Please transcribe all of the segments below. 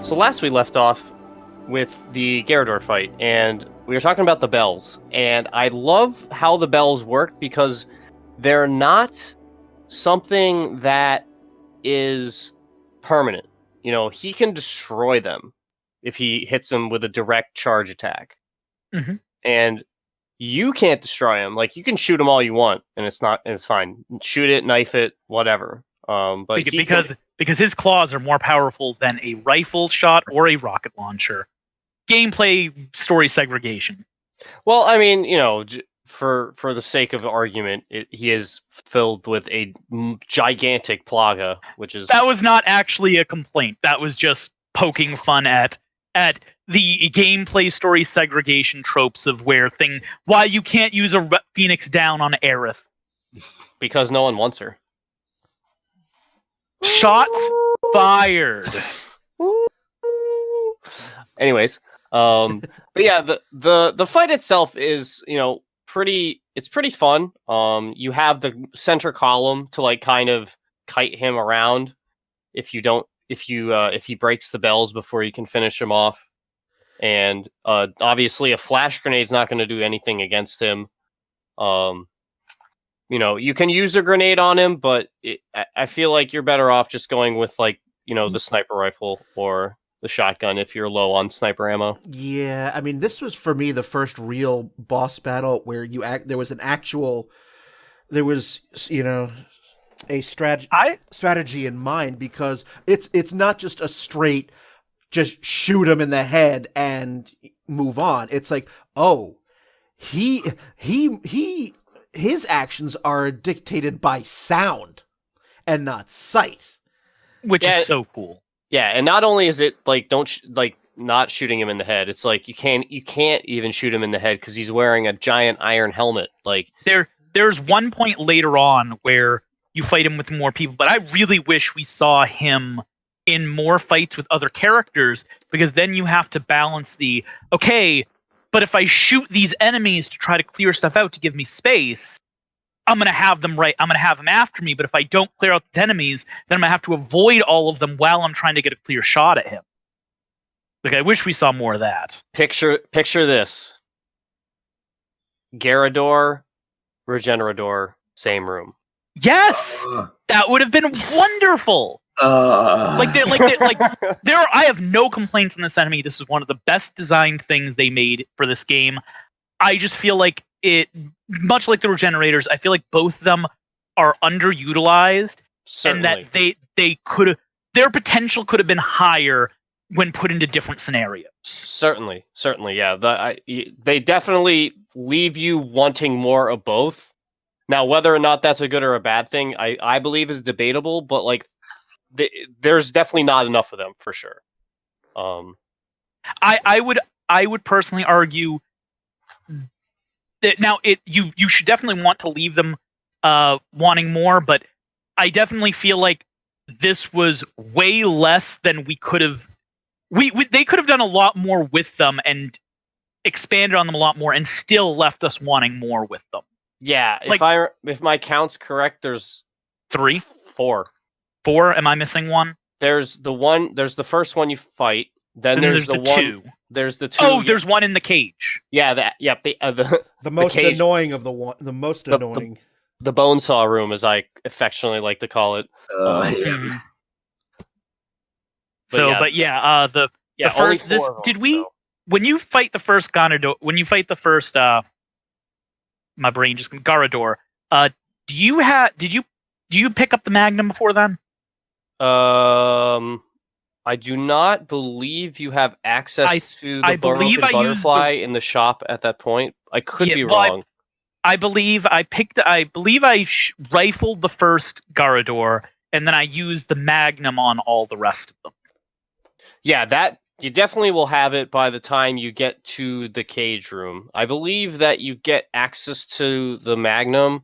So last we left off with the Gyarados fight, and we were talking about the bells. And I love how the bells work because they're not something that is permanent. You know, he can destroy them if he hits them with a direct charge attack. Mhm. And you can't destroy him. Like, you can shoot him all you want, and it's fine. Shoot it, knife it, whatever. But because his claws are more powerful than a rifle shot or a rocket launcher. Gameplay story segregation. Well, I mean, you know, for the sake of argument, he is filled with a gigantic Plaga, which is... That was not actually a complaint. That was just poking fun at the gameplay story segregation tropes of why you can't use a Phoenix down on Aerith. Because no one wants her. Shots fired. Anyways, but yeah, the fight itself is, you know, pretty fun. You have the center column to like kind of kite him around if he breaks the bells before you can finish him off. And obviously a flash grenade's not going to do anything against him. You know, you can use a grenade on him, but I feel like you're better off just going with, like, you know, the sniper rifle or the shotgun if you're low on sniper ammo. Yeah, I mean, this was for me the first real boss battle where there was, you know, a strategy in mind, because it's not just a straight just shoot him in the head and move on. It's like, oh, his actions are dictated by sound and not sight, which is so cool. Yeah, and not only is it like not shooting him in the head, it's like you can't even shoot him in the head because he's wearing a giant iron helmet. Like, there's one point later on where you fight him with more people, but I really wish we saw him in more fights with other characters, because then you have to balance but if I shoot these enemies to try to clear stuff out to give me space, I'm going to have them after me. But if I don't clear out the enemies, then I'm going to have to avoid all of them while I'm trying to get a clear shot at him. Like, I wish we saw more of that. Picture this. Gyarados, Regenerador, same room. Yes! That would have been wonderful! I have no complaints on this enemy. This is one of the best designed things they made for this game. I just feel like it, much like the Regenerators, I feel like both of them are underutilized. Certainly. And that their potential could have been higher when put into different scenarios. Certainly, yeah. They definitely leave you wanting more of both. Now, whether or not that's a good or a bad thing, I believe is debatable, but like, there's definitely not enough of them for sure. I would personally argue that now you should definitely want to leave them wanting more, but I definitely feel like this was way less than we could have. They could have done a lot more with them and expanded on them a lot more, and still left us wanting more with them. Yeah, like, if my count's correct, there's 4. Am I missing one? There's the first one you fight. Then there's the one. 2. There's the 2. Oh, there's one in the cage. Yeah, the most cage, annoying of the most annoying. The Bonesaw room, as I affectionately like to call it. Yeah. The first. When you fight the first my brain just Gyarados. Do you pick up the Magnum before then? I do not believe you have access to the butterfly in the shop at that point. I could be wrong. I believe I rifled the first Gyarados, and then I used the Magnum on all the rest of them. Yeah, that you definitely will have it by the time you get to the cage room. I believe that you get access to the Magnum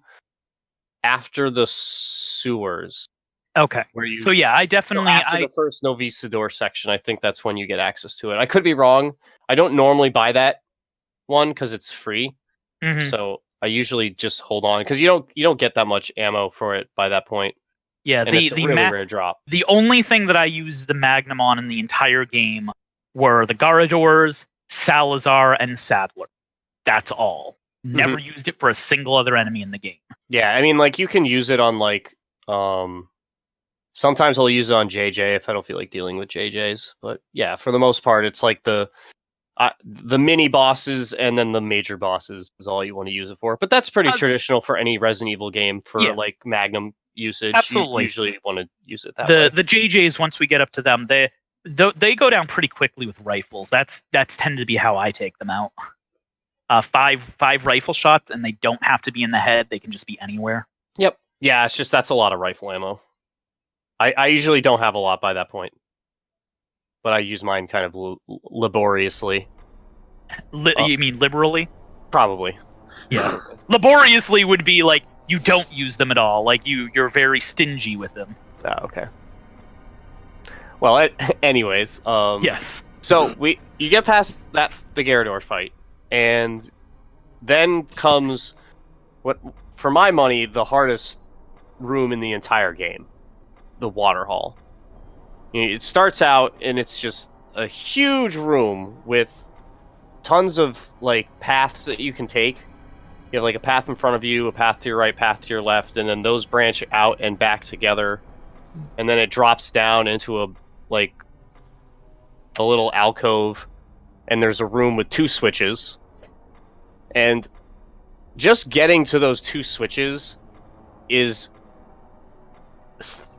after the sewers. Okay. I definitely... after the first Novisador section, I think that's when you get access to it. I could be wrong. I don't normally buy that one because it's free. Mm-hmm. So I usually just hold on because you don't get that much ammo for it by that point. Yeah, and it's a really rare drop. The only thing that I used the Magnum on in the entire game were the Garadors, Salazar, and Sadler. That's all. Never used it for a single other enemy in the game. Yeah, I mean, like, you can use it on, like, sometimes I'll use it on JJ if I don't feel like dealing with JJs. But yeah, for the most part, it's like the mini bosses and then the major bosses is all you want to use it for. But that's pretty traditional for any Resident Evil game for like Magnum usage. Absolutely. You usually want to use it that way. The JJs, once we get up to them, they go down pretty quickly with rifles. That's tended to be how I take them out. Five rifle shots, and they don't have to be in the head. They can just be anywhere. Yep. Yeah, it's just that's a lot of rifle ammo. I usually don't have a lot by that point, but I use mine kind of laboriously. You mean liberally? Probably. Yeah. Laboriously would be like you don't use them at all. Like you're very stingy with them. Oh, okay. Well, anyways. Yes. So you get past the Garador fight, and then comes what, for my money, the hardest room in the entire game. The water hall. It starts out and it's just a huge room with tons of like paths that you can take. You have like a path in front of you, a path to your right, path to your left, and then those branch out and back together. And then it drops down into a little alcove, and there's a room with 2 switches. And just getting to those 2 switches is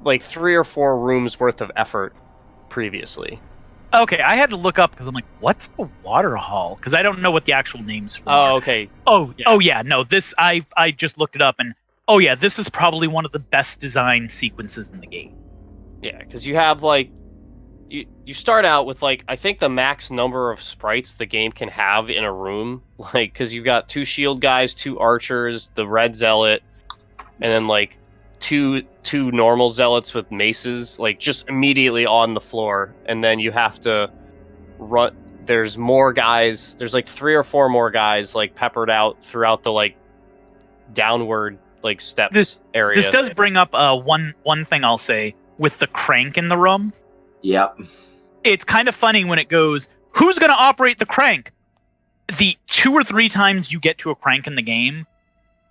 like 3 or 4 rooms worth of effort previously. Okay, I had to look up because I'm like, what's a water hall? Because I don't know what the actual names for. Oh, okay. No, this I just looked it up, and this is probably one of the best design sequences in the game. Yeah, because you have like you start out with like I think the max number of sprites the game can have in a room, like because you've got 2 shield guys, 2 archers, the red zealot, and then like two normal zealots with maces, like just immediately on the floor, and then you have to run. There's more guys. There's like 3 or 4 more guys like peppered out throughout the like downward like steps area. This does bring up one thing I'll say with the crank in the room. Yep. It's kind of funny when it goes, who's going to operate the crank? The 2 or 3 times you get to a crank in the game,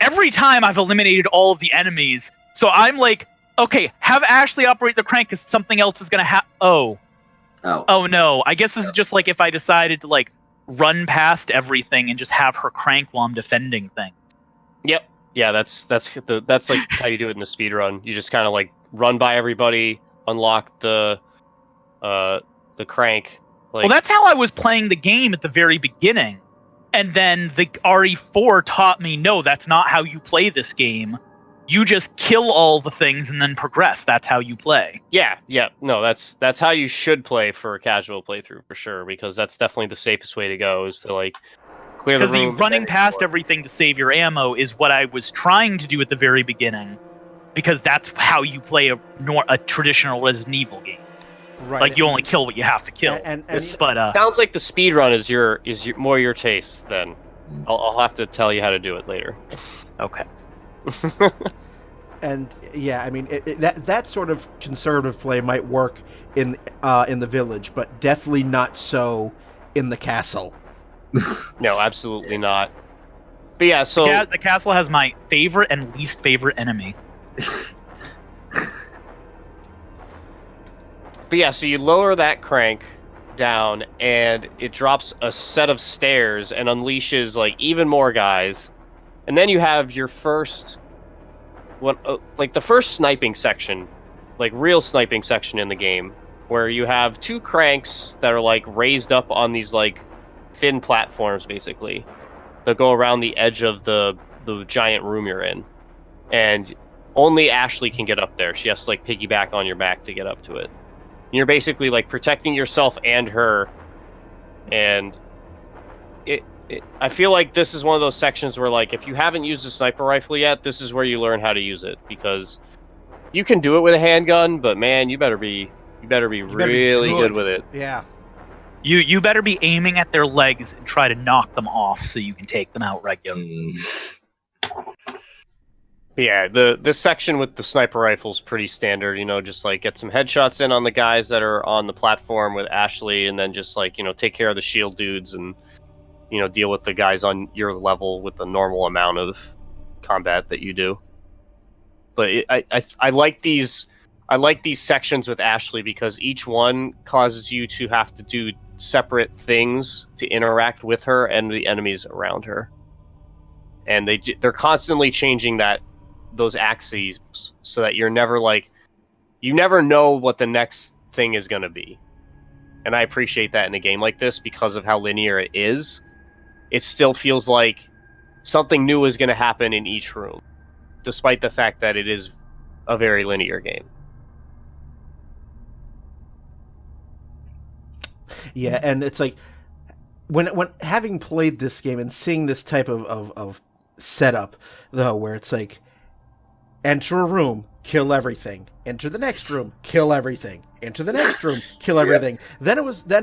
every time I've eliminated all of the enemies. So I'm like, okay, have Ashley operate the crank because something else is going to happen. Oh no. I guess this is just like if I decided to like run past everything and just have her crank while I'm defending things. Yep. Yeah, that's like how you do it in the speed run. You just kind of like run by everybody, unlock the crank. Like, well, that's how I was playing the game at the very beginning. And then the RE4 taught me, no, that's not how you play this game. You just kill all the things and then progress. That's how you play. Yeah. No, that's how you should play for a casual playthrough for sure, because that's definitely the safest way to go, is to like clear the room. Because the running past everything to save your ammo is what I was trying to do at the very beginning, because that's how you play a traditional Resident Evil game. Right. Like you only kill what you have to kill. But sounds like the speed run is more your taste. Then I'll have to tell you how to do it later. Okay. And yeah, I mean that sort of conservative play might work in the village, but definitely not so in the castle. No, absolutely not. But yeah, so the castle has my favorite and least favorite enemy. But yeah, so you lower that crank down, and it drops a set of stairs and unleashes like even more guys. And then you have your first the first sniping section, like real sniping section in the game, where you have 2 cranks that are like raised up on these like thin platforms, basically, that go around the edge of the giant room you're in. And only Ashley can get up there. She has to like piggyback on your back to get up to it. You're basically like protecting yourself and her, and I feel like this is one of those sections where like if you haven't used a sniper rifle yet, this is where you learn how to use it, because you can do it with a handgun, but man, you better be really good with it. Yeah. You better be aiming at their legs and try to knock them off so you can take them out regularly. But Yeah, this section with the sniper rifle's pretty standard, just like get some headshots in on the guys that are on the platform with Ashley, and then just like, take care of the shield dudes and, deal with the guys on your level with the normal amount of combat that you do. But I like these sections with Ashley because each one causes you to have to do separate things to interact with her and the enemies around her. And they're constantly changing those axes so that you're never you never know what the next thing is going to be. And I appreciate that in a game like this because of how linear it is. It still feels like something new is going to happen in each room, despite the fact that it is a very linear game. Yeah, and it's like when having played this game and seeing this type of setup, though, where it's like enter a room, kill everything, enter the next room, kill everything, enter the next room, kill everything. Then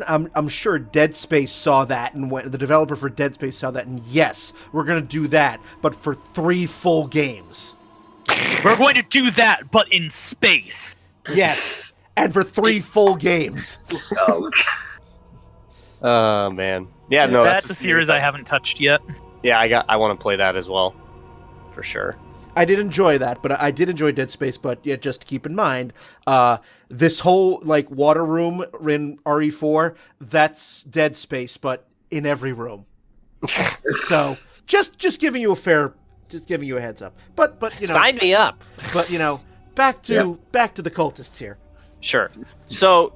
I'm sure Dead Space saw that, and when the developer for Dead Space saw that, and yes, we're gonna do that, but for 3 full games. We're going to do that, but in space. Yes, and for 3 full games. Oh man, yeah, no, that's a series I haven't touched yet. Yeah, I want to play that as well, for sure. I did enjoy that, but I did enjoy Dead Space. But yeah, just keep in mind, this whole water room in RE4, that's Dead Space, but in every room. So just giving you a heads up. But sign me up. But back to the cultists here. Sure. So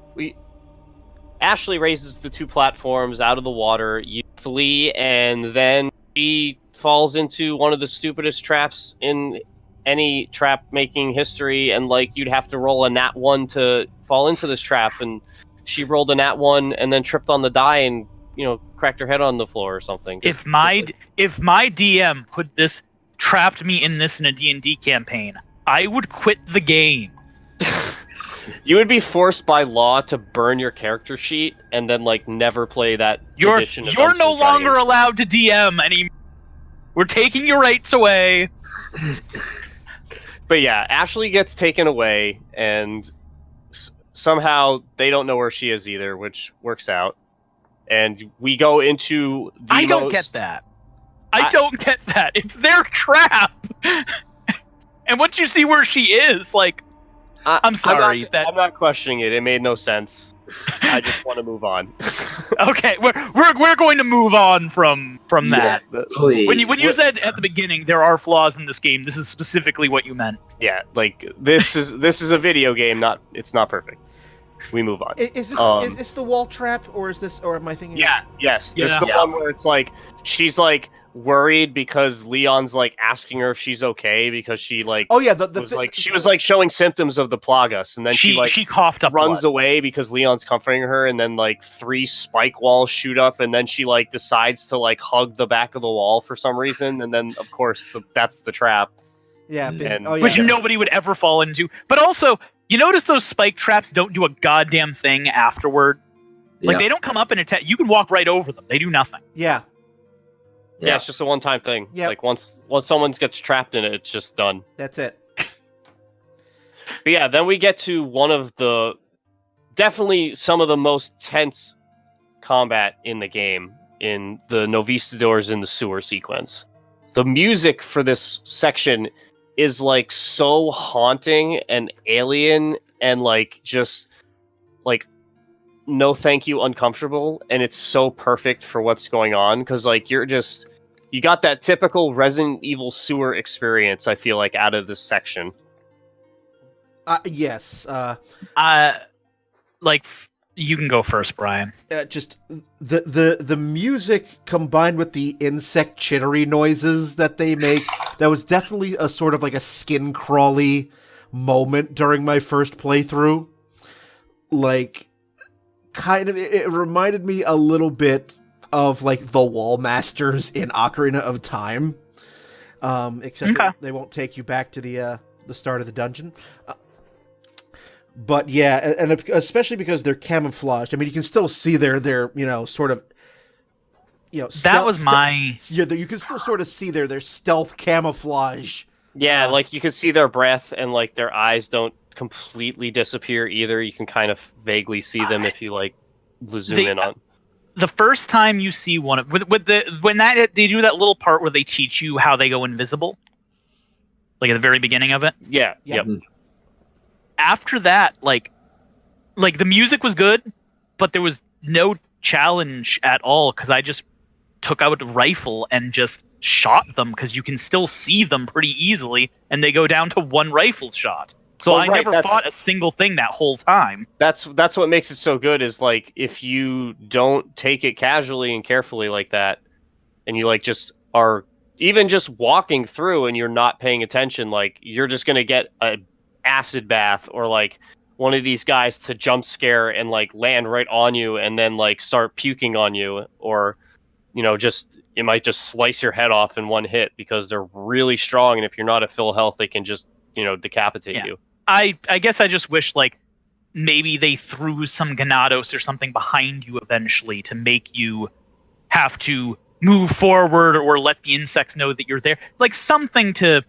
Ashley raises the 2 platforms out of the water. You flee, and then she falls into one of the stupidest traps in any trap-making history, and you'd have to roll a nat 1 to fall into this trap, and she rolled a nat 1 and then tripped on the die and cracked her head on the floor or something. If my DM trapped me in this in a D&D campaign, I would quit the game. You would be forced by law to burn your character sheet and then never play that edition of You're Dungeons no and longer Dragons. allowed to DM anymore. We're taking your rights away. But yeah, Ashley gets taken away, and somehow they don't know where she is either, which works out. And we go into the I don't get that. I don't get that. It's their trap. And once you see where she is, I'm sorry. I'm not questioning it. It made no sense. I just want to move on. Okay, we're going to move on from that. Please. When you said at the beginning there are flaws in this game, this is specifically what you meant. Yeah, this is a video game. It's not perfect. We move on. Is this the wall trap, or am I thinking? Yeah. Yes. This is the one where it's she's worried because Leon's asking her if she's okay because she oh yeah she was showing symptoms of the Plagas, and then she coughed up runs blood. away because Leon's comforting her, and then 3 spike walls shoot up, and then she decides to hug the back of the wall for some reason, and then of course that's the trap. Yeah, which nobody would ever fall into. But also, you notice those spike traps don't do a goddamn thing afterward. They don't come up and attack. You can walk right over them. They do nothing. Yeah. Yeah, it's just a one-time thing. Yeah. Once someone gets trapped in it, it's just done. That's it. But yeah, then we get to definitely some of the most tense combat in the game, in the Novistadors in the sewer sequence. The music for this section is so haunting and alien and just no thank you uncomfortable, and it's so perfect for what's going on because you got that typical Resident Evil sewer experience, I feel out of this section. Yes. You can go first, Brian. Just the music combined with the insect chittery noises that they make, that was definitely a sort of a skin crawly moment during my first playthrough. It reminded me a little bit of the wall masters in Ocarina of Time, except they won't take you back to the start of the dungeon. But yeah, and especially because they're camouflaged. I mean, you can still see their sort of that was my. You can still sort of see their stealth camouflage Yeah, like you could see their breath and like their eyes don't completely disappear either. You can kind of vaguely see them if you like zoom in on. The first time you see one of they do that little part where they teach you how they go invisible, like at the very beginning of it. Yeah. Yep. After that, like the music was good, but there was no challenge at all because I just took out a rifle and just shot them because you can still see them pretty easily, and they go down to one rifle shot. So I never fought a single thing that whole time. That's what makes it so good is like if you don't take it casually and carefully like that, and you like just are even just walking through and you're not paying attention, like you're just gonna get an acid bath or like one of these guys to jump scare and like land right on you and then like start puking on you, or just it might just slice your head off in one hit because they're really strong, and if you're not at full health, they can just decapitate you. I guess I just wish like maybe they threw some Ganados or something behind you eventually to make you have to move forward or let the insects know that you're there, like something to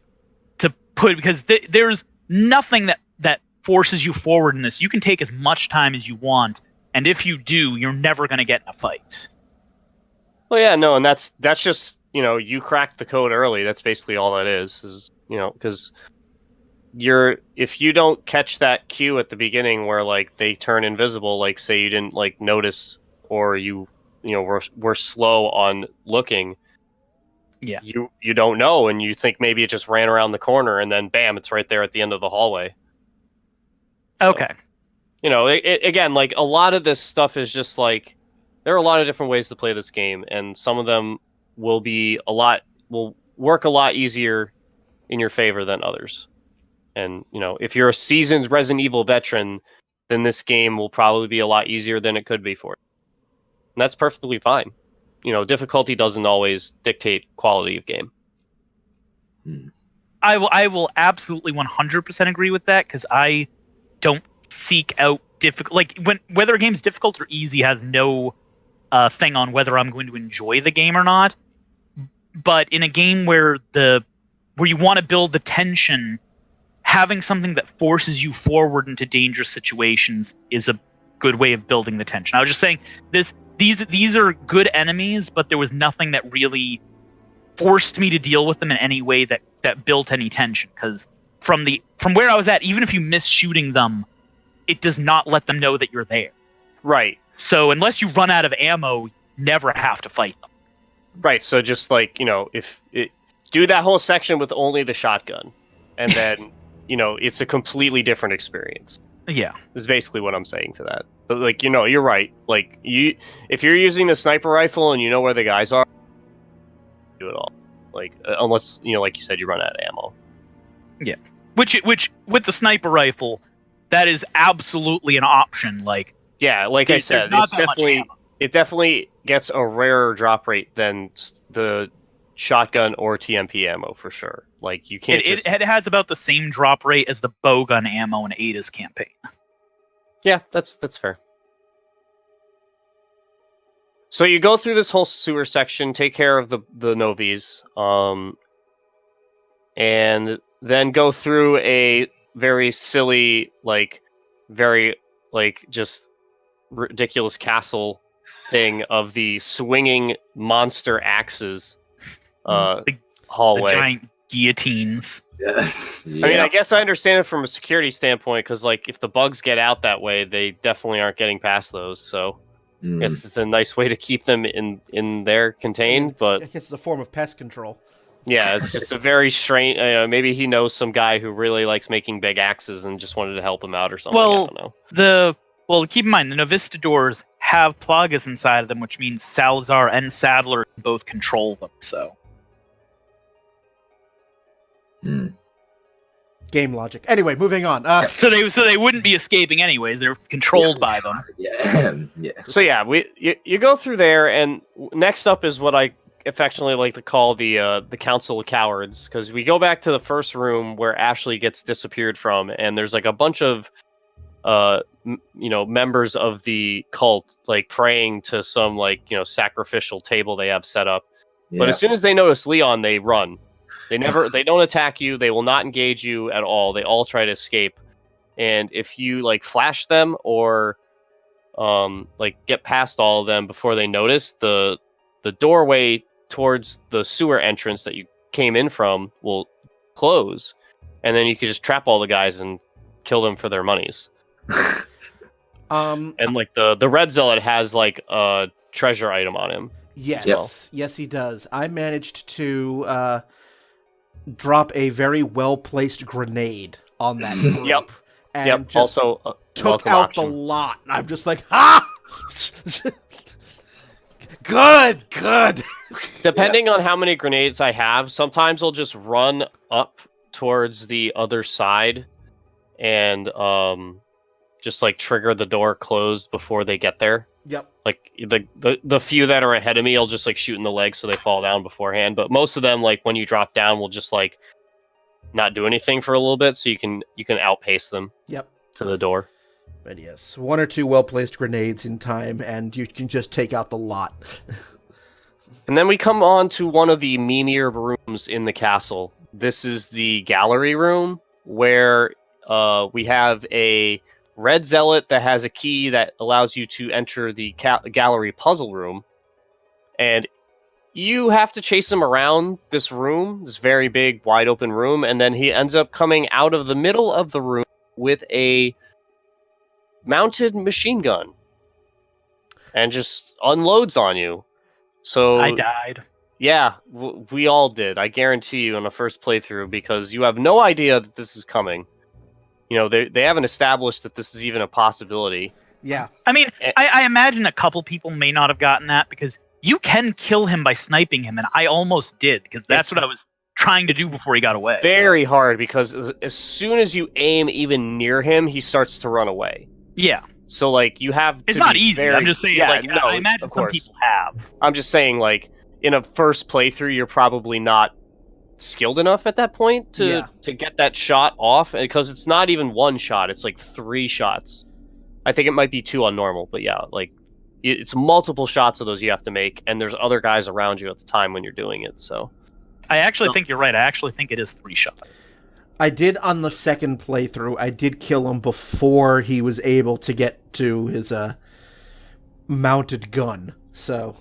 put, because there's nothing that forces you forward in this. You can take as much time as you want, and if you do, you're never going to get in a fight. Well, yeah, no, and that's just you cracked the code early. That's basically all that is because if you don't catch that cue at the beginning where like they turn invisible, like say you didn't like notice, or were slow on looking, you don't know, and you think maybe it just ran around the corner, and then bam, it's right there at the end of the hallway. So, okay. Again, like a lot of this stuff is just like there are a lot of different ways to play this game, and some of them will work a lot easier in your favor than others. And if you're a seasoned Resident Evil veteran, then this game will probably be a lot easier than it could be for you. And that's perfectly fine. Difficulty doesn't always dictate quality of game. I will absolutely 100% agree with that, because I don't seek out difficult. Like whether a game's difficult or easy has no thing on whether I'm going to enjoy the game or not. But in a game where you want to build the tension, having something that forces you forward into dangerous situations is a good way of building the tension. I was just saying these are good enemies, but there was nothing that really forced me to deal with them in any way that built any tension. Because from where I was at, even if you miss shooting them, it does not let them know that you're there. Right. So unless you run out of ammo, you never have to fight them. Right. So just like do that whole section with only the shotgun, and then it's a completely different experience. Yeah, is basically what I'm saying to that. But like you're right. Like if you're using the sniper rifle and you know where the guys are, do it all. Like unless like you said, you run out of ammo. Yeah, which with the sniper rifle, that is absolutely an option. Like I said, it definitely gets a rarer drop rate than the shotgun or TMP ammo for sure. Like you can't. It has about the same drop rate as the bowgun ammo in Ada's campaign. Yeah, that's fair. So you go through this whole sewer section, take care of the Novies, and then go through a very silly, just ridiculous castle thing of the swinging monster axes hallway. The giant guillotines. Yes. Yeah. I mean, I guess I understand it from a security standpoint, because like if the bugs get out that way, they definitely aren't getting past those. So I guess it's a nice way to keep them in there contained. But I guess it's a form of pest control. Yeah, it's just a very strange. Maybe he knows some guy who really likes making big axes and just wanted to help him out or something. I don't know. Keep in mind the Novistadors have Plagas inside of them, which means Salazar and Sadler both control them. So. Game logic. Anyway, moving on. So they wouldn't be escaping anyways. They're controlled by them. Yeah. So yeah, you go through there, and next up is what I affectionately like to call the Council of Cowards, because we go back to the first room where Ashley gets disappeared from, and there's like a bunch of members of the cult like praying to some sacrificial table they have set up. Yeah. But as soon as they notice Leon, they run. They don't attack you. They will not engage you at all. They all try to escape. And if you like flash them or like get past all of them before they notice, the doorway towards the sewer entrance that you came in from will close, and then you can just trap all the guys and kill them for their monies. And like the red zealot has like a treasure item on him. Yes, yes, he does. I managed to drop a very well placed grenade on that group. Yep. And just also took out the lot. And I'm just like, ha! Good. Depending on how many grenades I have, sometimes I'll just run up towards the other side and just like trigger the door closed before they get there. Yep. Like the few that are ahead of me, I'll just like shoot in the legs so they fall down beforehand. But most of them, like when you drop down, will just like not do anything for a little bit, so you can outpace them. Yep. To the door. But yes, 1 or 2 well-placed grenades in time, and you can just take out the lot. And then we come on to one of the memeier rooms in the castle. This is the gallery room, where we have a red zealot that has a key that allows you to enter the gallery puzzle room. And you have to chase him around this room, this very big, wide-open room, and then he ends up coming out of the middle of the room with a mounted machine gun and just unloads on you. So I died. Yeah, we all did. I guarantee you on the first playthrough, because you have no idea that this is coming. You know, they haven't established that this is even a possibility. Yeah. I mean, I imagine a couple people may not have gotten that, because you can kill him by sniping him, and I almost did, because that's what I was trying to do before he got away. Very hard, because as soon as you aim even near him, he starts to run away. Yeah. So, like, you have to It's not be easy. very... I'm just saying, yeah, like, no, I imagine some people have. I'm just saying, like, in a first playthrough, you're probably not skilled enough at that point to get that shot off, because it's not even one shot, it's like 3 shots. I think it might be 2 on normal, but yeah, like, it's multiple shots of those you have to make, and there's other guys around you at the time when you're doing it, so... I actually think you're right. I actually think it is 3 shots. I did on the second playthrough. I did kill him before he was able to get to his mounted gun. So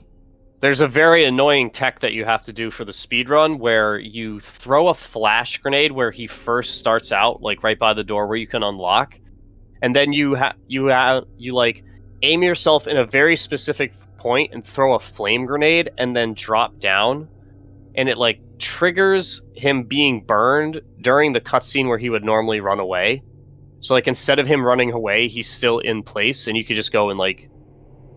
there's a very annoying tech that you have to do for the speedrun where you throw a flash grenade where he first starts out, like right by the door where you can unlock, and then you like aim yourself in a very specific point and throw a flame grenade and then drop down, and it like triggers him being burned during the cutscene where he would normally run away. So like instead of him running away, he's still in place, and you could just go and like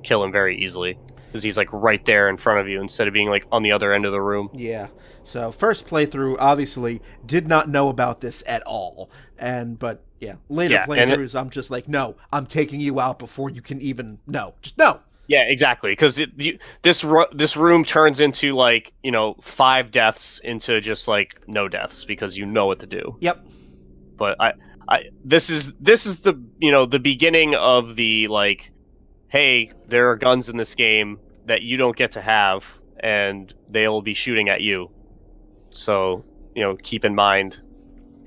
kill him very easily because he's like right there in front of you instead of being like on the other end of the room. Yeah. So first playthrough, obviously did not know about this at all, but later playthroughs, I'm just like, no, I'm taking you out before you can even just no. Yeah, exactly. Because this room turns into like 5 deaths into just like no deaths because you know what to do. Yep. But this is the the beginning of the like, hey, there are guns in this game that you don't get to have, and they will be shooting at you. So keep in mind,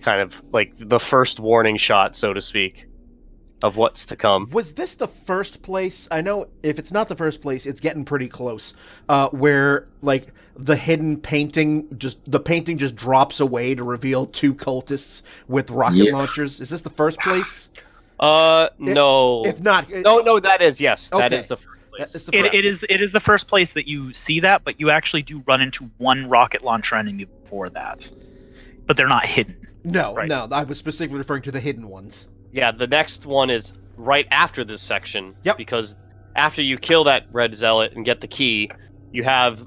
kind of like the first warning shot, so to speak, of what's to come. Was this the first place? I know if it's not the first place, it's getting pretty close. Where like the hidden painting just drops away to reveal 2 cultists with rocket launchers. Is this the first place? No. If not, no, that is yes. Okay. That is the first place. It is the first place that you see that, but you actually do run into 1 rocket launcher enemy before that. But they're not hidden. No, right? No. I was specifically referring to the hidden ones. Yeah, the next one is right after this section. Yep. Because after you kill that red zealot and get the key, you have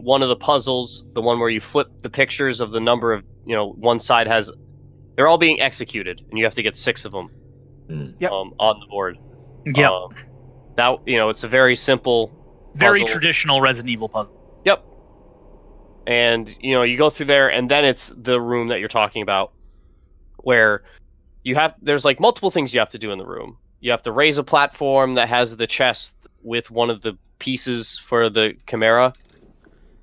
one of the puzzles, the one where you flip the pictures of the number of, one side has, they're all being executed, and you have to get 6 of them on the board. Yep. That, it's a very simple very puzzle. traditional Resident Evil puzzle. Yep. And, you go through there, and then it's the room that you're talking about, where there's like multiple things you have to do in the room. You have to raise a platform that has the chest with one of the pieces for the Chimera.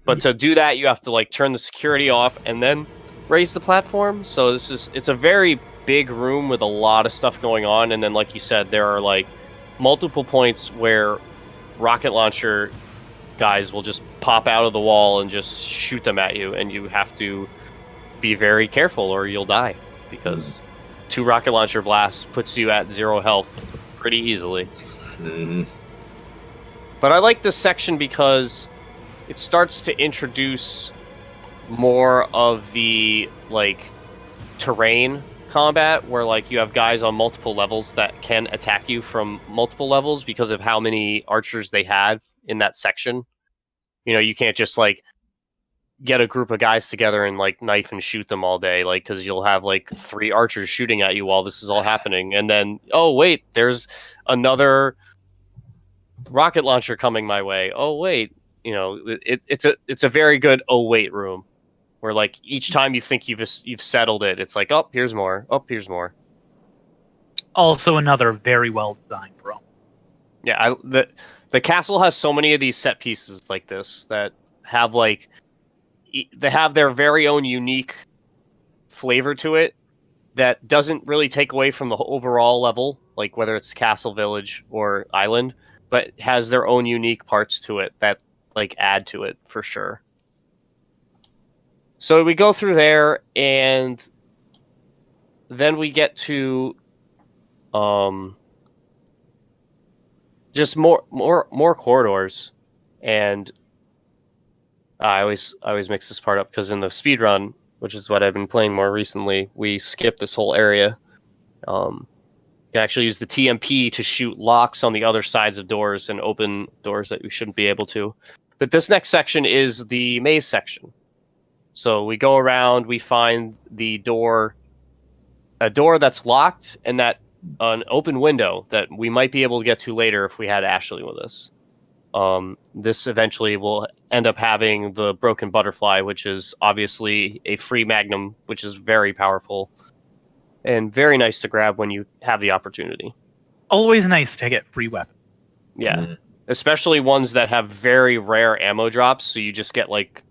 But to do that, you have to like turn the security off and then raise the platform. So it's a very big room with a lot of stuff going on. And then, like you said, there are like multiple points where rocket launcher guys will just pop out of the wall and just shoot them at you, and you have to be very careful or you'll die, because 2 rocket launcher blasts puts you at 0 health pretty easily. Mhm. But I like this section because it starts to introduce more of the like terrain combat, where like you have guys on multiple levels that can attack you from multiple levels because of how many archers they had in that section. You know, you can't just like get a group of guys together and like knife and shoot them all day, like, because you'll have like 3 archers shooting at you while this is all happening, and then oh wait, there's another rocket launcher coming my way. Oh wait, you know, it's a very good oh wait room, where like each time you think you've settled it, it's like, oh, here's more, oh, here's more. Also, another very well designed room. Yeah, the castle has so many of these set pieces like this that have like they have their very own unique flavor to it that doesn't really take away from the overall level, like whether it's castle, village, or island, but has their own unique parts to it that like add to it for sure. So we go through there, and then we get to just more corridors, and I always mix this part up because in the speedrun, which is what I've been playing more recently, we skip this whole area. You can actually use the TMP to shoot locks on the other sides of doors and open doors that you shouldn't be able to. But this next section is the maze section. So we go around, we find a door that's locked, and that an open window that we might be able to get to later if we had Ashley with us. This eventually will end up having the broken butterfly, which is obviously a free magnum, which is very powerful and very nice to grab when you have the opportunity. Always nice to get free weapons. Yeah, especially ones that have very rare ammo drops, so you just get like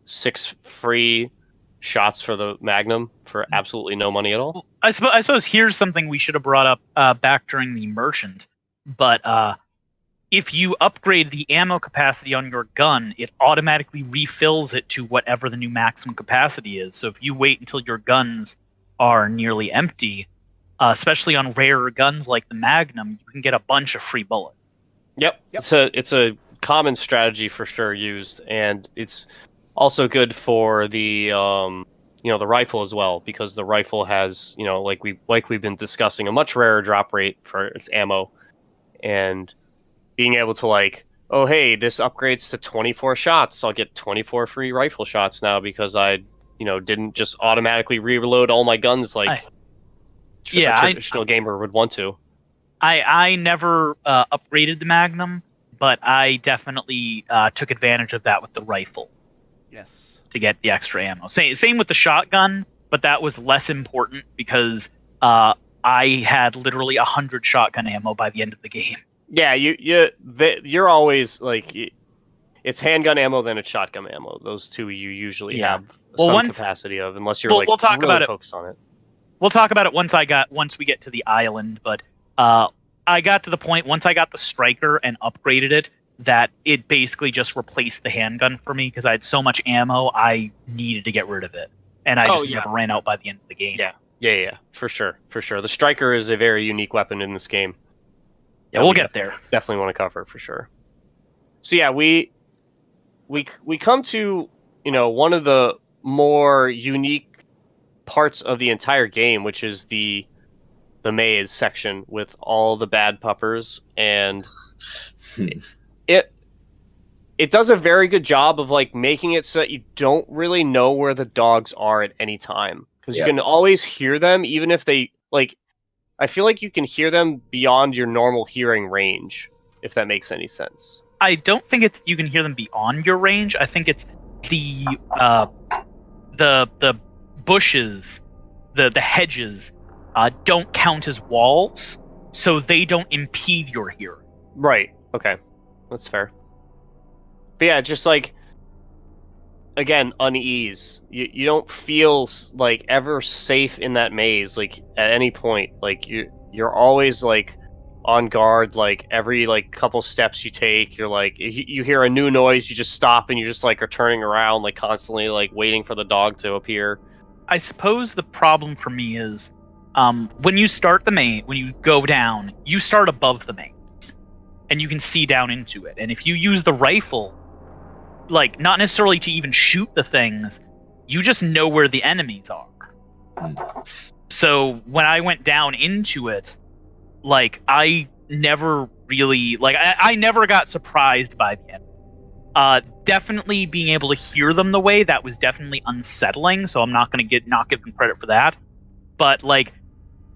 6 free shots for the magnum for absolutely no money at all. I suppose here's something we should have brought up back during the merchant, but if you upgrade the ammo capacity on your gun, it automatically refills it to whatever the new maximum capacity is. So if you wait until your guns are nearly empty, especially on rarer guns like the Magnum, you can get a bunch of free bullets. Yep. It's a common strategy for sure used, and it's also good for the the rifle as well, because the rifle has, like we've been discussing, a much rarer drop rate for its ammo, and being able to like, oh hey, this upgrades to 24 shots, I'll get 24 free rifle shots now because I didn't just automatically reload all my guns like a traditional gamer would want to. I never upgraded the Magnum, but I definitely took advantage of that with the rifle. Yes. To get the extra ammo. Same with the shotgun, but that was less important because I had literally 100 shotgun ammo by the end of the game. Yeah, you're always like, it's handgun ammo, then it's shotgun ammo. Those two you usually have some capacity of, unless you're we'll talk really about focused on it. We'll talk about it once we get to the island, but I got to the point once I got the striker and upgraded it that it basically just replaced the handgun for me because I had so much ammo I needed to get rid of it, and I never ran out by the end of the game. Yeah, for sure. The striker is a very unique weapon in this game. Yeah, we'll get there. Definitely want to cover for sure. So yeah, we come to one of the more unique parts of the entire game, which is the maze section with all the bad puppers, and it does a very good job of like making it so that you don't really know where the dogs are at any time, because you can always hear them, even if they like. I feel like you can hear them beyond your normal hearing range, if that makes any sense. I don't think it's you can hear them beyond your range. I think it's the bushes, the hedges don't count as walls, so they don't impede your hearing. Right. Okay. That's fair. But yeah, just like again, unease. You don't feel like ever safe in that maze, like at any point. Like you're always like on guard. Like every like couple steps you take, you're like you hear a new noise, you just stop and you just like are turning around, like constantly like waiting for the dog to appear. I suppose the problem for me is when you start the maze, when you go down, you start above the maze and you can see down into it. And if you use the rifle, like not necessarily to even shoot the things, you just know where the enemies are. So when I went down into it, like I never really I never got surprised by the enemy. Definitely being able to hear them the way that was definitely unsettling, so I'm not gonna not give them credit for that. But like,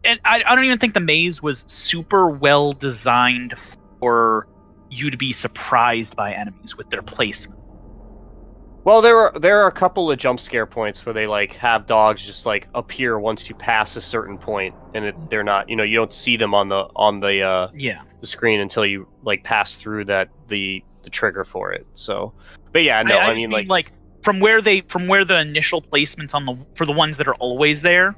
and I don't even think the maze was super well designed for you to be surprised by enemies with their placement. Well, there are a couple of jump scare points where they like have dogs just like appear once you pass a certain point, and they're not, you don't see them on the the screen until you like pass through the trigger for it. So, but yeah, no, I mean like from where the initial placements for the ones that are always there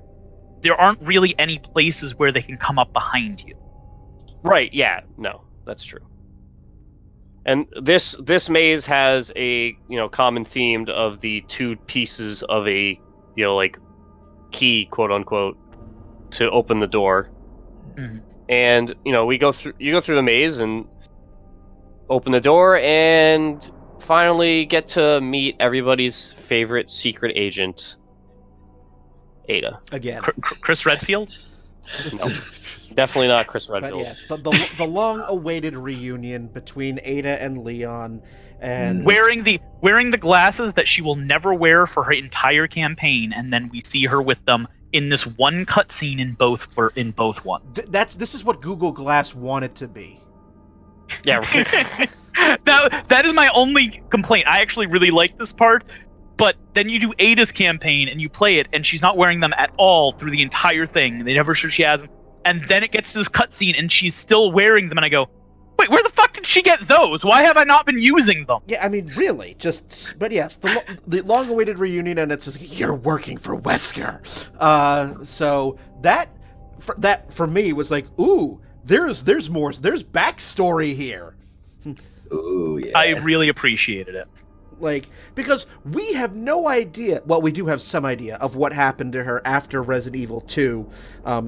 aren't really any places where they can come up behind you. Right? Yeah, no, that's true. And this maze has a common theme of the two pieces of a like key, quote unquote, to open the door. Mm-hmm. And you go through the maze and open the door and finally get to meet everybody's favorite secret agent, Ada. Again, Chris Redfield. No, definitely not Chris Redfield. But yes, the long-awaited reunion between Ada and Leon, and wearing the glasses that she will never wear for her entire campaign, and then we see her with them in this one cutscene in both ones. This is what Google Glass wanted to be. Yeah, right. that is my only complaint. I actually really like this part. But then you do Ada's campaign and you play it, and she's not wearing them at all through the entire thing. They never show she has them. And then it gets to this cutscene, and she's still wearing them, and I go, wait, where the fuck did she get those? Why have I not been using them? Yeah, I mean, really, but yes, the long-awaited reunion, and it's just, you're working for Wesker. So that for me was like, ooh, there's more, there's backstory here. Ooh, yeah. I really appreciated it. Like, because we have no idea, well, we do have some idea of what happened to her after Resident Evil 2,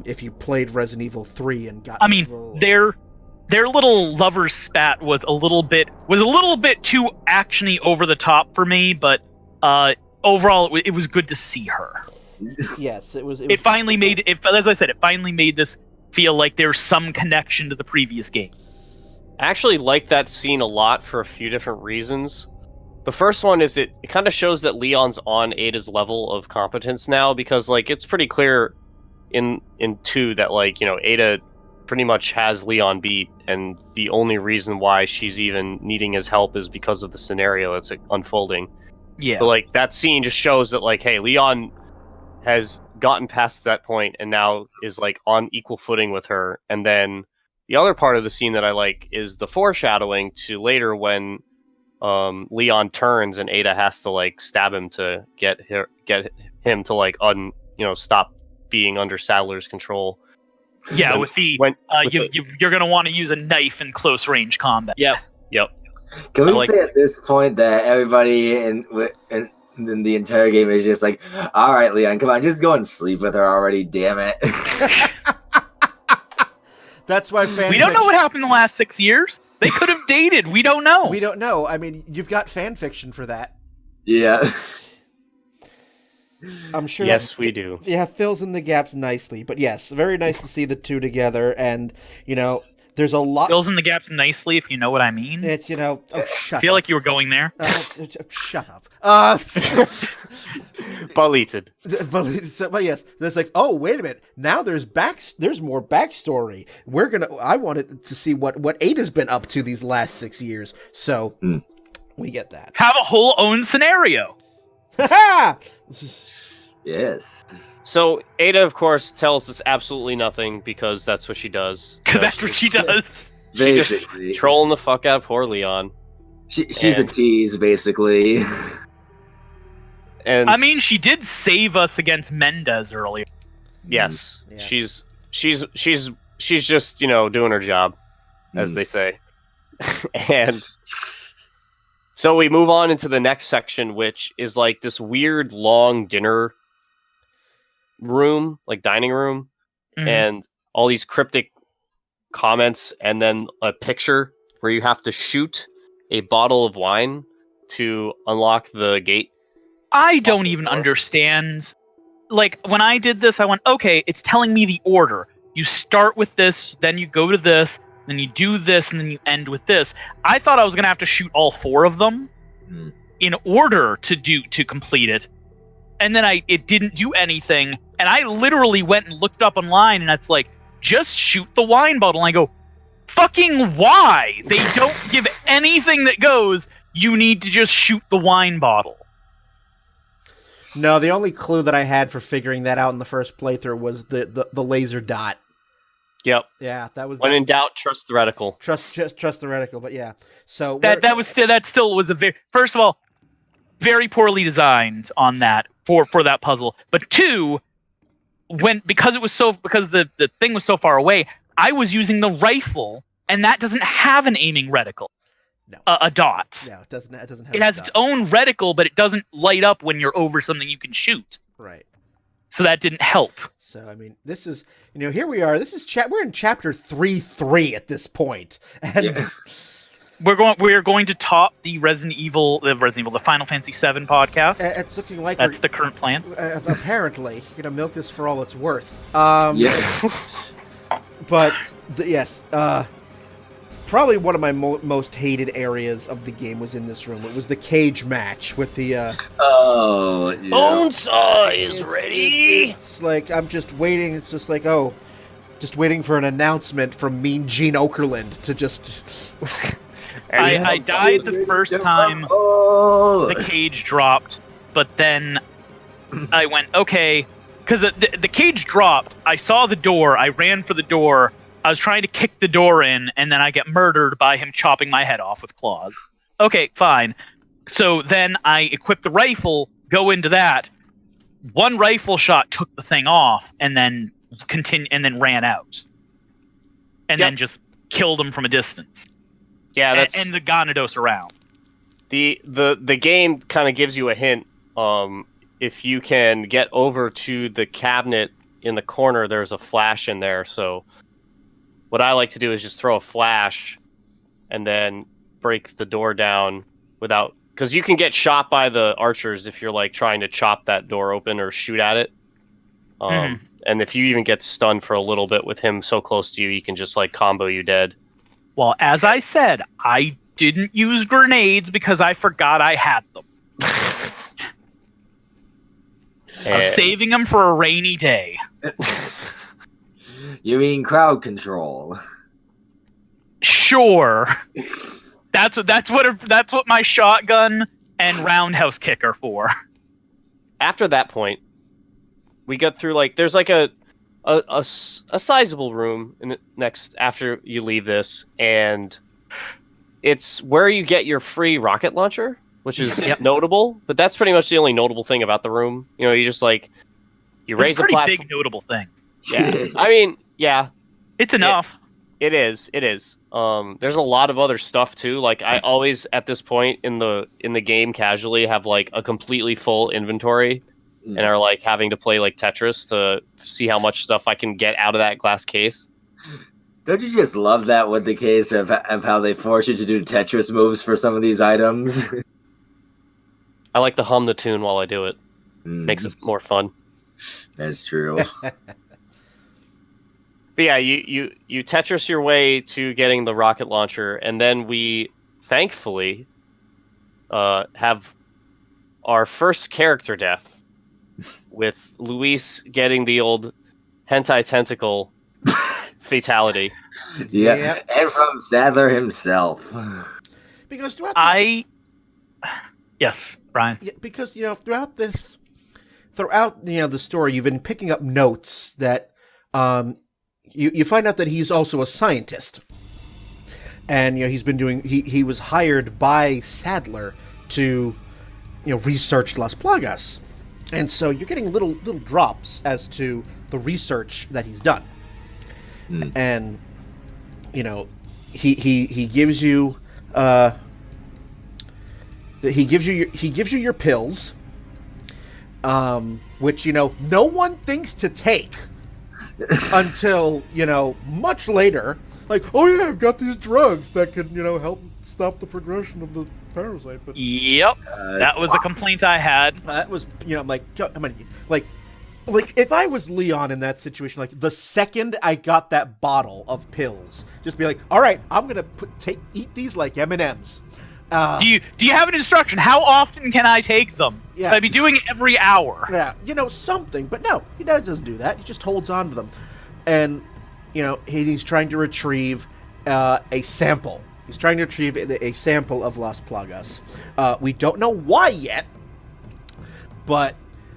if you played Resident Evil 3 and got... I mean, their little lover spat was a little bit too actiony over the top for me, but overall, it was good to see her. Yes, it was... It finally made, as I said, it finally made this feel like there's some connection to the previous game. I actually like that scene a lot for a few different reasons. The first one is it kind of shows that Leon's on Ada's level of competence now, because like it's pretty clear in 2 that like Ada pretty much has Leon beat, and the only reason why she's even needing his help is because of the scenario that's unfolding. Yeah. But like that scene just shows that like, hey, Leon has gotten past that point and now is like on equal footing with her. And then the other part of the scene that I like is the foreshadowing to later when Leon turns and Ada has to like stab him to get him to like stop being under Sadler's control. Yeah, you're gonna want to use a knife in close range combat. Yep. Can we say at this point that everybody in the entire game is just like, all right, Leon, come on, just go and sleep with her already, damn it. That's why we don't know what happened in the last 6 years. They could have dated. We don't know. We don't know. I mean, you've got fan fiction for that. Yeah. I'm sure. Yes, we do. Yeah, fills in the gaps nicely. But yes, very nice to see the two together. And, there's a lot... Fills in the gaps nicely, if you know what I mean. It's, shut up. I feel like you were going there. Shut up. Belated. But yes, there's like, oh, wait a minute. Now there's more backstory. I wanted to see what Ada's been up to these last 6 years. So we get that. Have a whole own scenario. Yes. So Ada, of course, tells us absolutely nothing because that's what she does. Because that's what she does. Basically. She's trolling the fuck out of poor Leon. She's a tease, basically. And I mean, she did save us against Mendez earlier. yes, Yeah. she's just doing her job, as they say. And so we move on into the next section, which is like this weird long dinner room, like dining room, and all these cryptic comments, and then a picture where you have to shoot a bottle of wine to unlock the gate. I don't even understand. Like, when I did this, I went, okay, it's telling me the order. You start with this, then you go to this, then you do this, and then you end with this. I thought I was going to have to shoot all 4 of them in order to complete it. And then it didn't do anything. And I literally went and looked up online, and it's like, just shoot the wine bottle. And I go, fucking why? They don't give anything that goes, you need to just shoot the wine bottle. No, the only clue that I had for figuring that out in the first playthrough was the laser dot. Yep. Yeah, that was. When in doubt, trust the reticle. Trust the reticle, but yeah. So that still was a very, first of all, very poorly designed on that for that puzzle. But 2, because the thing was so far away, I was using the rifle, and that doesn't have an aiming reticle. No. A dot. No, it doesn't have. It has its own reticle, but it doesn't light up when you're over something you can shoot. Right. So that didn't help. So I mean, this is here we are. This is we're in chapter 3 at this point, and we're going to top the the Final Fantasy VII podcast. It's looking like that's the current plan. Apparently, you're gonna milk this for all it's worth. But yes. Probably one of my most hated areas of the game was in this room. It was the cage match with the... Bonesaw is ready! It's like, I'm just waiting. It's just like, just waiting for an announcement from Mean Gene Okerlund to just... I died the first time the cage dropped, but then I went, okay... Because the cage dropped, I saw the door, I ran for the door... I was trying to kick the door in, and then I get murdered by him chopping my head off with claws. Okay, fine. So then I equipped the rifle, go into that. One rifle shot took the thing off, and then ran out. And then just killed him from a distance. Yeah, that's... And the Gyarados around. The game kind of gives you a hint. If you can get over to the cabinet in the corner, there's a flash in there, so... What I like to do is just throw a flash and then break the door down without... Because you can get shot by the archers if you're like trying to chop that door open or shoot at it. And if you even get stunned for a little bit with him so close to you, he can just like combo you dead. Well, as I said, I didn't use grenades because I forgot I had them. I was saving them for a rainy day. You mean crowd control? Sure. That's what my shotgun and roundhouse kick are for. After that point, we get through like there's like a sizable room in the next after you leave this, and it's where you get your free rocket launcher, which is notable. But that's pretty much the only notable thing about the room. You just like you raise a platform. It's a pretty big notable thing. Yeah, I mean, yeah, it's enough. It is. There's a lot of other stuff too. Like I always at this point in the game casually have like a completely full inventory, and are like having to play like Tetris to see how much stuff I can get out of that glass case. Don't you just love that with the case of how they force you to do Tetris moves for some of these items? I like to hum the tune while I do it. Makes it more fun. That's true. But yeah, you Tetris your way to getting the rocket launcher, and then we thankfully have our first character death with Luis getting the old hentai tentacle fatality. Yeah, and from Sadler himself. Because throughout yes, Brian. Yeah, because throughout the story, you've been picking up notes that you find out that he's also a scientist, and he's been doing. He was hired by Sadler to researched Las Plagas, and so you're getting little drops as to the research that he's done, and he gives you your pills, which no one thinks to take until much later. Like, oh yeah, I've got these drugs that could help stop the progression of the parasite. But yep, that was a complaint I had. That was like if I was Leon in that situation, like the second I got that bottle of pills, just be like, all right, I'm gonna eat these like M&Ms. Do you have an instruction? How often can I take them? Yeah. I'd be doing it every hour. Yeah, something. But no, he doesn't do that. He just holds on to them, and he's trying to retrieve a sample. He's trying to retrieve a sample of Las Plagas. We don't know why yet, but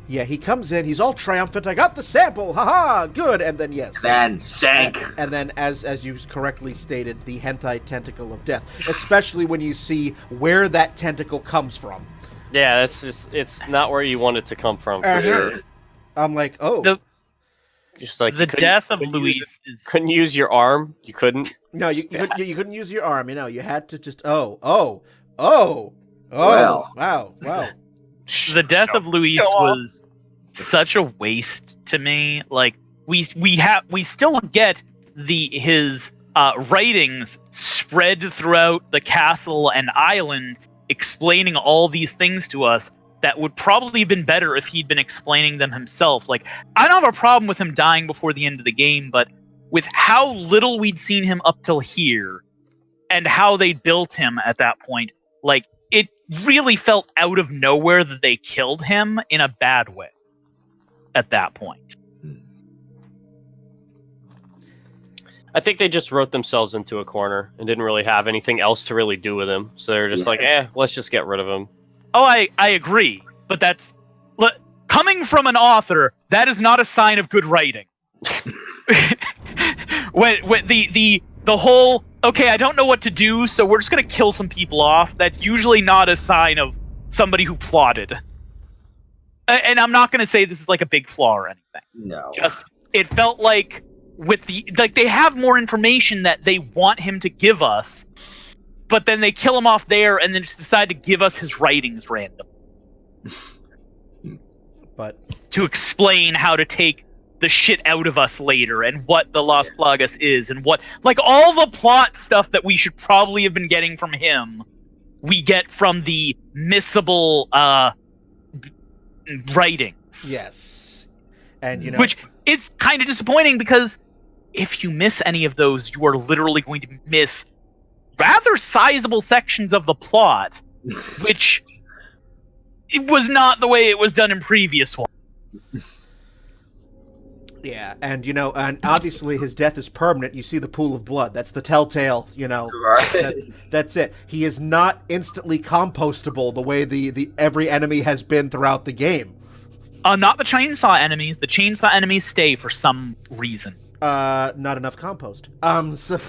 yeah, he comes in. He's all triumphant. I got the sample. Haha, good. And then yes, then shank. And then, as you correctly stated, the hentai tentacle of death. Especially when you see where that tentacle comes from. Yeah, it's not where you want it to come from for sure. I'm like, oh. Just like the death of Luis couldn't use your arm. You couldn't. No, you couldn't use your arm. You had to just Well. wow. The death of Luis was such a waste to me. Like we still get his writings spread throughout the castle and island, explaining all these things to us. That would probably have been better if he'd been explaining them himself. Like, I don't have a problem with him dying before the end of the game, but with how little we'd seen him up till here, and how they built him at that point, like, it really felt out of nowhere that they killed him in a bad way at that point. I think they just wrote themselves into a corner and didn't really have anything else to really do with him. So they're just like, let's just get rid of him. Oh, I agree, but that's coming from an author. That is not a sign of good writing. when the whole I don't know what to do, so we're just gonna kill some people off. That's usually not a sign of somebody who plotted. And I'm not gonna say this is like a big flaw or anything. No, just it felt like they have more information that they want him to give us. But then they kill him off there, and then just decide to give us his writings random. But to explain how to take the shit out of us later, and what the Las Plagas is, and what all the plot stuff that we should probably have been getting from him, we get from the missable writings. Yes, and which it's kind of disappointing because if you miss any of those, you are literally going to miss rather sizable sections of the plot, which it was not the way it was done in previous ones. Yeah, and and obviously his death is permanent. You see the pool of blood. That's the telltale, Right. That's it. He is not instantly compostable the way the every enemy has been throughout the game. Not the chainsaw enemies. The chainsaw enemies stay for some reason. Not enough compost. So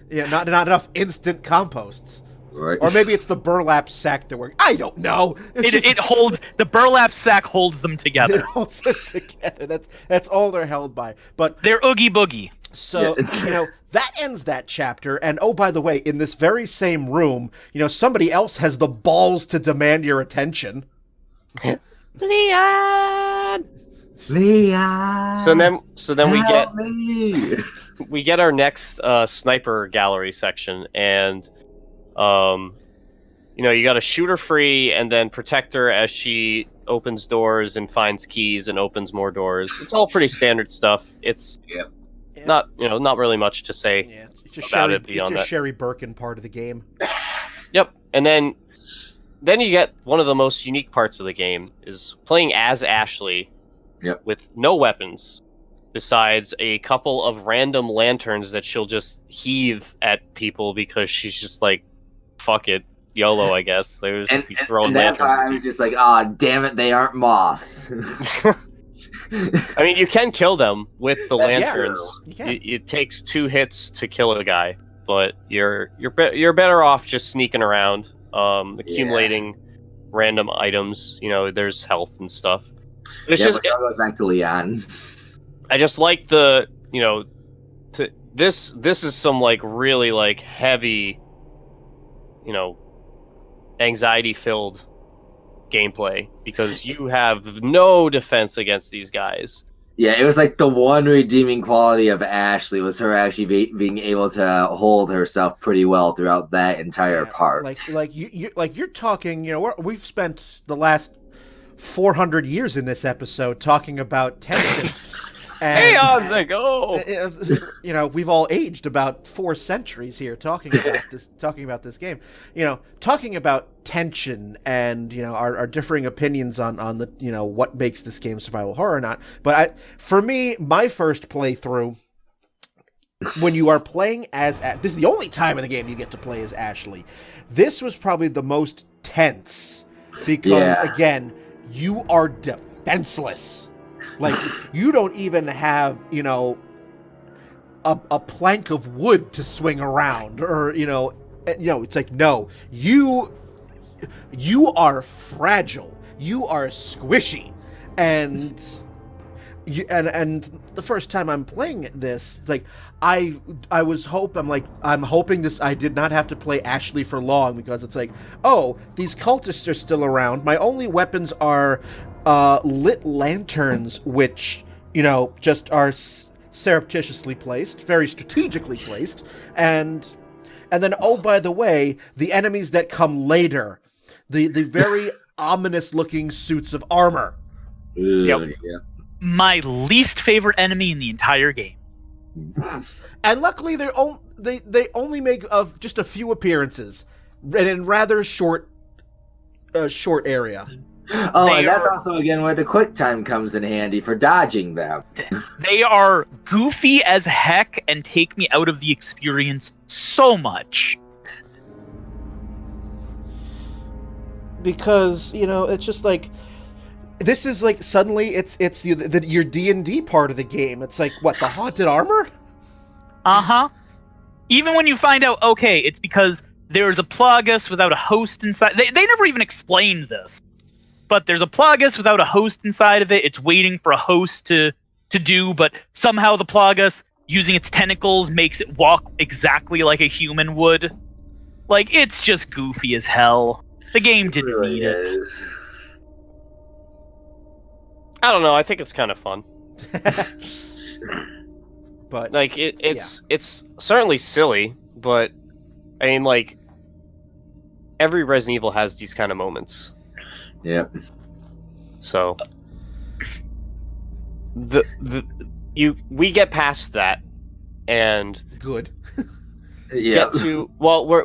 yeah, not enough instant composts. Right. Or maybe it's the burlap sack that works. I don't know. It holds the burlap sack holds them together. It holds it together. That's all they're held by. But they're oogie boogie. So that ends that chapter. And oh, by the way, in this very same room, somebody else has the balls to demand your attention. Leon. So then we get our next sniper gallery section, and you got to shoot her free and then protect her as she opens doors and finds keys and opens more doors. It's all pretty standard stuff. It's not really much to say about it beyond that. It's a Sherry Birkin part of the game. Yep, and then you get one of the most unique parts of the game is playing as Ashley. Yep. With no weapons, besides a couple of random lanterns that she'll just heave at people because she's just like, fuck it, YOLO, I guess. They was throwing that lanterns. Part, I was just like, damn it, they aren't moths. I mean, you can kill them with the lanterns. Yeah, it takes 2 hits to kill a guy, but you're better off just sneaking around, accumulating random items. There's health and stuff. But Which all goes back to Leon. I just like this is some like really like heavy, anxiety filled gameplay because you have no defense against these guys. Yeah, it was like the one redeeming quality of Ashley was her actually being able to hold herself pretty well throughout that entire part. You're talking. We've spent the last 400 years in this episode talking about tension. Aeons ago. We've all aged about 4 centuries here talking about this game. Talking about tension and our differing opinions on the what makes this game survival horror or not. But for me, my first playthrough, when you are playing as this is the only time in the game you get to play as Ashley. This was probably the most tense because again, you are defenseless. Like, you don't even have, a plank of wood to swing around, or, it's like, no, you are fragile, you are squishy, and the first time I'm playing this, like, I'm hoping this, I did not have to play Ashley for long, because it's like, oh, these cultists are still around, my only weapons are lit lanterns, which, just are surreptitiously placed, very strategically placed, and then, oh, by the way, the enemies that come later, the very ominous-looking suits of armor. Yep. My least favorite enemy in the entire game. And luckily, they only make of just a few appearances, and in rather short area. Oh, and that's also, again, where the quick time comes in handy for dodging them. They are goofy as heck and take me out of the experience so much. Because, it's just like, this is like, suddenly it's your D&D part of the game. It's like, what, the haunted armor? Uh-huh. Even when you find out, okay, it's because there's a Plagas without a host inside. They never even explained this. But there's a Plagas without a host inside of it. It's waiting for a host to do, but somehow the Plagas, using its tentacles, makes it walk exactly like a human would. Like, it's just goofy as hell. The game didn't need it. I don't know. I think it's kind of fun. But like it's certainly silly, but I mean, like, every Resident Evil has these kind of moments. Yep. So we get past that and good. Yeah.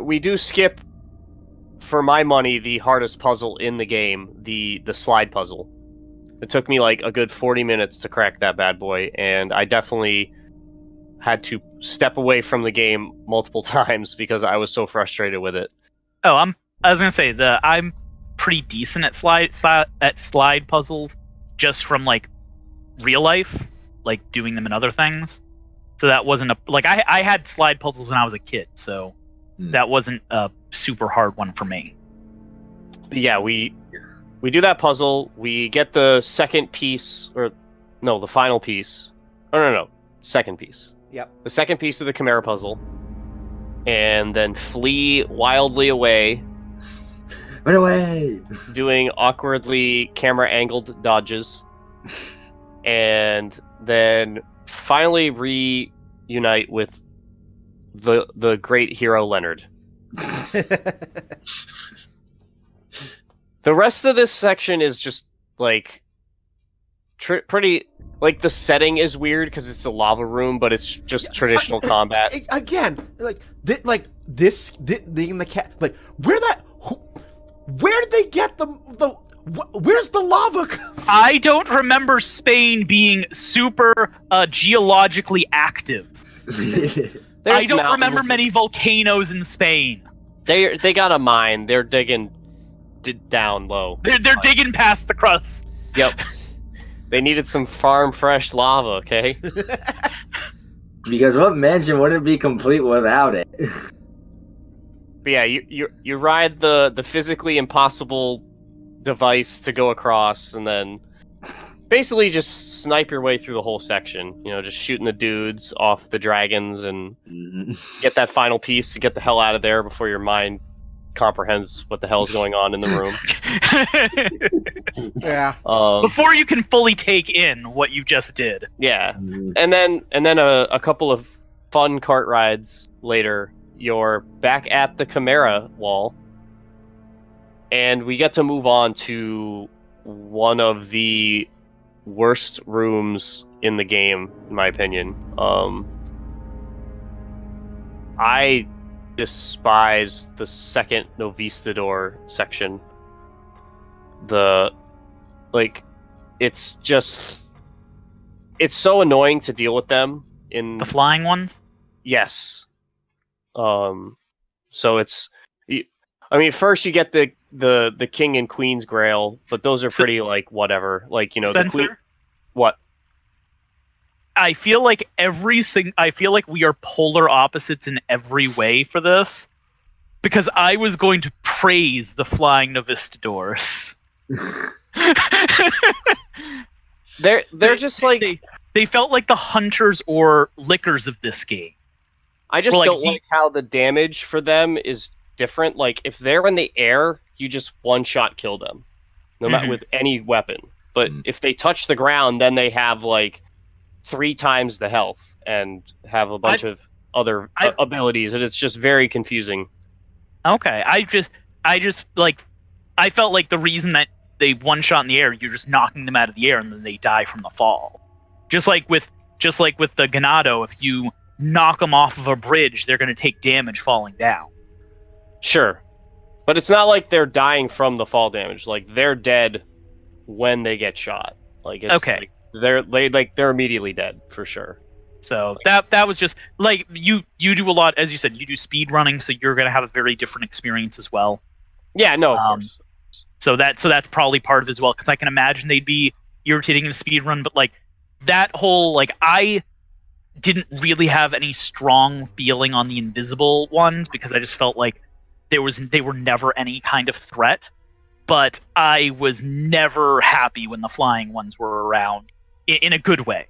We do skip, for my money, the hardest puzzle in the game, the slide puzzle. It took me like a good 40 minutes to crack that bad boy, and I definitely had to step away from the game multiple times because I was so frustrated with it. Oh, I was gonna say I'm pretty decent at slide puzzles, just from like real life, like doing them in other things. So that wasn't I had slide puzzles when I was a kid, so that wasn't a super hard one for me. But yeah, we do that puzzle. We get the second piece, or no, the final piece. Oh no, second piece. Yep. The second piece of the Chimera puzzle, and then flee wildly away. Run away! Doing awkwardly camera-angled dodges. And then finally reunite with the great hero Leonard. The rest of this section is just, like, pretty... Like, the setting is weird because it's a lava room, but it's just traditional combat. Again, this in the cat... Like, where did they get where's the lava? I don't remember Spain being super geologically active. I don't remember many volcanoes in Spain. They got a mine. They're digging down low. They're digging past the crust. Yep. They needed some farm fresh lava, okay? Because what mansion wouldn't be complete without it? But yeah, you ride the physically impossible device to go across, and then basically just snipe your way through the whole section. You know, just shooting the dudes off the dragons and get that final piece to get the hell out of there before your mind comprehends what the hell's going on in the room. Yeah. Before you can fully take in what you just did. Yeah. And then a couple of fun cart rides later, you're back at the Chimera wall, and we get to move on to one of the worst rooms in the game, in my opinion. I despise the second Novistador section. It's so annoying to deal with them in the flying ones. Yes. So it's, I mean, first you get the King and Queen's Grail, but those are pretty like whatever. Like, you know, Spencer? the Queen. What? I feel like I feel like we are polar opposites in every way for this, because I was going to praise the flying Novistadors. They're just like they felt like the hunters or lickers of this game. I just don't like how the damage for them is different. Like, if they're in the air, you just one-shot kill them, no matter with any weapon. But if they touch the ground, then they have like 3 times the health and have a bunch of other abilities, and it's just very confusing. Okay, I just like, I felt like the reason that they one-shot in the air, you're just knocking them out of the air and then they die from the fall. Just like with the Ganado, if you knock them off of a bridge, they're going to take damage falling down. Sure. But it's not like they're dying from the fall damage. Like, they're dead when they get shot. Like, it's okay. Like, they're immediately dead for sure. So that was just like, you do a lot, as you said, you do speed running, so you're going to have a very different experience as well. Yeah, no, of course. So that's probably part of it as well, because I can imagine they'd be irritating in a speed run, but like that whole, like, I didn't really have any strong feeling on the invisible ones because I just felt like they were never any kind of threat, but I was never happy when the flying ones were around in a good way.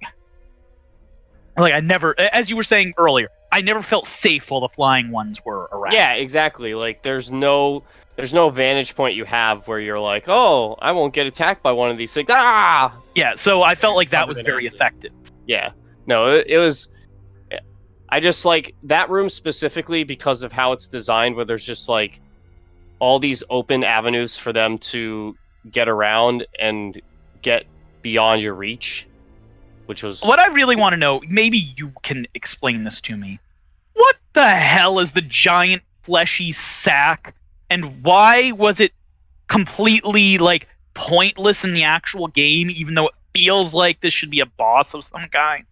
Like, I never, as you were saying earlier, I never felt safe while the flying ones were around. Yeah, exactly. Like, there's no vantage point you have where you're like, oh, I won't get attacked by one of these things. Ah! Yeah, so I felt like that was very effective. Yeah. No, it was... I just like that room specifically because of how it's designed, where there's just like all these open avenues for them to get around and get beyond your reach, which was... What I really want to know, maybe you can explain this to me. What the hell is the giant fleshy sack, and why was it completely like pointless in the actual game, even though it feels like this should be a boss of some kind?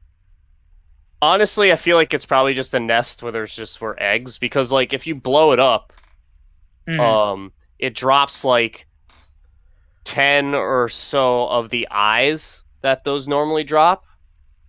Honestly, I feel like it's probably just a nest where were eggs, because like if you blow it up, it drops like 10 or so of the eyes that those normally drop,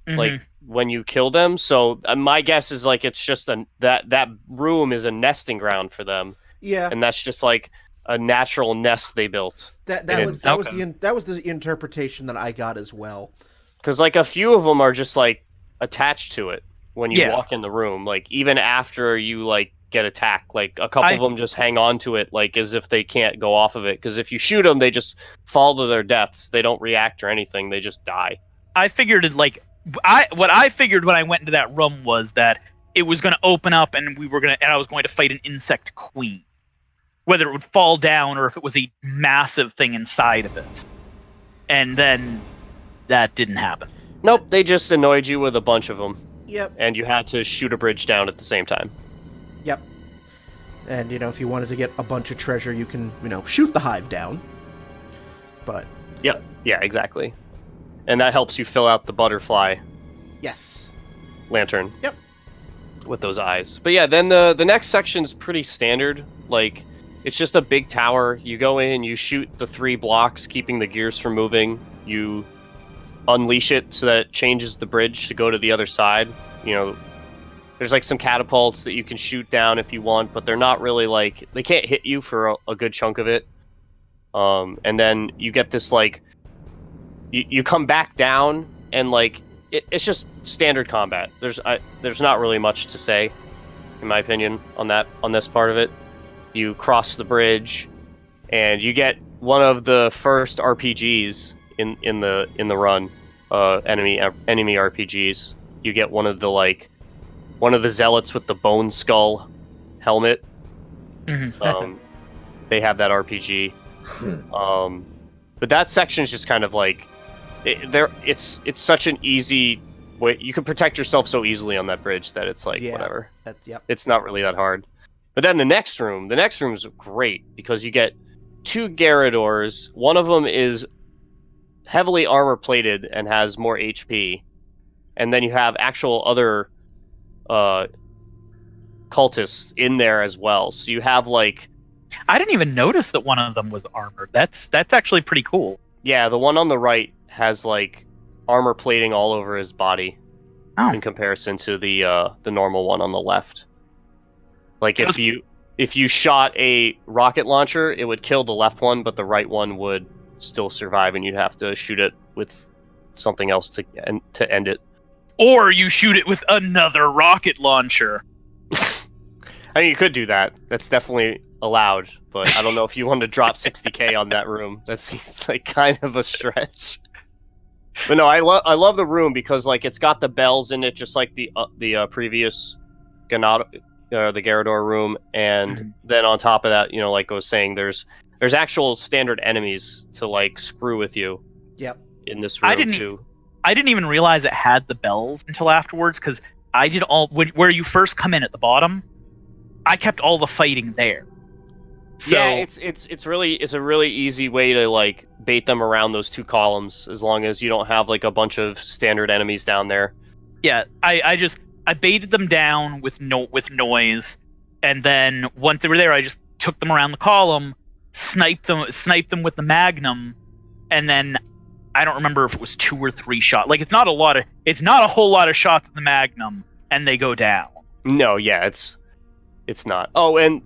like when you kill them. So my guess is like it's just that room is a nesting ground for them. Yeah, and that's just like a natural nest they built. That was the interpretation that I got as well. Because like a few of them are just like attached to it when you walk in the room, like even after you like get attacked, like a couple of them just hang on to it like as if they can't go off of it, because if you shoot them they just fall to their deaths. They don't react or anything, they just die. I figured it like what I figured when I went into that room was that it was going to open up and I was going to fight an insect queen, whether it would fall down or if it was a massive thing inside of it, and then that didn't happen. Nope, they just annoyed you with a bunch of them. Yep. And you had to shoot a bridge down at the same time. Yep. And, if you wanted to get a bunch of treasure, you can, shoot the hive down. But... Yep. Yeah, exactly. And that helps you fill out the butterfly... Yes. Lantern. Yep. With those eyes. But yeah, then the next section's pretty standard. Like, it's just a big tower. You go in, you shoot the 3 blocks, keeping the gears from moving. You... unleash it so that it changes the bridge to go to the other side. There's like some catapults that you can shoot down if you want, but they're not really like, they can't hit you for a good chunk of it. And then you get this like you come back down, and like it's just standard combat. There's not really much to say, in my opinion, on this part of it. You cross the bridge, and you get one of the first RPGs in the run, enemy RPGs. You get one of the zealots with the bone skull helmet. Mm-hmm. They have that RPG. But that section is just kind of like it's such an easy way. You can protect yourself so easily on that bridge that it's like whatever. It's not really that hard. But then the next room is great because you get 2 Garradors. One of them is heavily armor plated and has more HP, and then you have actual other cultists in there as well. So you have like, I didn't even notice that one of them was armored. That's actually pretty cool. Yeah, the one on the right has like armor plating all over his body in comparison to the normal one on the left. Like if you shot a rocket launcher, it would kill the left one, but the right one would still survive, and you'd have to shoot it with something else to end it. Or you shoot it with another rocket launcher. I mean, you could do that. That's definitely allowed, but I don't know if you want to drop 60k on that room. That seems like kind of a stretch. But no, I love the room because like it's got the bells in it, just like the previous the Garrador room, and then on top of that, like I was saying, there's actual standard enemies to like screw with you. Yep. In this room too. I didn't even realize it had the bells until afterwards, because I did where you first come in at the bottom. I kept all the fighting there. So, yeah, it's a really easy way to like bait them around those 2 columns, as long as you don't have like a bunch of standard enemies down there. Yeah, I baited them down with noise, and then once they were there, I just took them around the column, sniped them with the Magnum, and then I don't remember if it was 2 or 3 shots. Like it's not a whole lot of shots in the Magnum, and they go down. No, yeah, it's not. Oh, and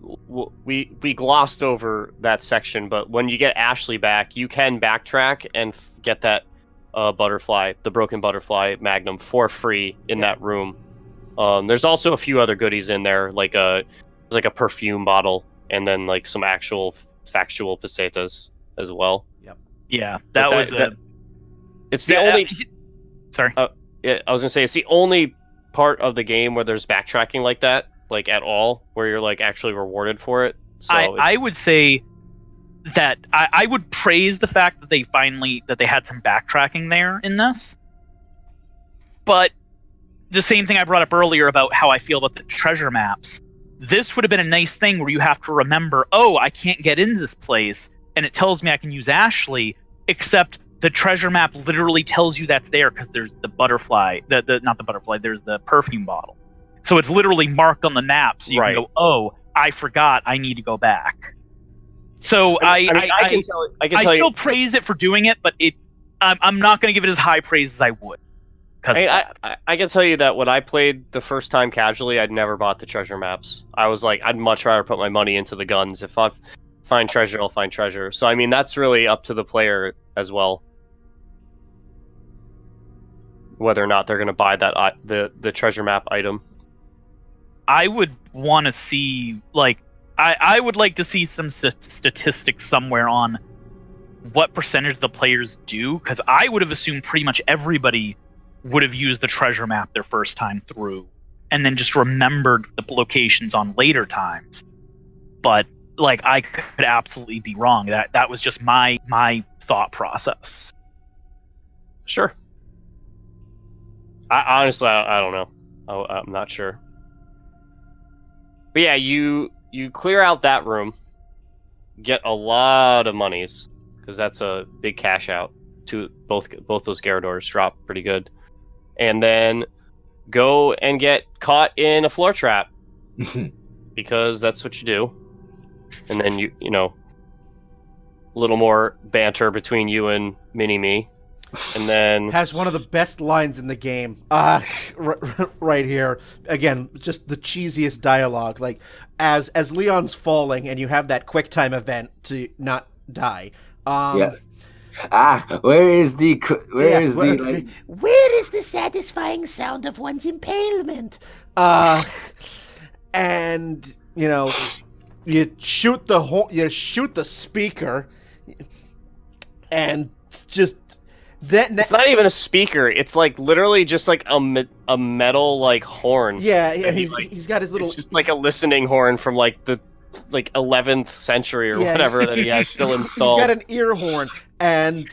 we glossed over that section, but when you get Ashley back, you can backtrack and get that the broken butterfly Magnum for free in that room. There's also a few other goodies in there, like a perfume bottle, and then like some actual factual pesetas as well. Yep. Yeah, it's the only. Sorry. Yeah, I was gonna say it's the only part of the game where there's backtracking like that, like at all, where you're like actually rewarded for it. So I would say that I would praise the fact that they had some backtracking there in this. But the same thing I brought up earlier about how I feel about the treasure maps. This would have been a nice thing where you have to remember, oh, I can't get into this place, and it tells me I can use Ashley, except the treasure map literally tells you that's there because there's the butterfly, not the butterfly, there's the perfume bottle. So it's literally marked on the map, so you can go, oh, I forgot, I need to go back. So I still praise it for doing it, but I'm not going to give it as high praise as I would. I can tell you that when I played the first time casually, I'd never bought the treasure maps. I was like, I'd much rather put my money into the guns. If I find treasure, I'll find treasure. So I mean, that's really up to the player as well, whether or not they're going to buy that the treasure map item. I would want to see, like, I would like to see some statistics somewhere on what percentage of the players do, because I would have assumed pretty much everybody would have used the treasure map their first time through, and then just remembered the locations on later times. But like, I could absolutely be wrong. That was just my thought process. Sure. I honestly, I don't know. I'm not sure. But yeah, you clear out that room, get a lot of monies, because that's a big cash out. To both those Garradors drop pretty good, and then go and get caught in a floor trap, because that's what you do. And then you know, a little more banter between you and Mini-Me. And then has one of the best lines in the game. Right here. Again, just the cheesiest dialogue. Like as Leon's falling and you have that quick time event to not die. Yeah. Where is the satisfying sound of one's impalement? And you shoot the speaker, and just it's not even a speaker. It's like literally just like a metal like horn. Yeah, he's got his little. It's just like a listening horn from like the 11th century or whatever that he has still installed. He's got an ear horn, and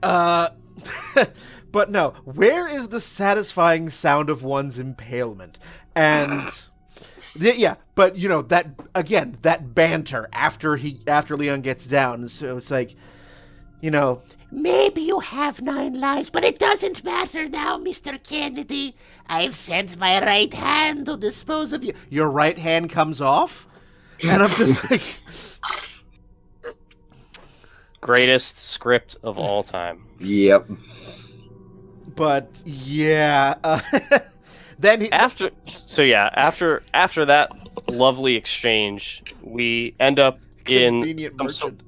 but no, where is the satisfying sound of one's impalement? And yeah, but that banter after Leon gets down, so it's like, maybe you have 9 lives, but it doesn't matter now, Mr. Kennedy. I've sent my right hand to dispose of you. Your right hand comes off? And I'm just like... Greatest script of all time. Yep. But, yeah... then after that lovely exchange, we end up in... Convenient merchant.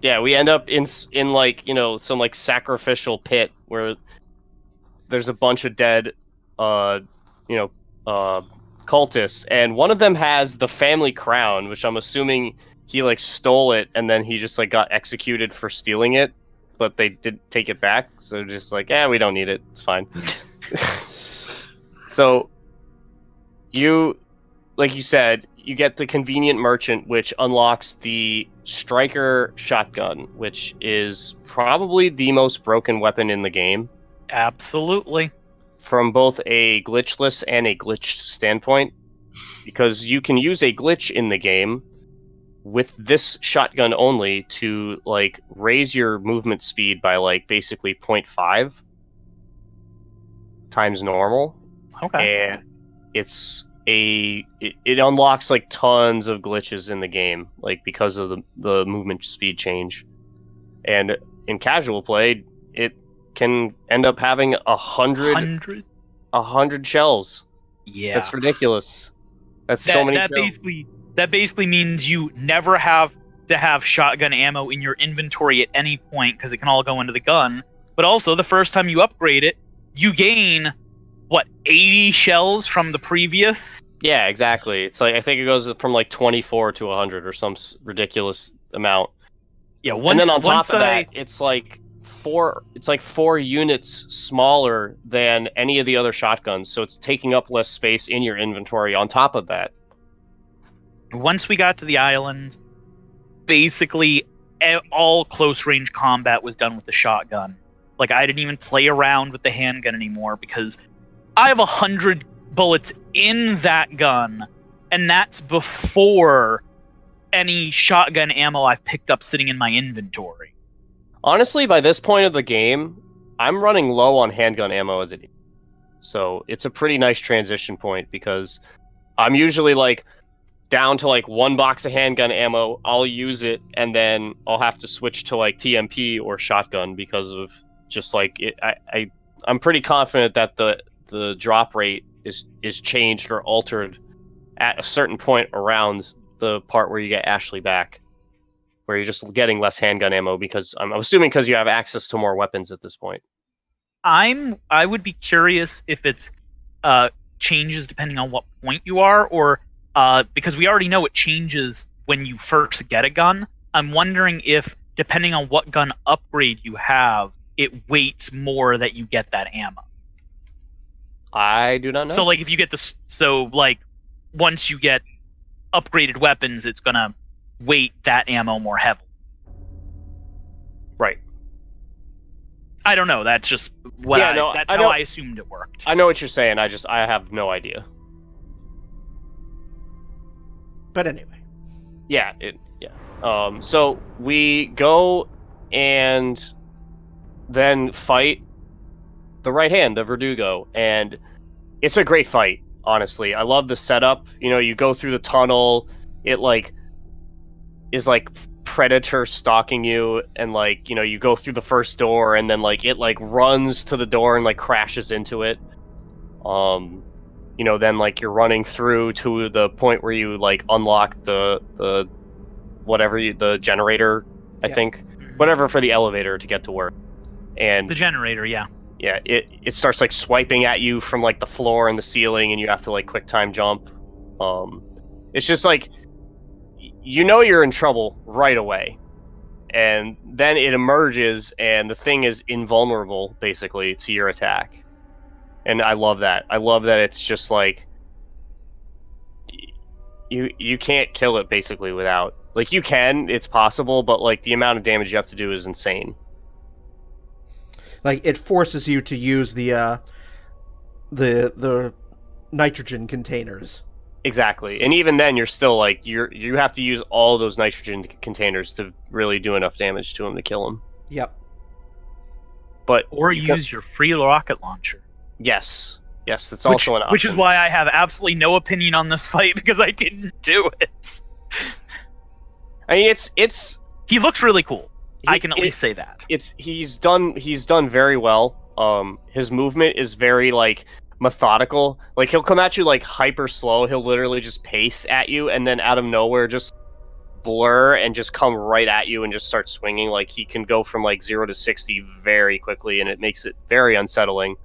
Yeah, we end up in like, some like sacrificial pit where there's a bunch of dead, cultists, and one of them has the family crown, which I'm assuming he like stole it, and then he just like got executed for stealing it, but they didn't take it back, so just like, we don't need it, it's fine. So like you said, you get the convenient merchant, which unlocks the striker shotgun, which is probably the most broken weapon in the game. Absolutely. From both a glitchless and a glitched standpoint, because you can use a glitch in the game with this shotgun only to like raise your movement speed by like basically 0.5 times normal. Okay. And it unlocks like tons of glitches in the game, like because of the movement speed change. And in casual play, it can end up having 100 shells. Yeah, that's ridiculous. That's so many shells. That basically means you never have to have shotgun ammo in your inventory at any point, because it can all go into the gun. But also, the first time you upgrade it, you gain 80 shells from the previous? Yeah, exactly. It's like, I think it goes from like 24 to 100 or some ridiculous amount. Yeah, and then on top of that, it's like 4 units smaller than any of the other shotguns, so it's taking up less space in your inventory on top of that. Once we got to the island, basically all close range combat was done with the shotgun. Like, I didn't even play around with the handgun anymore, because I have 100 bullets in that gun, and that's before any shotgun ammo I've picked up sitting in my inventory. Honestly, by this point of the game, I'm running low on handgun ammo as it is. So it's a pretty nice transition point, because I'm usually like down to like 1 box of handgun ammo. I'll use it, and then I'll have to switch to like TMP or shotgun, because of just like it. I'm pretty confident that the drop rate is changed or altered at a certain point around the part where you get Ashley back, where you're just getting less handgun ammo, because I'm assuming because you have access to more weapons at this point. I would be curious if it's changes depending on what point you are, or because we already know it changes when you first get a gun. I'm wondering if, depending on what gun upgrade you have, it weights more that you get that ammo. I do not know. So, like, if you get once you get upgraded weapons, it's gonna weight that ammo more heavily. Right. I don't know. That's just what that's how I assumed it worked. I know what you're saying. I have no idea. But anyway. Yeah. So we go and then fight the right hand of Verdugo, and it's a great fight, honestly. I love the setup. You go through the tunnel, it like is like predator stalking you, and like, you go through the first door, and then like it like runs to the door and like crashes into it. Then like you're running through to the point where you like unlock the generator I think. Whatever for the elevator to get to work. And The generator, yeah. yeah, it starts like swiping at you from like the floor and the ceiling, and you have to like quick time jump. It's just like you know you're in trouble right away, and then it emerges, and the thing is invulnerable basically to your attack. And I love that. I love that it's just like you can't kill it basically without, like, you can, it's possible, but like the amount of damage you have to do is insane. Like, it forces you to use the nitrogen containers. Exactly. And even then you're still like you have to use all those nitrogen containers to really do enough damage to him to kill him. Yep. But Or use your free rocket launcher. Yes, that's also an option. Which is why I have absolutely no opinion on this fight, because I didn't do it. I mean, it's he looks really cool. I can at least say that. He's done very well. His movement is very like methodical. Like, he'll come at you like hyper slow. He'll literally just pace at you, and then out of nowhere just blur and just come right at you and just start swinging. Like, he can go from like 0 to 60 very quickly, and it makes it very unsettling.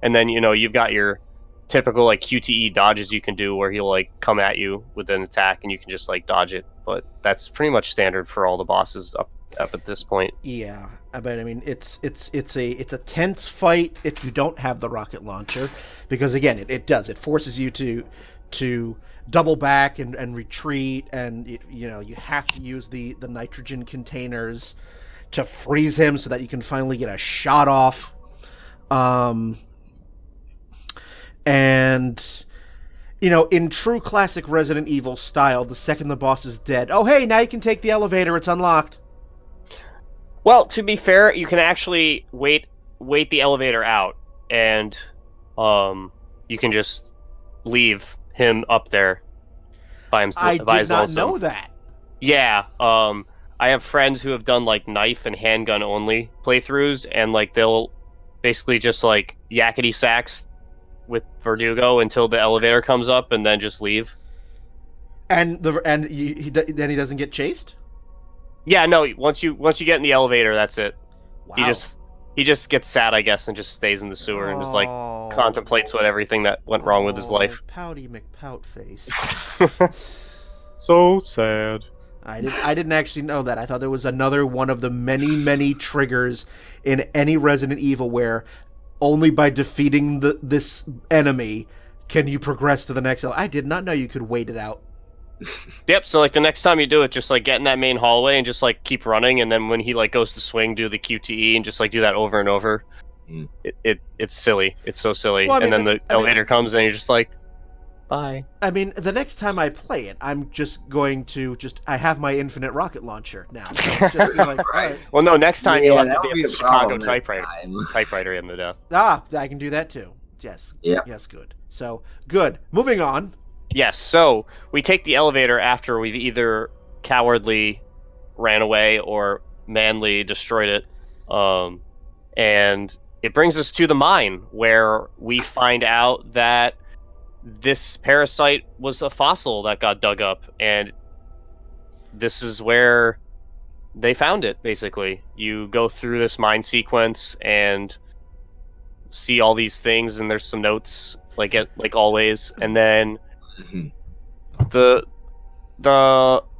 And then, you know, you've got your typical like QTE dodges you can do, where he'll like come at you with an attack and you can just like dodge it. But that's pretty much standard for all the bosses up at this point. Yeah, but I mean, it's a tense fight if you don't have the rocket launcher, because again, it forces you to double back and retreat, and you have to use the nitrogen containers to freeze him so that you can finally get a shot off. And, in true classic Resident Evil style, the second the boss is dead, oh, hey, now you can take the elevator, it's unlocked. Well, to be fair, you can actually wait the elevator out, and you can just leave him up there by himself. I did not know that. Yeah, I have friends who have done like knife and handgun only playthroughs, and like they'll basically just like yakety sax with Verdugo until the elevator comes up, and then just leave. And then he doesn't get chased? Yeah, no. Once you get in the elevator, that's it. Wow. He just gets sad, I guess, and just stays in the sewer and just like contemplates what everything that went wrong with his life. Pouty McPout face. So sad. I didn't actually know that. I thought there was another one of the many triggers in any Resident Evil where only by defeating this enemy can you progress to the next level. I did not know you could wait it out. Yep, so like the next time you do it, just like get in that main hallway and just like keep running, and then when he like goes to swing, do the QTE and just like do that over and over. It's silly. It's so silly. Well, I mean, and then the elevator comes and you're just like, bye. I mean, the next time I play it, I'm just going to I have my infinite rocket launcher now. So just be like, right. Well, no, next time you'll have to be a Chicago typewriter in the death. I can do that too. Yes. Yeah. Yes, good. So, good. Moving on. Yes, so we take the elevator after we've either cowardly ran away or manly destroyed it. And it brings us to the mine, where we find out that this parasite was a fossil that got dug up, and this is where they found it, basically. You go through this mine sequence and see all these things, and there's some notes, like always, and then the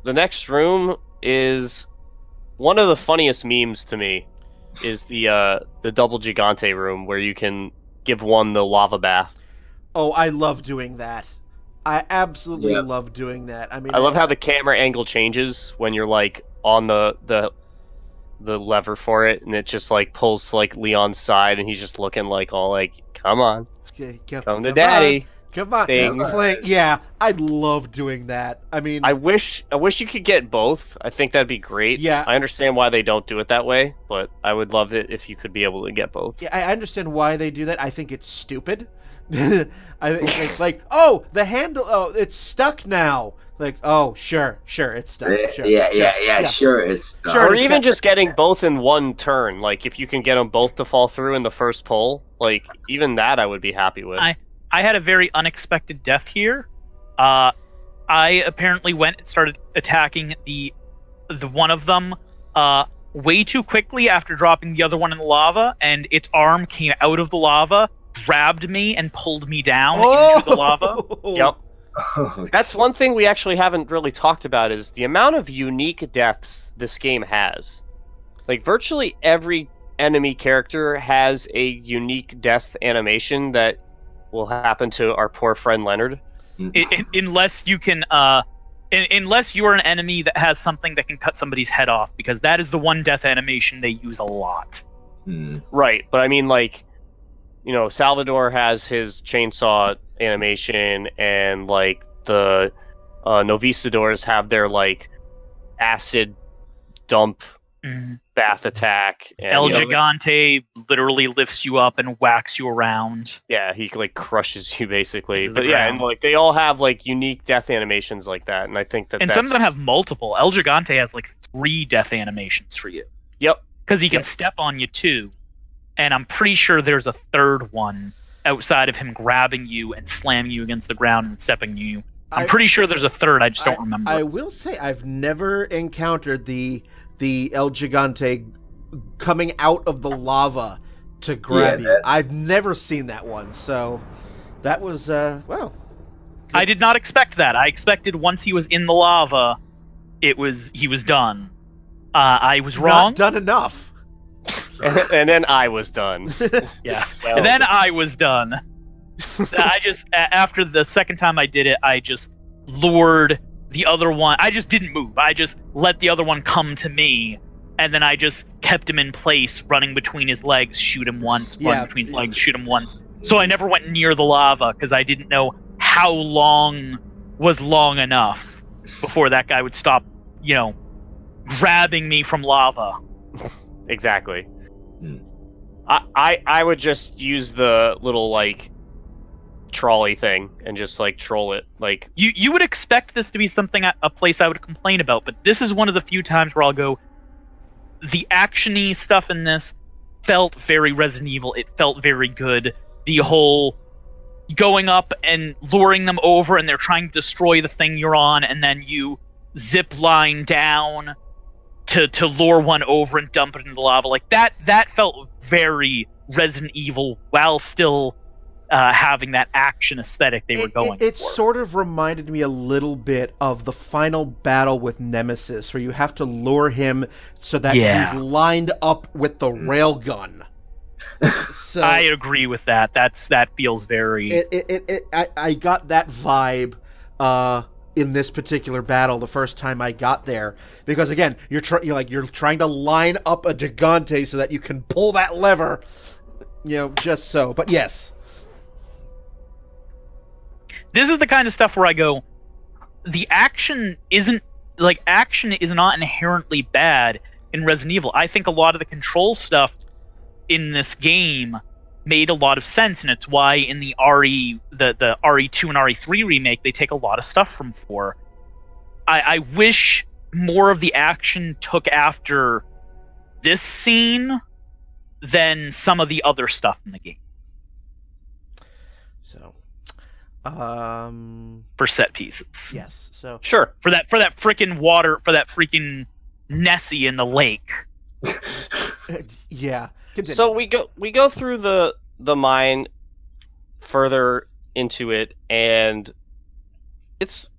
next room is one of the funniest memes to me, is the double gigante room, where you can give one the lava bath. Oh, I love doing that. I absolutely love doing that. I mean, I love how the camera angle changes when you're like on the lever for it, and it just like pulls to like Leon's side, and he's just looking like all like, come on, come to daddy. Come on, yeah, I'd love doing that. I mean, I wish you could get both. I think that'd be great. Yeah, I understand why they don't do it that way, but I would love it if you could be able to get both. Yeah, I understand why they do that. I think it's stupid. I think like, oh, the handle, oh, it's stuck now. Like, oh, sure, it's stuck. Sure, sure, it's stuck. Or even just getting both in one turn. Like, if you can get them both to fall through in the first pull, like, even that I would be happy with. I had a very unexpected death here. I apparently went and started attacking the one of them way too quickly after dropping the other one in the lava, and its arm came out of the lava, grabbed me, and pulled me down into the lava. Yep. That's one thing we actually haven't really talked about is the amount of unique deaths this game has. Like, virtually every enemy character has a unique death animation that will happen to our poor friend Leonard. Unless you can, unless you're an enemy that has something that can cut somebody's head off, because that is the one death animation they use a lot. Right, but I mean, like, you know, Salvador has his chainsaw animation, and like the Novistadors have their like acid dump bath attack. And, El Gigante literally lifts you up and whacks you around. Yeah, he like crushes you basically. But ground. yeah, and like they all have like unique death animations like that, and I think that some of them have multiple. El Gigante has like 3 death animations for you. Yep. Because he can step on you too. And I'm pretty sure there's a 3rd one outside of him grabbing you and slamming you against the ground and stepping you. I'm pretty sure there's a 3rd, I just don't remember. I will say I've never encountered the El Gigante coming out of the lava to grab you. I've never seen that one, so that was, well... I did not expect that. I expected once he was in the lava, he was done. I was wrong. Not done enough. And then I was done. Yeah. Well, and then I was done. I just, after the second time I did it, I just lured the other one. I just didn't move. I just let the other one come to me, and then I just kept him in place, running between his legs, shoot him once, run between his legs, shoot him once. So I never went near the lava, because I didn't know how long was long enough before that guy would stop, you know, grabbing me from lava. Exactly. I would just use the little like trolley thing and just like troll it. Like you would expect this to be something, a place I would complain about, but this is one of the few times where I'll go, the actiony stuff in this felt very Resident Evil. It felt very good. The whole going up and luring them over, and they're trying to destroy the thing you're on, and then you zip line down to lure one over and dump it into the lava. Like that felt very Resident Evil while still having that action aesthetic they were going for. It sort of reminded me a little bit of the final battle with Nemesis, where you have to lure him so that he's lined up with the railgun. So I agree with that. That feels very... I got that vibe in this particular battle the first time I got there, because again, you're trying to line up a Gigante so that you can pull that lever, you know, just so. But yes, this is the kind of stuff where I go, the action is not inherently bad in Resident Evil. I think a lot of the control stuff in this game made a lot of sense, and it's why in the RE2 and RE3 remake they take a lot of stuff from 4. I wish more of the action took after this scene than some of the other stuff in the game. So, for set pieces, yes. So sure, for that freaking water, for that freaking Nessie in the lake. Yeah. Continue. So we go through the mine further into it, and it's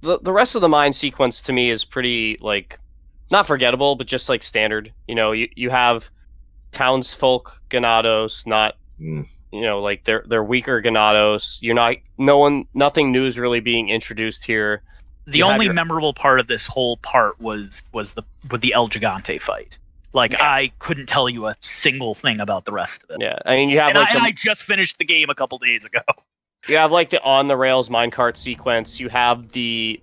the rest of the mine sequence to me is pretty like not forgettable, but just like standard. You know, you have townsfolk Ganados, not you know, like they're weaker Ganados. Nothing new is really being introduced here. The only memorable part of this whole part was the El Gigante fight. Like, I couldn't tell you a single thing about the rest of it. Yeah, I mean, you have I just finished the game a couple days ago. You have like the on the rails minecart sequence. You have the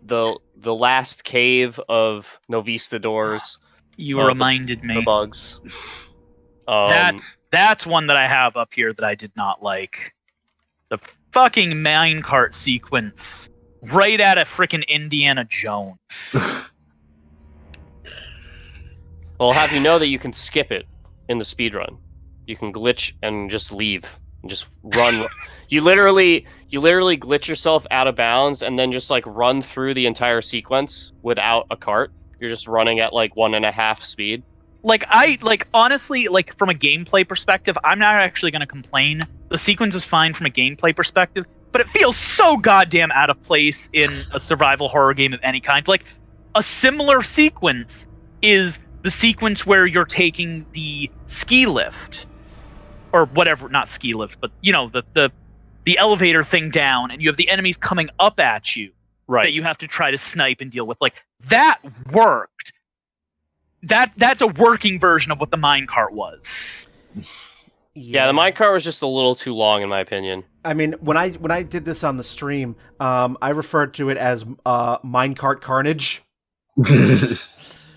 last cave of Novistadors. You reminded me. The bugs. That's one that I have up here that I did not like. The fucking minecart sequence, right out of frickin' Indiana Jones. Well, I'll have you know that you can skip it in the speedrun. You can glitch and just leave and just run. You literally glitch yourself out of bounds and then just like run through the entire sequence without a cart. You're just running at like 1.5 speed. Honestly, from a gameplay perspective, I'm not actually going to complain. The sequence is fine from a gameplay perspective, but it feels so goddamn out of place in a survival horror game of any kind. Like, a similar sequence is the sequence where you're taking the ski lift, or whatever, not ski lift, but the elevator thing down, and you have the enemies coming up at you, right? That you have to try to snipe and deal with. Like, that worked. That's a working version of what the minecart was. Yeah, the minecart was just a little too long, in my opinion. I mean, when I did this on the stream, I referred to it as minecart carnage.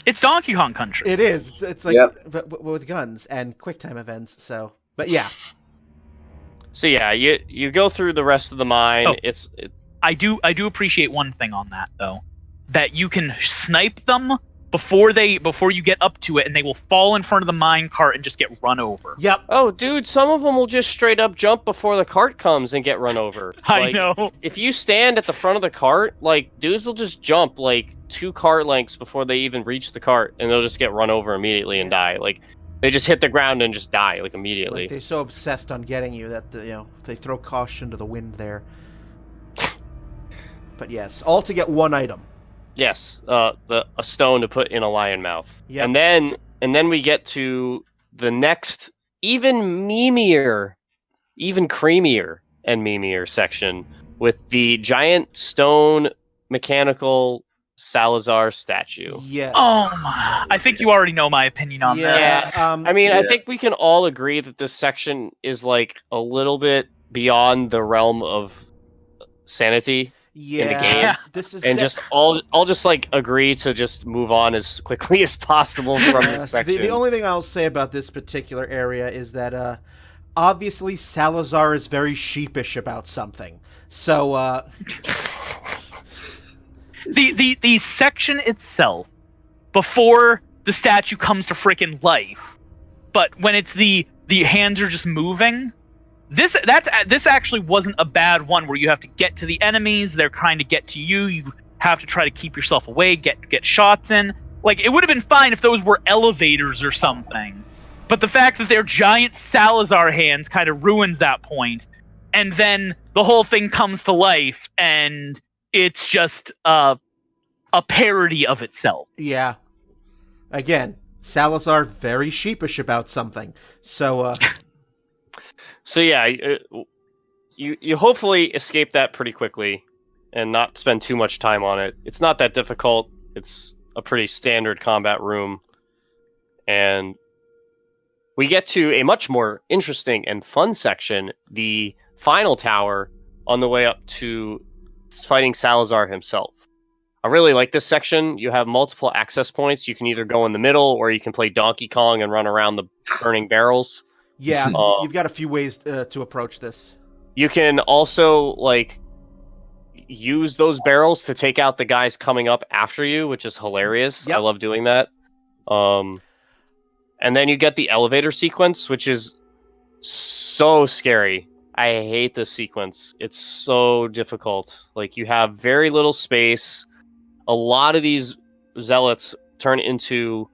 It's Donkey Kong Country. It is. It's like but with guns and QuickTime events. So, but yeah. So yeah, you go through the rest of the mine. Oh, I do appreciate one thing on that though, that you can snipe them before you get up to it, and they will fall in front of the mine cart and just get run over. Yep. Oh, dude, some of them will just straight up jump before the cart comes and get run over. I know. If you stand at the front of the cart, like, dudes will just jump like 2 cart lengths before they even reach the cart, and they'll just get run over immediately and die. Like, they just hit the ground and just die like immediately. Like, they're so obsessed on getting you that they throw caution to the wind there. But yes, all to get one item. Yes, a stone to put in a lion mouth. Yep. And then we get to the next, even memeier, even creamier and memeier section with the giant stone mechanical Salazar statue. Yes. Oh my! I think you already know my opinion on this. I think we can all agree that this section is like a little bit beyond the realm of sanity. In the game, this is I'll just like agree to just move on as quickly as possible from this section. The only thing I'll say about this particular area is that obviously Salazar is very sheepish about something. So the section itself, before the statue comes to freaking life, but when it's the hands are just moving. This actually wasn't a bad one where you have to get to the enemies, they're trying to get to you, you have to try to keep yourself away, get shots in. Like, it would have been fine if those were elevators or something. But the fact that they're giant Salazar hands kind of ruins that point. And then the whole thing comes to life and it's just a parody of itself. Yeah. Again, Salazar very sheepish about something. So So yeah, you hopefully escape that pretty quickly and not spend too much time on it. It's not that difficult. It's a pretty standard combat room. And we get to a much more interesting and fun section, the final tower, on the way up to fighting Salazar himself. I really like this section. You have multiple access points. You can either go in the middle or you can play Donkey Kong and run around the burning barrels. Yeah, you've got a few ways to approach this. You can also, like, use those barrels to take out the guys coming up after you, which is hilarious. Yep. I love doing that. And then you get the elevator sequence, which is so scary. I hate this sequence. It's so difficult. Like, you have very little space. A lot of these zealots turn into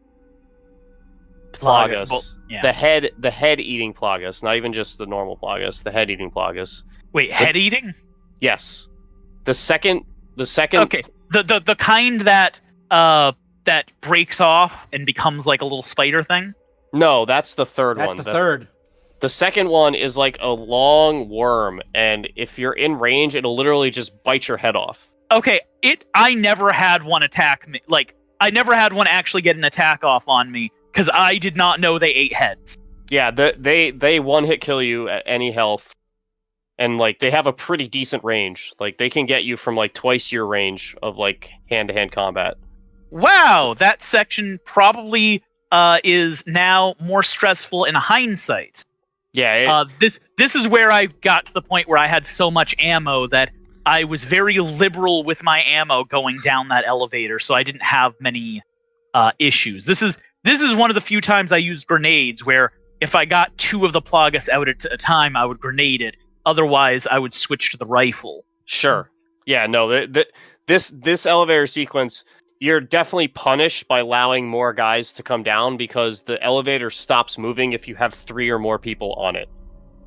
Plagas. Well, yeah. The head eating Plagas, not even just the normal Plagas, the head eating Plagas. Wait, head eating? Yes. The second Okay. The kind that breaks off and becomes like a little spider thing? No, that's the third one. That's the third. The second one is like a long worm, and if you're in range, it'll literally just bite your head off. Okay, I never had one attack me. Like, I never had one actually get an attack off on me. Because I did not know they ate heads. Yeah, they one-hit kill you at any health. And, like, they have a pretty decent range. Like, they can get you from, like, twice your range of, like, hand-to-hand combat. Wow, that section probably is now more stressful in hindsight. Yeah. This is where I got to the point where I had so much ammo that I was very liberal with my ammo going down that elevator, so I didn't have many issues. This is one of the few times I used grenades where if I got 2 of the Plagas out at a time, I would grenade it. Otherwise, I would switch to the rifle. Sure. Yeah, no, this elevator sequence, you're definitely punished by allowing more guys to come down because the elevator stops moving if you have 3 or more people on it.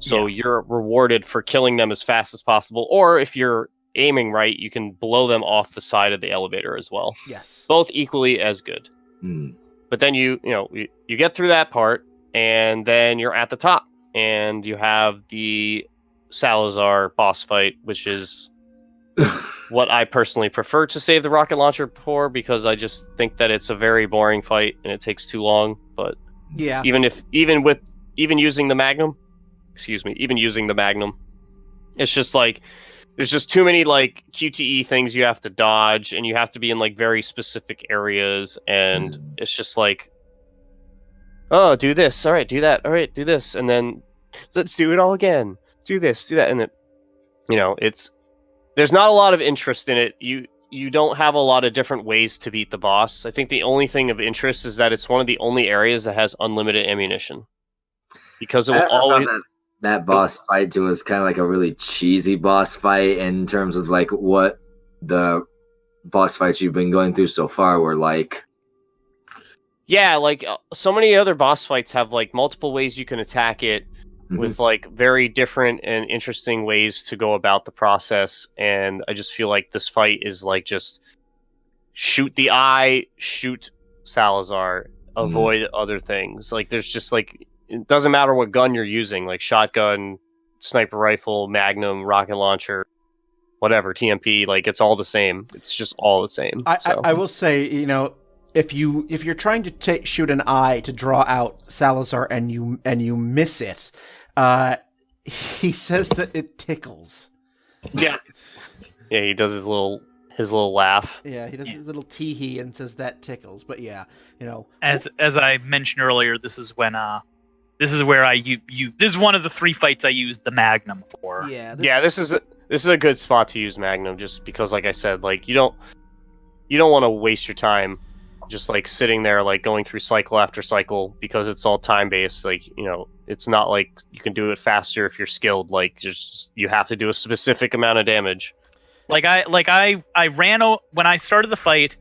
So you're rewarded for killing them as fast as possible, or if you're aiming right, you can blow them off the side of the elevator as well. Yes. Both equally as good. But then you get through that part, and then you're at the top, and you have the Salazar boss fight, which is what I personally prefer to save the rocket launcher for, because I just think that it's a very boring fight and it takes too long. But yeah, even using the Magnum, it's just like there's just too many like QTE things you have to dodge, and you have to be in like very specific areas, and it's just like, oh, do this, all right, do that, all right, do this, and then let's do it all again. Do this, do that, and there's not a lot of interest in it. You don't have a lot of different ways to beat the boss. I think the only thing of interest is that it's one of the only areas that has unlimited ammunition, because it will always. That boss fight too was kind of like a really cheesy boss fight in terms of like what the boss fights you've been going through so far were like. Yeah, like so many other boss fights have like multiple ways you can attack it, with like very different and interesting ways to go about the process. And I just feel like this fight is like just shoot the eye, shoot Salazar, avoid other things. Like there's just like, it doesn't matter what gun you're using, like shotgun, sniper rifle, Magnum, rocket launcher, whatever, TMP, like it's all the same. It's just all the same. I will say, if you're trying to shoot an eye to draw out Salazar and you miss it, he says that it tickles. Yeah, he does his little laugh. Yeah, he does his little tee-hee and says that tickles. But yeah, as I mentioned earlier, this is where this is one of the 3 fights I used the Magnum for. Yeah, this is a good spot to use Magnum, just because, like I said, like you don't want to waste your time just like sitting there like going through cycle after cycle, because it's all time based. Like it's not like you can do it faster if you're skilled. Like just you have to do a specific amount of damage. When I started the fight,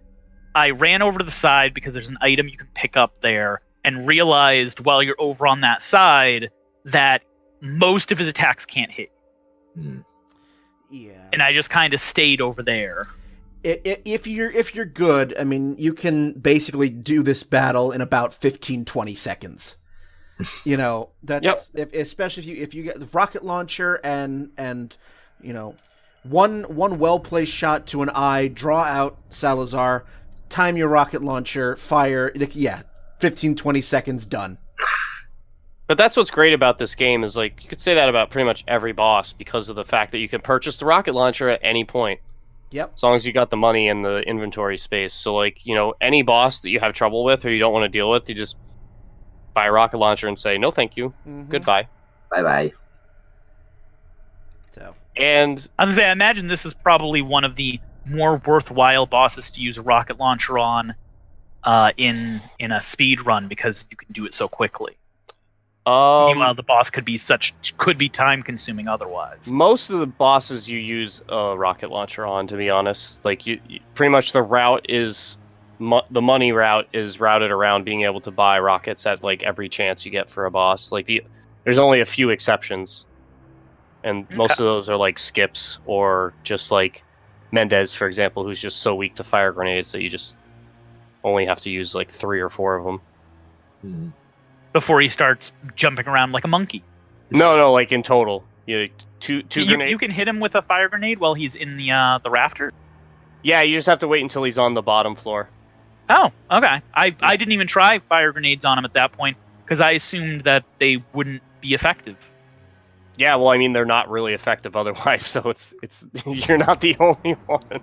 I ran over to the side because there's an item you can pick up there, and realized while you're over on that side that most of his attacks can't hit. Yeah. And I just kind of stayed over there. If you're good, I mean, you can basically do this battle in about 15-20 seconds. That's especially if you get the rocket launcher and one well placed shot to an eye, draw out Salazar, time your rocket launcher, fire. 15-20 seconds, done. But that's what's great about this game, is like you could say that about pretty much every boss, because of the fact that you can purchase the rocket launcher at any point. Yep. As long as you got the money and the inventory space. So like, any boss that you have trouble with or you don't want to deal with, you just buy a rocket launcher and say, no thank you. Goodbye. Bye-bye. So. And I was gonna say, I imagine this is probably one of the more worthwhile bosses to use a rocket launcher on in a speed run, because you can do it so quickly. Meanwhile, the boss could be time consuming otherwise. Most of the bosses you use a rocket launcher on, to be honest. Like you pretty much the route is the money route is routed around being able to buy rockets at like every chance you get for a boss. Like there's only a few exceptions, and most of those are like skips, or just like Mendez, for example, who's just so weak to fire grenades that you just only have to use like 3 or 4 of them before he starts jumping around like a monkey. No, like in total, two grenades. You can hit him with a fire grenade while he's in the rafter. Yeah, you just have to wait until he's on the bottom floor. Oh, okay. I didn't even try fire grenades on him at that point, because I assumed that they wouldn't be effective. Yeah, well, I mean, they're not really effective otherwise, so it's you're not the only one.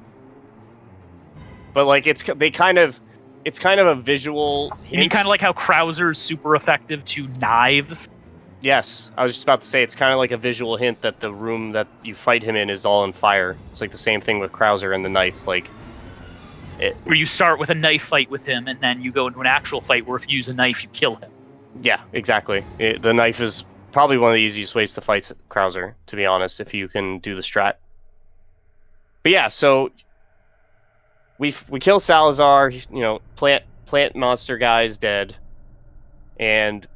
But like it's kind of a visual hint. You mean kind of like how Krauser's super effective to knives? Yes, I was just about to say it's kind of like a visual hint that the room that you fight him in is all on fire. It's like the same thing with Krauser and the knife, where you start with a knife fight with him, and then you go into an actual fight where if you use a knife, you kill him. Yeah, exactly. The knife is probably one of the easiest ways to fight Krauser, to be honest, if you can do the strat. But yeah, so we kill Salazar. Plant monster guy is dead, and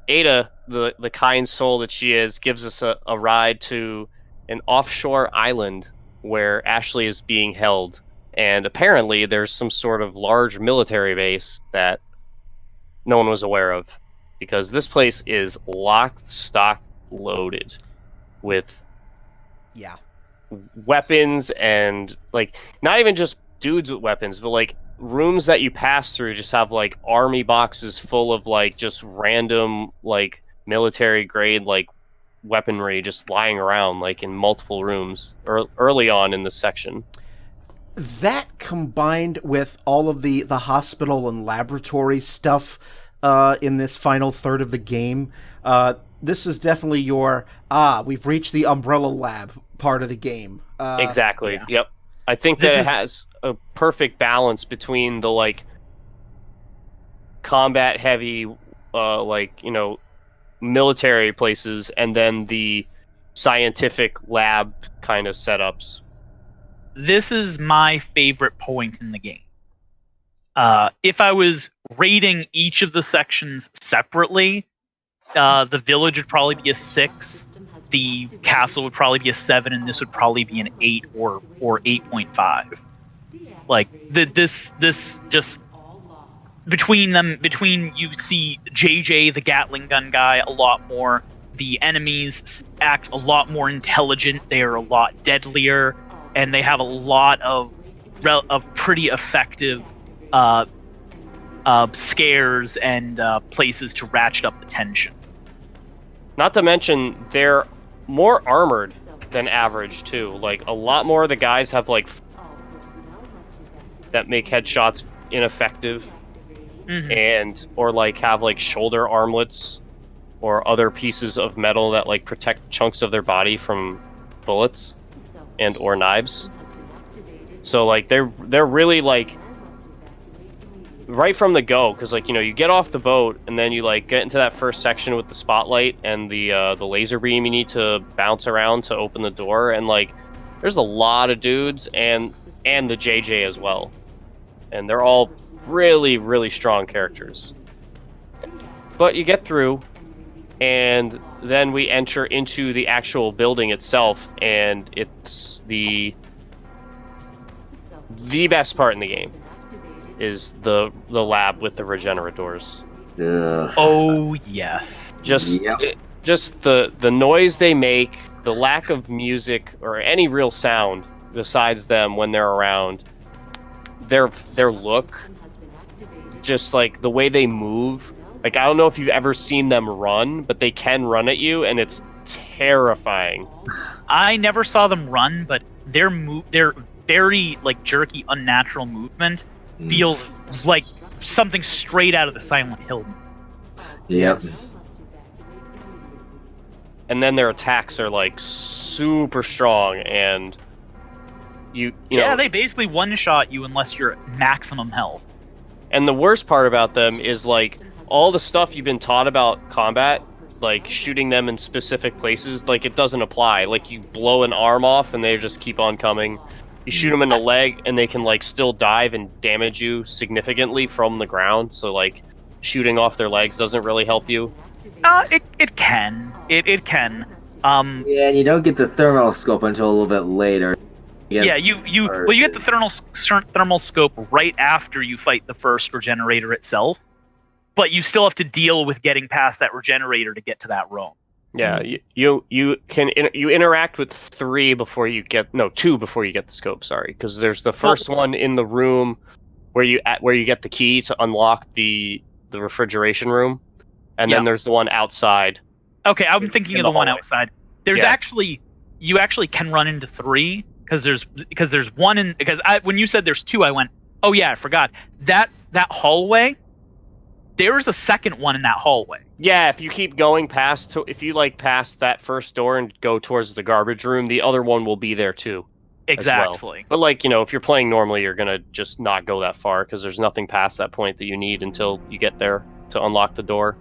Ada, the kind soul that she is, gives us a ride to an offshore island where Ashley is being held, and apparently there's some sort of large military base that no one was aware of, because this place is locked, stock, loaded with weapons, and like not even just dudes with weapons, but like rooms that you pass through just have like army boxes full of like just random like military grade like weaponry just lying around like in multiple rooms early on in the section. That combined with all of the hospital and laboratory stuff in this final third of the game, this is definitely your we've reached the Umbrella Lab part of the game. Exactly. Yeah. Yep. I think that it has a perfect balance between the like combat heavy military places and then the scientific lab kind of setups. This is my favorite point in the game. If I was rating each of the sections separately, the village would probably be a 6, the castle would probably be a 7, and this would probably be an 8 or 8.5. Like this just between you see JJ the Gatling gun guy a lot more. The enemies act a lot more intelligent. They are a lot deadlier, and they have a lot of pretty effective scares and places to ratchet up the tension. Not to mention, they're more armored than average too. Like a lot more of the guys have like that make headshots ineffective, and or like have like shoulder armlets or other pieces of metal that like protect chunks of their body from bullets and or knives. So like they're really like right from the go, because like you get off the boat and then you like get into that first section with the spotlight and the laser beam you need to bounce around to open the door, and like there's a lot of dudes and the JJ as well, and they're all really, really strong characters. But you get through, and then we enter into the actual building itself, and it's the best part in the game is the lab with the regenerators. Oh yes. Just the noise they make, the lack of music or any real sound besides them when they're around, their look, just like the way they move. Like I don't know if you've ever seen them run, but they can run at you, and it's terrifying. I never saw them run, but their very like jerky, unnatural movement feels like something straight out of the Silent Hill. Yep. And then their attacks are like super strong, and you know, they basically one-shot you unless you're at maximum health. And the worst part about them is like all the stuff you've been taught about combat, like shooting them in specific places, like it doesn't apply. Like you blow an arm off and they just keep on coming. You shoot them in the leg and they can like still dive and damage you significantly from the ground. So like shooting off their legs doesn't really help you. It can. It can. Yeah, and you don't get the thermal scope until a little bit later. Yeah, you get the thermal scope right after you fight the first regenerator itself, but you still have to deal with getting past that regenerator to get to that room. Yeah, you interact with 2 before you get the scope. Sorry, because there's the first one in the room where you get the key to unlock the refrigeration room, and then there's the one outside. Okay, I'm thinking of the one outside. There's you actually can run into 3 because there's one when you said there's 2, I went, oh yeah, I forgot that hallway. There's a second one in that hallway. Yeah, if you keep going past that first door and go towards the garbage room, the other one will be there too. Exactly. Well. But like, if you're playing normally, you're gonna just not go that far because there's nothing past that point that you need until you get there to unlock the door.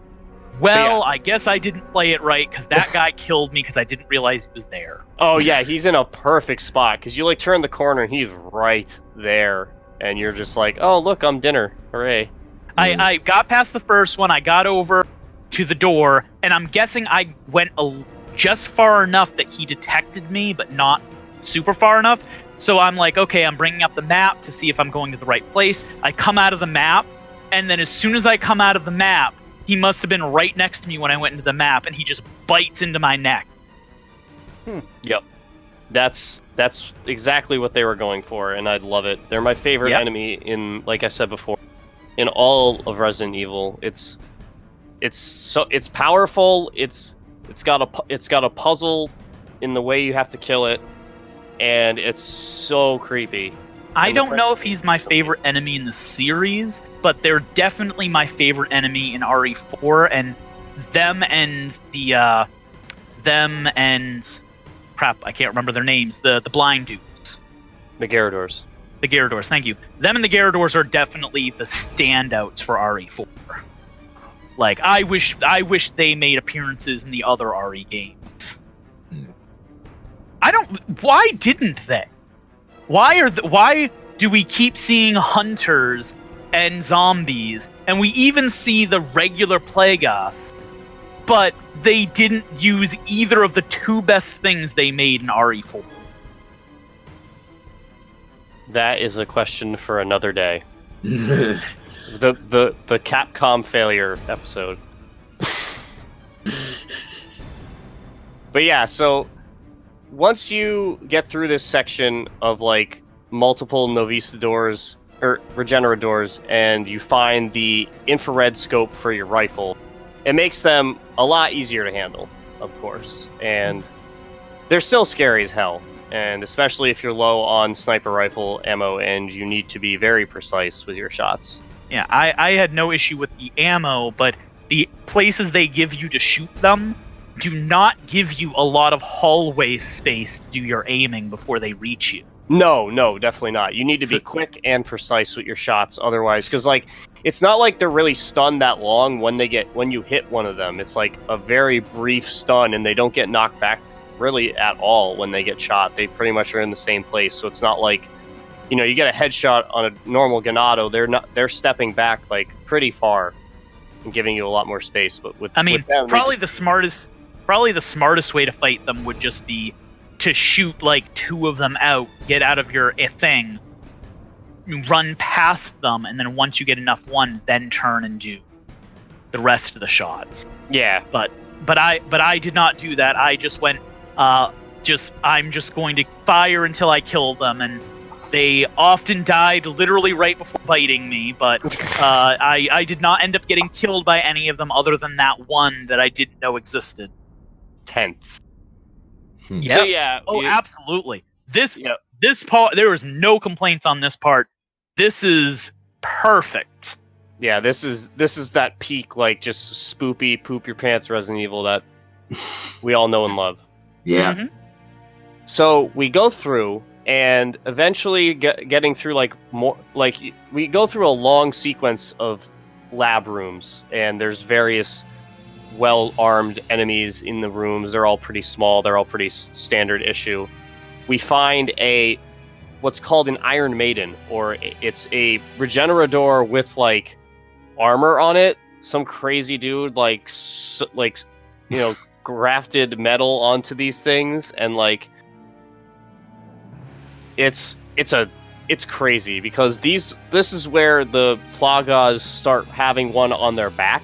Well, I guess I didn't play it right because that guy killed me because I didn't realize he was there. Oh yeah, he's in a perfect spot because you like turn the corner and he's right there. and you're just like, oh look, I'm dinner, hooray. I got past the first one, I got over to the door, and I'm guessing I went just far enough that he detected me, but not super far enough. So I'm like, okay, I'm bringing up the map to see if I'm going to the right place. I come out of the map, and then as soon as I come out of the map, he must have been right next to me when I went into the map, and he just bites into my neck. Yep. That's exactly what they were going for, and I love it. They're my favorite enemy in, like I said before, in all of Resident Evil. It's powerful. It's got a puzzle in the way you have to kill it, and it's so creepy. I don't know if he's my favorite enemy in the series, but they're definitely my favorite enemy in RE4, and them and crap, I can't remember their names. The blind dudes. The Garradors. The Garradors, thank you. Them and the Garradors are definitely the standouts for RE4. Like, I wish they made appearances in the other RE games. Why didn't they? Why do we keep seeing hunters and zombies, and we even see the regular Plagas, but they didn't use either of the two best things they made in RE4? That is a question for another day. the Capcom failure episode. But yeah, so once you get through this section of like multiple Novistadors or Regeneradors, and you find the infrared scope for your rifle, it makes them a lot easier to handle, of course. And they're still scary as hell. And especially if you're low on sniper rifle ammo and you need to be very precise with your shots. Yeah, I had no issue with the ammo, but the places they give you to shoot them do not give you a lot of hallway space to do your aiming before they reach you. No, definitely not. You need to be quick and precise with your shots, otherwise, because like it's not like they're really stunned that long when you hit one of them. It's like a very brief stun, and they don't get knocked back really at all when they get shot. They pretty much are in the same place, so it's not like, you know, you get a headshot on a normal Ganado, they're stepping back like pretty far and giving you a lot more space. But with them, probably the smartest way to fight them would just be to shoot like two of them out, get out of your thing, run past them, and then once you get enough one, then turn and do the rest of the shots. Yeah, but I did not do that. I just went I'm just going to fire until I kill them, and they often died literally right before biting me, but I did not end up getting killed by any of them other than that one that I didn't know existed. Tense. Yes. So yeah. Absolutely. This part, there was no complaints on this part. This is perfect. Yeah, this is that peak, like just spoopy, poop your pants Resident Evil that we all know and love. Yeah. Mm-hmm. So we go through, and eventually getting through like more, like we go through a long sequence of lab rooms, and there's various well-armed enemies in the rooms. They're all pretty small. They're all pretty standard issue. We find what's called an Iron Maiden, or it's a Regenerador with like armor on it. Some crazy dude grafted metal onto these things, and like it's crazy because this is where the Plagas start having one on their back.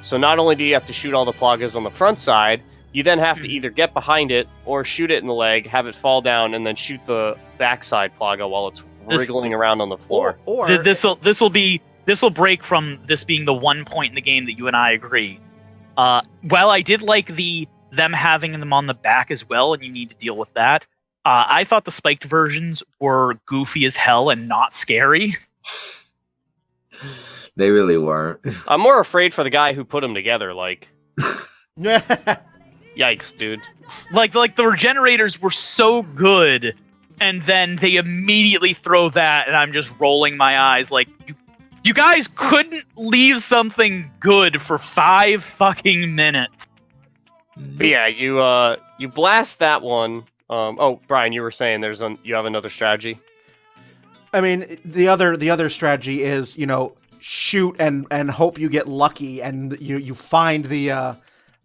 So not only do you have to shoot all the Plagas on the front side, you then have to either get behind it or shoot it in the leg, have it fall down, and then shoot the backside Plaga while it's wriggling around on the floor. Or this will break from this being the one point in the game that you and I agree. While I did like them having them on the back as well, and you need to deal with that, I thought the spiked versions were goofy as hell and not scary. They really weren't. I'm more afraid for the guy who put them together. Like, yikes, dude. Like the Regenerators were so good, and then they immediately throw that, and I'm just rolling my eyes like, you guys couldn't leave something good for 5 fucking minutes. But yeah, you blast that one. Brian, you were saying you have another strategy? I mean, the other strategy is, shoot and hope you get lucky and you find the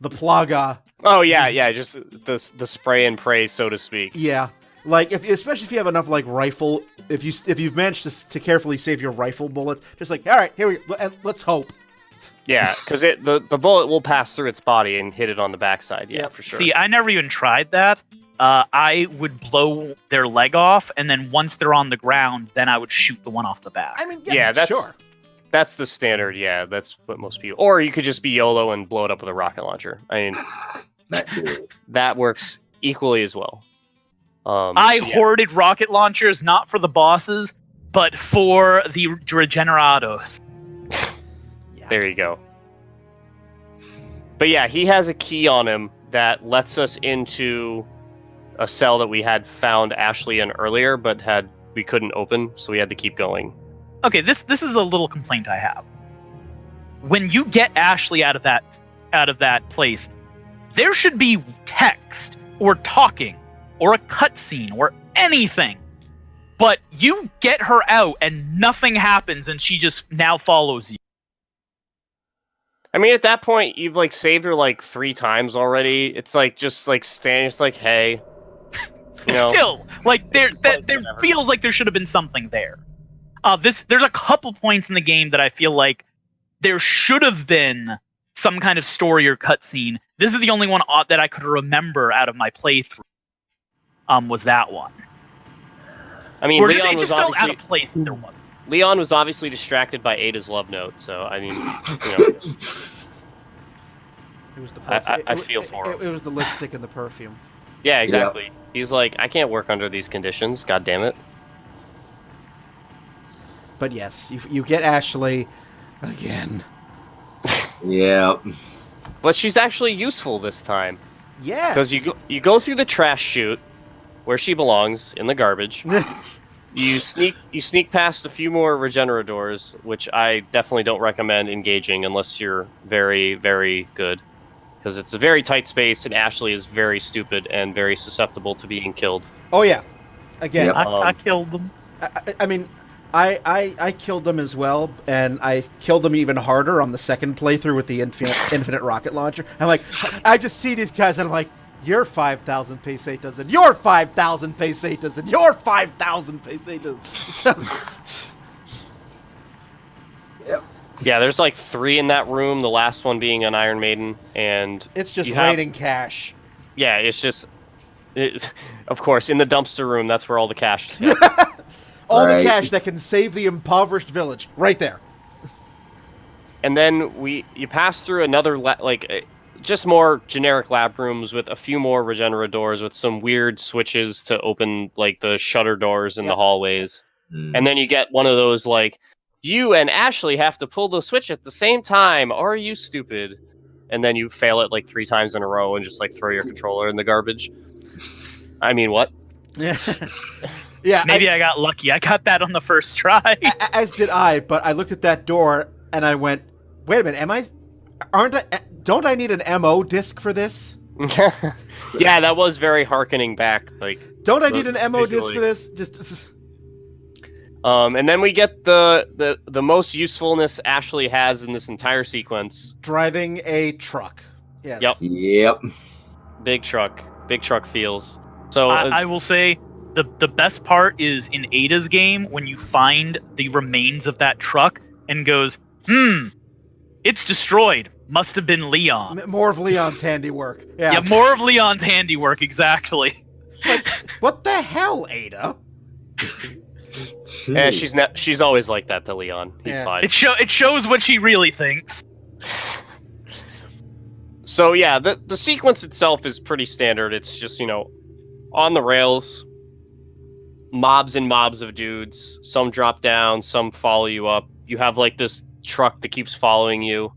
Plaga. Oh yeah, just the spray and pray, so to speak. Yeah, like especially if you have enough like rifle, if you've managed to carefully save your rifle bullets, just like all right, here we go, and let's hope. Yeah, because the bullet will pass through its body and hit it on the backside. Yeah, for sure. See, I never even tried that. I would blow their leg off, and then once they're on the ground, then I would shoot the one off the back. I mean, that's the standard. Yeah, that's what most people. Or you could just be YOLO and blow it up with a rocket launcher. I mean, that works equally as well. Hoarded rocket launchers not for the bosses, but for the regenerados. There you go. But yeah, he has a key on him that lets us into a cell that we had found Ashley in earlier, but we couldn't open, so we had to keep going. Okay, this is a little complaint I have. When you get Ashley out of that place, there should be text or talking or a cutscene or anything. But you get her out and nothing happens, and she just now follows you. I mean, at that point, you've like saved her like 3 times already. It's like just like standing. It's like, hey, still like there feels like there should have been something there. There's a couple points in the game that I feel like there should have been some kind of story or cutscene. This is the only one that I could remember out of my playthrough. Was that one? I mean, Leon was obviously out of place. There was. Leon was obviously distracted by Ada's love note, so I mean, it was the perfume. I feel for him. It was the lipstick and the perfume. Yeah, exactly. Yep. He's like, I can't work under these conditions. God damn it. But yes, you get Ashley again. Yeah. But she's actually useful this time. Yes. Because you go through the trash chute where she belongs, in the garbage. You sneak past a few more regenerators, which I definitely don't recommend engaging unless you're very, very good. Because it's a very tight space, and Ashley is very stupid and very susceptible to being killed. Oh, yeah. Again. Yep. I killed them. I mean, I killed them as well, and I killed them even harder on the second playthrough with the infinite rocket launcher. I'm like, I just see these guys, and I'm like, you're 5,000 pesetas, and you're 5,000 pesetas, and you're 5,000 pesetas. Yep. Yeah, there's like 3 in that room, the last one being an Iron Maiden, and... It's just raining cash. Yeah, it's just... of course, in the dumpster room, that's where all the cash is. All the cash that can save the impoverished village, right there. And then you pass through another, just more generic lab rooms with a few more regenerators with some weird switches to open, like, the shutter doors in the hallways. And then you get one of those, like, you and Ashley have to pull the switch at the same time. Are you stupid? And then you fail it, like, 3 times in a row and just, like, throw your controller in the garbage. I mean, what? Yeah, maybe I got lucky. I got that on the first try. As did I, but I looked at that door and I went, "Wait a minute, don't I need an MO disc for this?" Yeah, that was very hearkening back. Like, don't I need an MO disc for this? Just. And then we get the most usefulness Ashley has in this entire sequence: driving a truck. Yes. Yep. Big truck feels. So I will say. The best part is in Ada's game when you find the remains of that truck and goes, it's destroyed. Must have been Leon. More of Leon's handiwork. Yeah, more of Leon's handiwork, exactly. Like, what the hell, Ada? Yeah, she's always like that to Leon. He's fine. It shows what she really thinks. So yeah, the sequence itself is pretty standard. It's just, on the rails. Mobs and mobs of dudes. Some drop down, some follow you up. You have like this truck that keeps following you.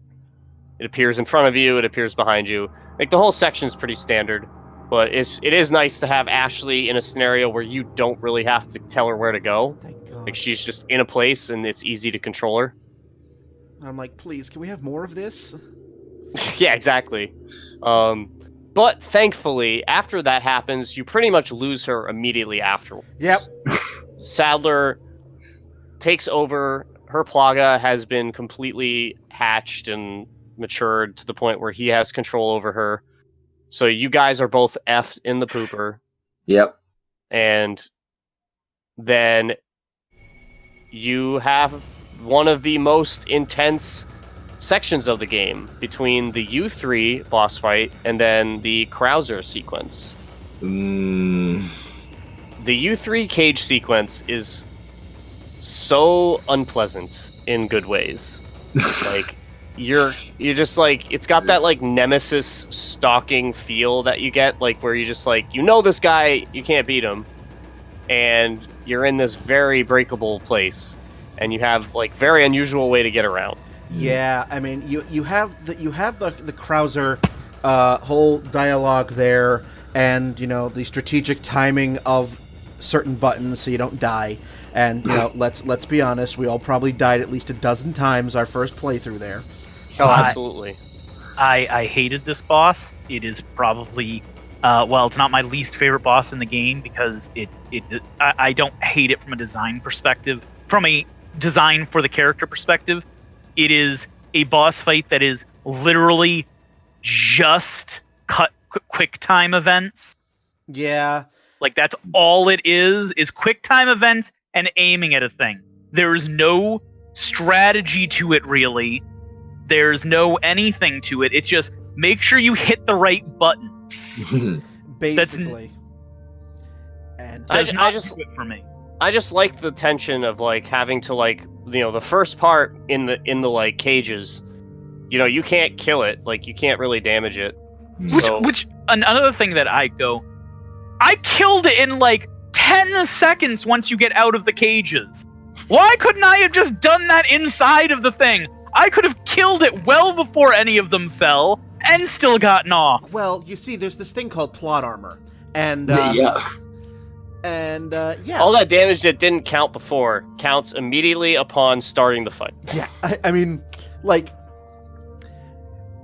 It appears in front of you, it appears behind you. Like the whole section's pretty standard, but it is nice to have Ashley in a scenario where you don't really have to tell her where to go. Thank God. Like she's just in a place and it's easy to control her. I'm like, please, can we have more of this? Yeah, exactly. But thankfully, after that happens, you pretty much lose her immediately after. Yep. Sadler takes over. Her Plaga has been completely hatched and matured to the point where he has control over her. So you guys are both effed in the pooper. Yep. And then you have one of the most intense sections of the game between the U3 boss fight and then the Krauser sequence. The U3 cage sequence is so unpleasant in good ways. Like you're just like, it's got that like Nemesis stalking feel that you get, like where you just like, this guy, you can't beat him, and you're in this very breakable place, and you have like very unusual way to get around. Yeah, I mean, you have the Krauser whole dialogue there, and the strategic timing of certain buttons so you don't die. And let's be honest, we all probably died at least a dozen times our first playthrough there. Oh, absolutely. I hated this boss. It is probably it's not my least favorite boss in the game because I don't hate it from a design perspective. From a design for the character perspective, it is a boss fight that is literally just quick time events. Yeah. Like that's all it is quick time events and aiming at a thing. There is no strategy to it really. There's no anything to it. It just make sure you hit the right buttons. Basically. And I just do it for me. I just like the tension of like having to like the first part in the like cages. You can't kill it. Like you can't really damage it. Which another thing that I killed it in like 10 seconds once you get out of the cages. Why couldn't I have just done that inside of the thing? I could have killed it well before any of them fell and still gotten off. Well, you see, there's this thing called plot armor, and yeah. All that damage that didn't count before counts immediately upon starting the fight. Yeah, I mean, like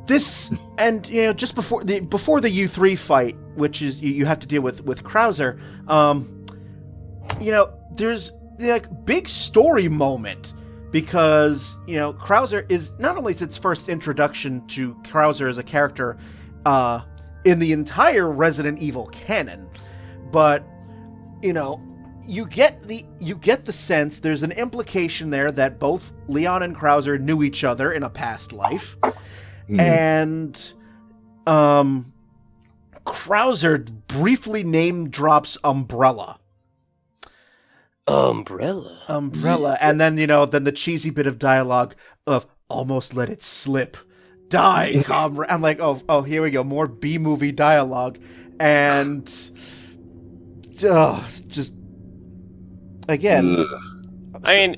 this, and just before the U3 fight, which is you have to deal with Krauser. There's like big story moment. Because, Krauser is not only its first introduction to Krauser as a character in the entire Resident Evil canon, but, you get the sense there's an implication there that both Leon and Krauser knew each other in a past life, and Krauser briefly name drops Umbrella. Umbrella. And then, then the cheesy bit of dialogue of almost let it slip. Die, comrade. I'm like, oh, here we go. More B-movie dialogue. And just again. I mean,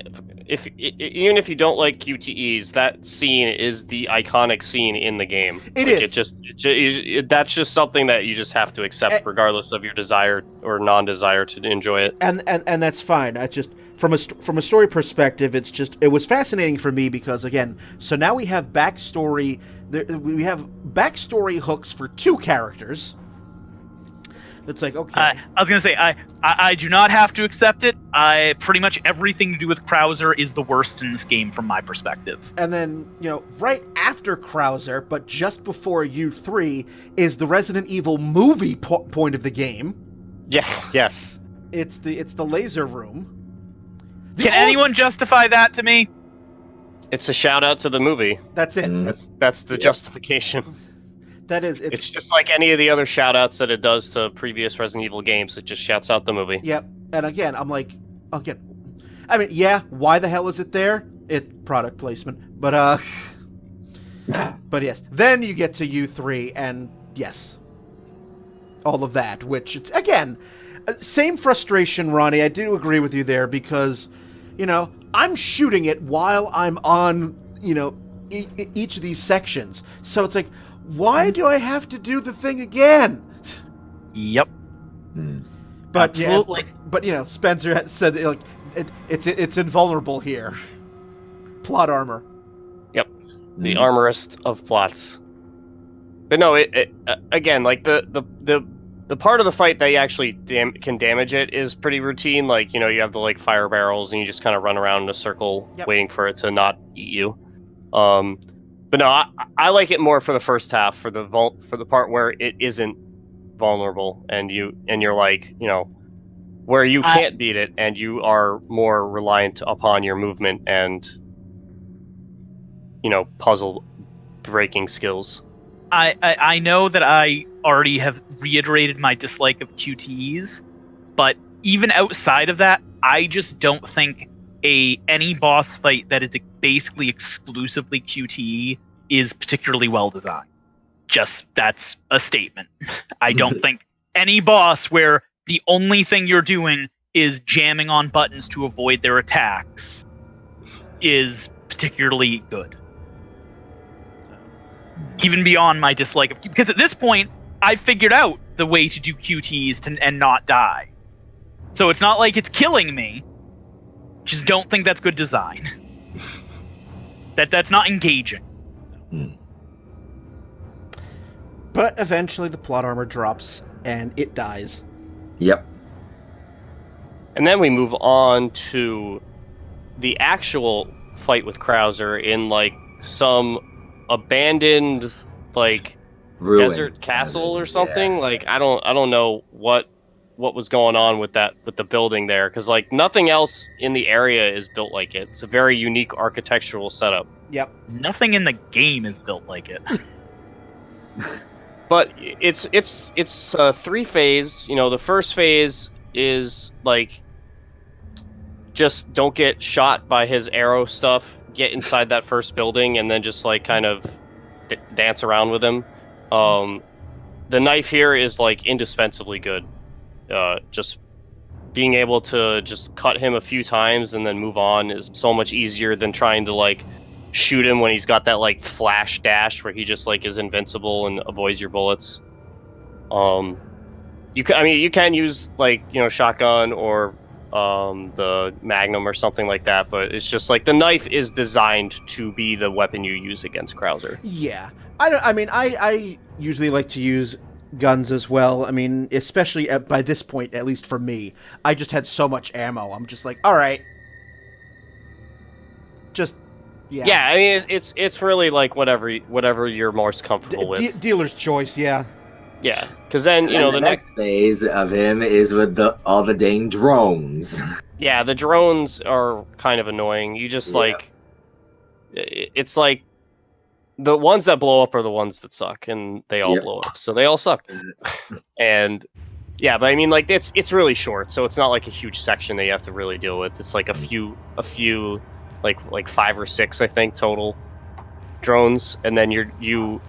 even if you don't like QTEs, that scene is the iconic scene in the game. That's just something that you just have to accept, regardless of your desire or non-desire to enjoy it. And that's fine. I just from a story perspective, it was fascinating for me because again, so now we have backstory. We have backstory hooks for two characters. It's like, okay. I was gonna say I do not have to accept it. Pretty much everything to do with Krauser is the worst in this game from my perspective. And then right after Krauser, but just before U3, is the Resident Evil movie point of the game. Yeah. Yes. It's the laser room. Can anyone justify that to me? It's a shout out to the movie. That's it. That's the justification. That is, it's just like any of the other shout-outs that it does to previous Resident Evil games. It just shouts out the movie. Yep. And again, I'm like, I mean, yeah, why the hell is it there? Product placement. But yes. Then you get to U3, and yes. All of that, which, it's, again, same frustration, Ronnie. I do agree with you there, because, I'm shooting it while I'm on, each of these sections. So it's like, why do I have to do the thing again? Yep. But absolutely. Yeah, but Spencer said it's invulnerable here. Plot armor. Yep. The armorist of plots. But no, again, like the the part of the fight that you actually can damage it is pretty routine. Like, you know, you have the like fire barrels and you just kind of run around in a circle waiting for it to not eat you. But no, I like it more for the first half, for the part where it isn't vulnerable and you're like, you know, where you can't beat it and you are more reliant upon your movement and, you know, puzzle breaking skills. I know that I already have reiterated my dislike of QTEs, but even outside of that, I just don't think any boss fight that is basically exclusively QTE is particularly well designed. Just, that's a statement. I don't think any boss where the only thing you're doing is jamming on buttons to avoid their attacks is particularly good. Even beyond my dislike of, because at this point I figured out the way to do QTs and not die. So it's not like it's killing me. Just don't think that's good design. That's not engaging. But eventually the plot armor drops and it dies. Yep. And then we move on to the actual fight with Krauser in like some abandoned like Ruined desert castle or yeah. something. Like I don't know what was going on with the building there, because like nothing else in the area is built like it. It's a very unique architectural setup. Yep. Nothing in the game is built like it. But it's 3-phase. You know, the first phase is like just don't get shot by his arrow stuff. Get inside that first building and then just like kind of dance around with him. The knife here is like indispensably good. Just being able to just cut him a few times and then move on is so much easier than trying to like shoot him when he's got that like flash dash where he just like is invincible and avoids your bullets. You can use like, you know, shotgun or the Magnum or something like that, but it's just like the knife is designed to be the weapon you use against Krauser. Yeah. I usually like to use guns as well. I mean, especially by this point, at least for me, I just had so much ammo. I'm just like, all right. Just, yeah. Yeah, I mean, it's really like whatever you're most comfortable with. Dealer's choice, yeah. Yeah, because then, you know, the next phase of him is with all the dang drones. Yeah, the drones are kind of annoying. You just like, it's like the ones that blow up are the ones that suck, and they all blow up, so they all suck. And yeah, but I mean, like it's really short, so it's not like a huge section that you have to really deal with. It's like a few like 5 or 6, I think, total drones, and then you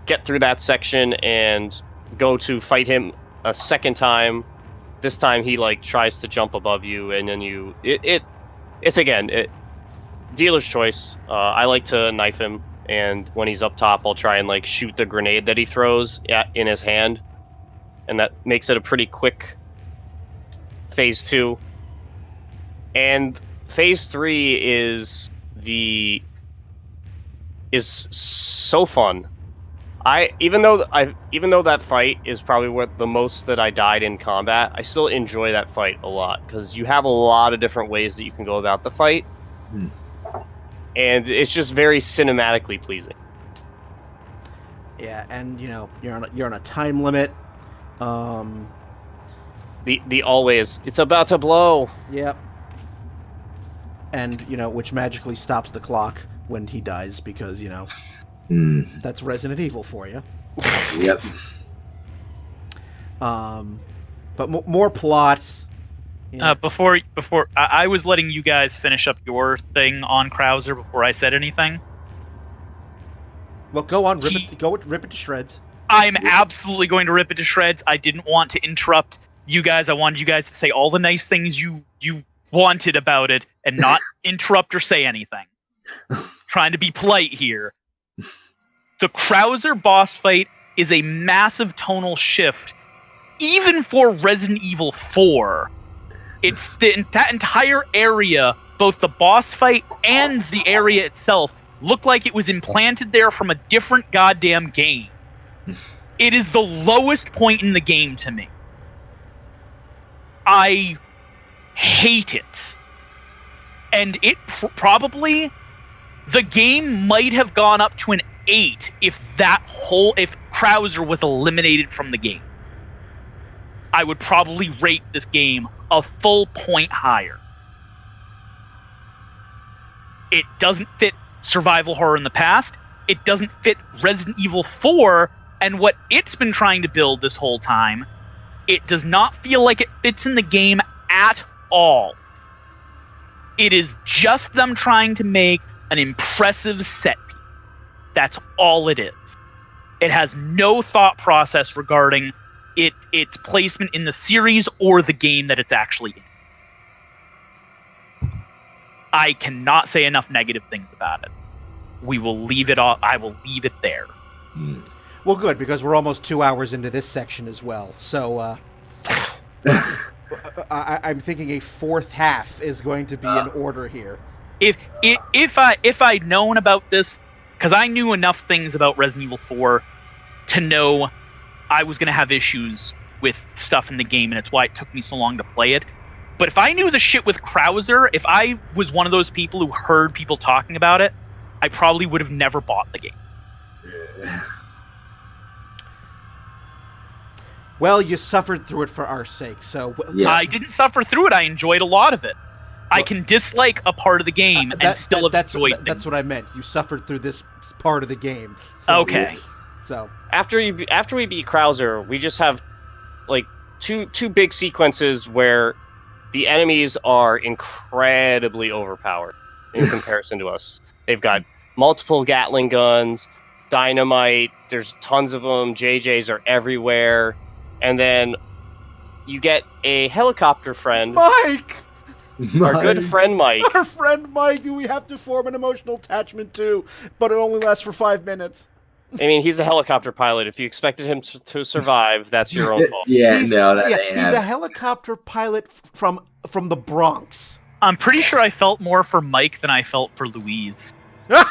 get through that section and go to fight him a second time. This time he like tries to jump above you, and then it's dealer's choice. I like to knife him, and when he's up top, I'll try and like shoot the grenade that he throws in his hand, and that makes it a pretty quick phase 2. And phase 3 is so fun. Even though that fight is probably what the most that I died in combat, I still enjoy that fight a lot because you have a lot of different ways that you can go about the fight, and it's just very cinematically pleasing. Yeah, and you know you're on a time limit. The always it's about to blow. Yep. And you know, which magically stops the clock when he dies because you know. That's Resident Evil for you. Yep. But more plot. You know. Before I was letting you guys finish up your thing on Krauser before I said anything. Well, go on, rip it to shreds. I'm absolutely going to rip it to shreds. I didn't want to interrupt you guys. I wanted you guys to say all the nice things you wanted about it and not interrupt or say anything. Trying to be polite here. The Krauser boss fight is a massive tonal shift, even for Resident Evil 4. That entire area, both the boss fight and the area itself, looked like it was implanted there from a different goddamn game. It is the lowest point in the game to me. I hate it. And it probably... The game might have gone up to an 8 if Krauser was eliminated from the game. I would probably rate this game a full point higher. It doesn't fit survival horror in the past. It doesn't fit Resident Evil 4 and what it's been trying to build this whole time. It does not feel like it fits in the game at all. It is just them trying to make an impressive set piece. That's all it is. It has no thought process regarding its placement in the series or the game that it's actually in. I cannot say enough negative things about it. We will leave it all. I will leave it there. Well, good, because we're almost 2 hours into this section as well. So I'm thinking a fourth half is going to be in order here. If I'd known about this, because I knew enough things about Resident Evil 4 to know I was going to have issues with stuff in the game, and it's why it took me so long to play it. But if I knew the shit with Krauser, if I was one of those people who heard people talking about it, I probably would have never bought the game. Well, you suffered through it for our sake, so... Yeah. I didn't suffer through it. I enjoyed a lot of it. I can dislike a part of the game and still enjoy things. That's what I meant. You suffered through this part of the game. So, okay. So after we beat Krauser, we just have like two big sequences where the enemies are incredibly overpowered in comparison to us. They've got multiple Gatling guns, dynamite. There's tons of them. JJs are everywhere, and then you get a helicopter friend, Mike. Our good friend Mike. Our friend Mike, who we have to form an emotional attachment to, but it only lasts for 5 minutes. I mean, he's a helicopter pilot. If you expected him to survive, that's your own fault. He's a helicopter pilot from the Bronx. I'm pretty sure I felt more for Mike than I felt for Louise. I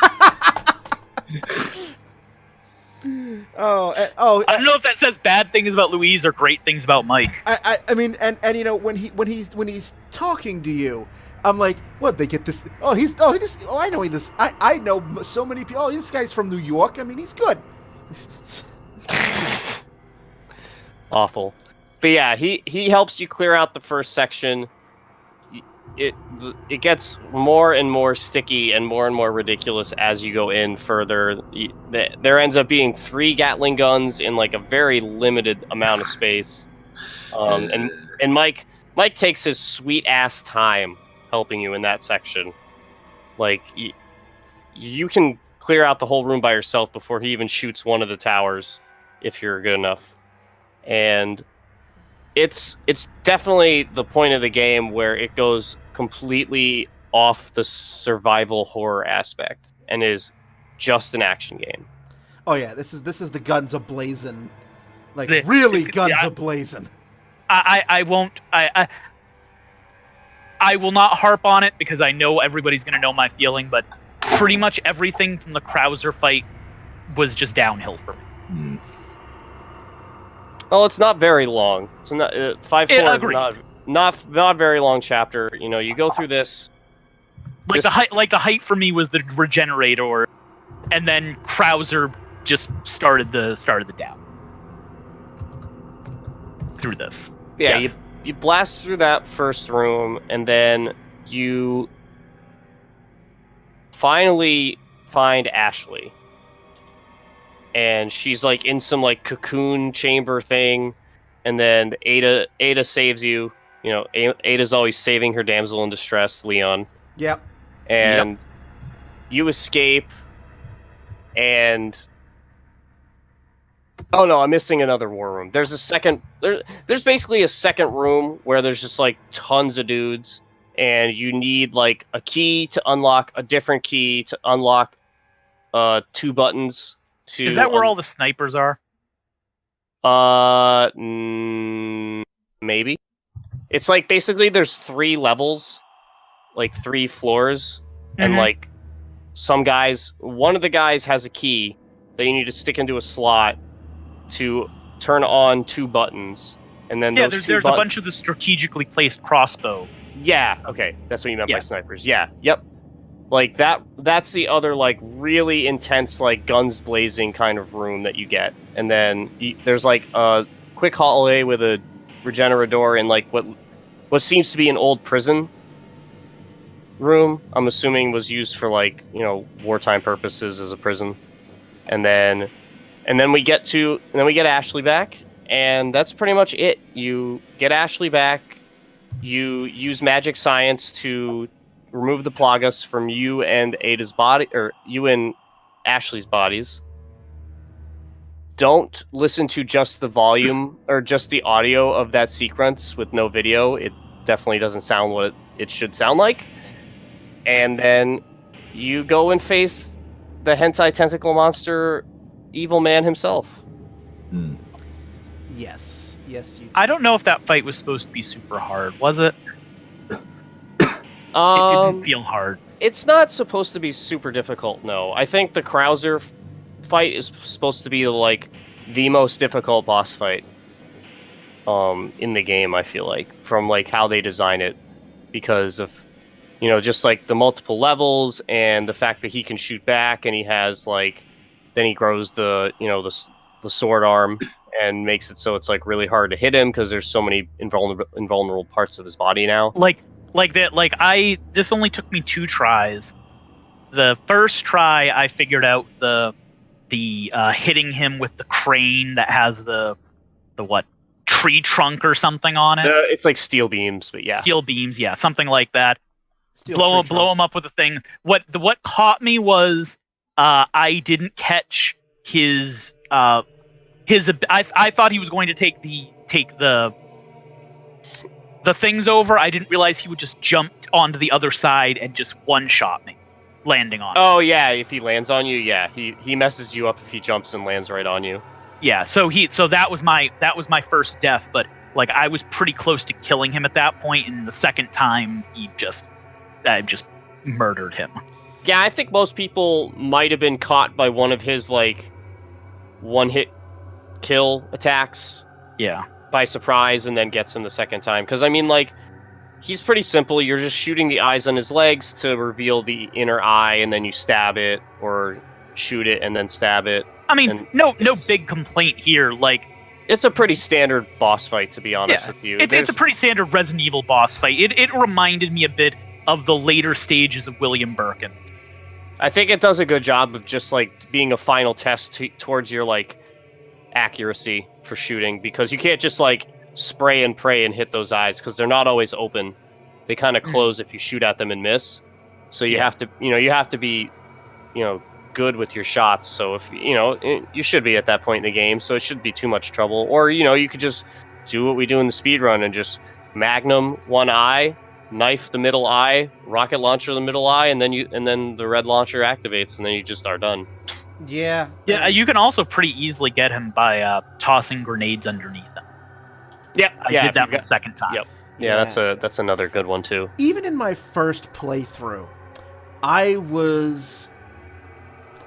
don't know if that says bad things about Louise or great things about Mike. I mean, and you know, when he's talking to you, I'm like, what? They get this? I know this. I know so many people. Oh, this guy's from New York. I mean, he's good. Awful, but yeah, he helps you clear out the first section. It gets more and more sticky and more ridiculous as you go in further. There ends up being 3 Gatling guns in like a very limited amount of space, and Mike takes his sweet ass time helping you in that section. Like you can clear out the whole room by yourself before he even shoots one of the towers if you're good enough, and it's definitely the point of the game where it goes completely off the survival horror aspect and is just an action game. Oh yeah, this is the guns ablazing, like really guns ablazing. I won't. I will not harp on it because I know everybody's going to know my feeling, but pretty much everything from the Krauser fight was just downhill for me. Well, it's not very long. It's not 5-4 is not very long chapter. You know, you go through this. The height for me was the Regenerator, and then Krauser just started the down through this. Yeah, yes. You blast through that first room, and then you finally find Ashley. And she's like in some like cocoon chamber thing, and then Ada saves you. You know, Ada's always saving her damsel in distress, Leon. Yep. And you escape, and oh no, I'm missing another war room. There's a second. There's basically a second room where there's just like tons of dudes, and you need like a key to unlock a different key to unlock 2 buttons. Is that where all the snipers are? Maybe. It's like basically there's 3 levels, like 3 floors, and like one of the guys has a key that you need to stick into a slot to turn on 2 buttons, and then there's a bunch of the strategically placed crossbow. Yeah, okay, that's what you meant by snipers. Yeah, yep. Like that's the other like really intense like guns blazing kind of room that you get. And then there's like a quick hallway with a regenerador in like what seems to be an old prison room. I'm assuming was used for like, wartime purposes as a prison. And then we get Ashley back, and that's pretty much it. You get Ashley back, you use magic science to remove the Plagas from you and Ada's body, or you and Ashley's bodies. Don't listen to just the volume or just the audio of that sequence with no video. It definitely doesn't sound what it should sound like. And then you go and face the hentai tentacle monster, evil man himself. Yes, you do. I don't know if that fight was supposed to be super hard, was it? It didn't feel hard. It's not supposed to be super difficult, no. I think the Krauser fight is supposed to be like the most difficult boss fight in the game, I feel like, from like how they design it, because of just like the multiple levels and the fact that he can shoot back, and he has like, then he grows the sword arm and makes it so it's like really hard to hit him because there's so many invulnerable parts of his body now. This only took me 2 tries. The first try, I figured out the hitting him with the crane that has the tree trunk or something on it. It's like steel beams, but yeah. Steel beams, yeah, something like that. Blow him up with the things. What caught me was I didn't catch his. I thought he was going to take the things over. I didn't realize he would just jump onto the other side and just one-shot me, landing on me. Oh yeah, if he lands on you, yeah, he messes you up if he jumps and lands right on you. Yeah, so that was my first death, but like I was pretty close to killing him at that point, and the second time I just murdered him. Yeah, I think most people might have been caught by one of his like one-hit kill attacks. Yeah. By surprise, and then gets him the second time. Because, I mean, like, he's pretty simple. You're just shooting the eyes on his legs to reveal the inner eye, and then you stab it, or shoot it and then stab it. I mean, no big complaint here. Like, it's a pretty standard boss fight, to be honest with you. It's a pretty standard Resident Evil boss fight. It reminded me a bit of the later stages of William Birkin. I think it does a good job of just, like, being a final test towards your, like, accuracy for shooting, because you can't just like spray and pray and hit those eyes because they're not always open. They kind of close if you shoot at them and miss. So you have to be good with your shots. So if you should be at that point in the game, so it shouldn't be too much trouble. Or you could just do what we do in the speedrun and just magnum one eye, knife the middle eye, rocket launcher the middle eye, and then the red launcher activates, and then you just are done. Yeah. You can also pretty easily get him by tossing grenades underneath him. Yeah, I did that the second time. Yep. Yeah, that's another good one too. Even in my first playthrough, I was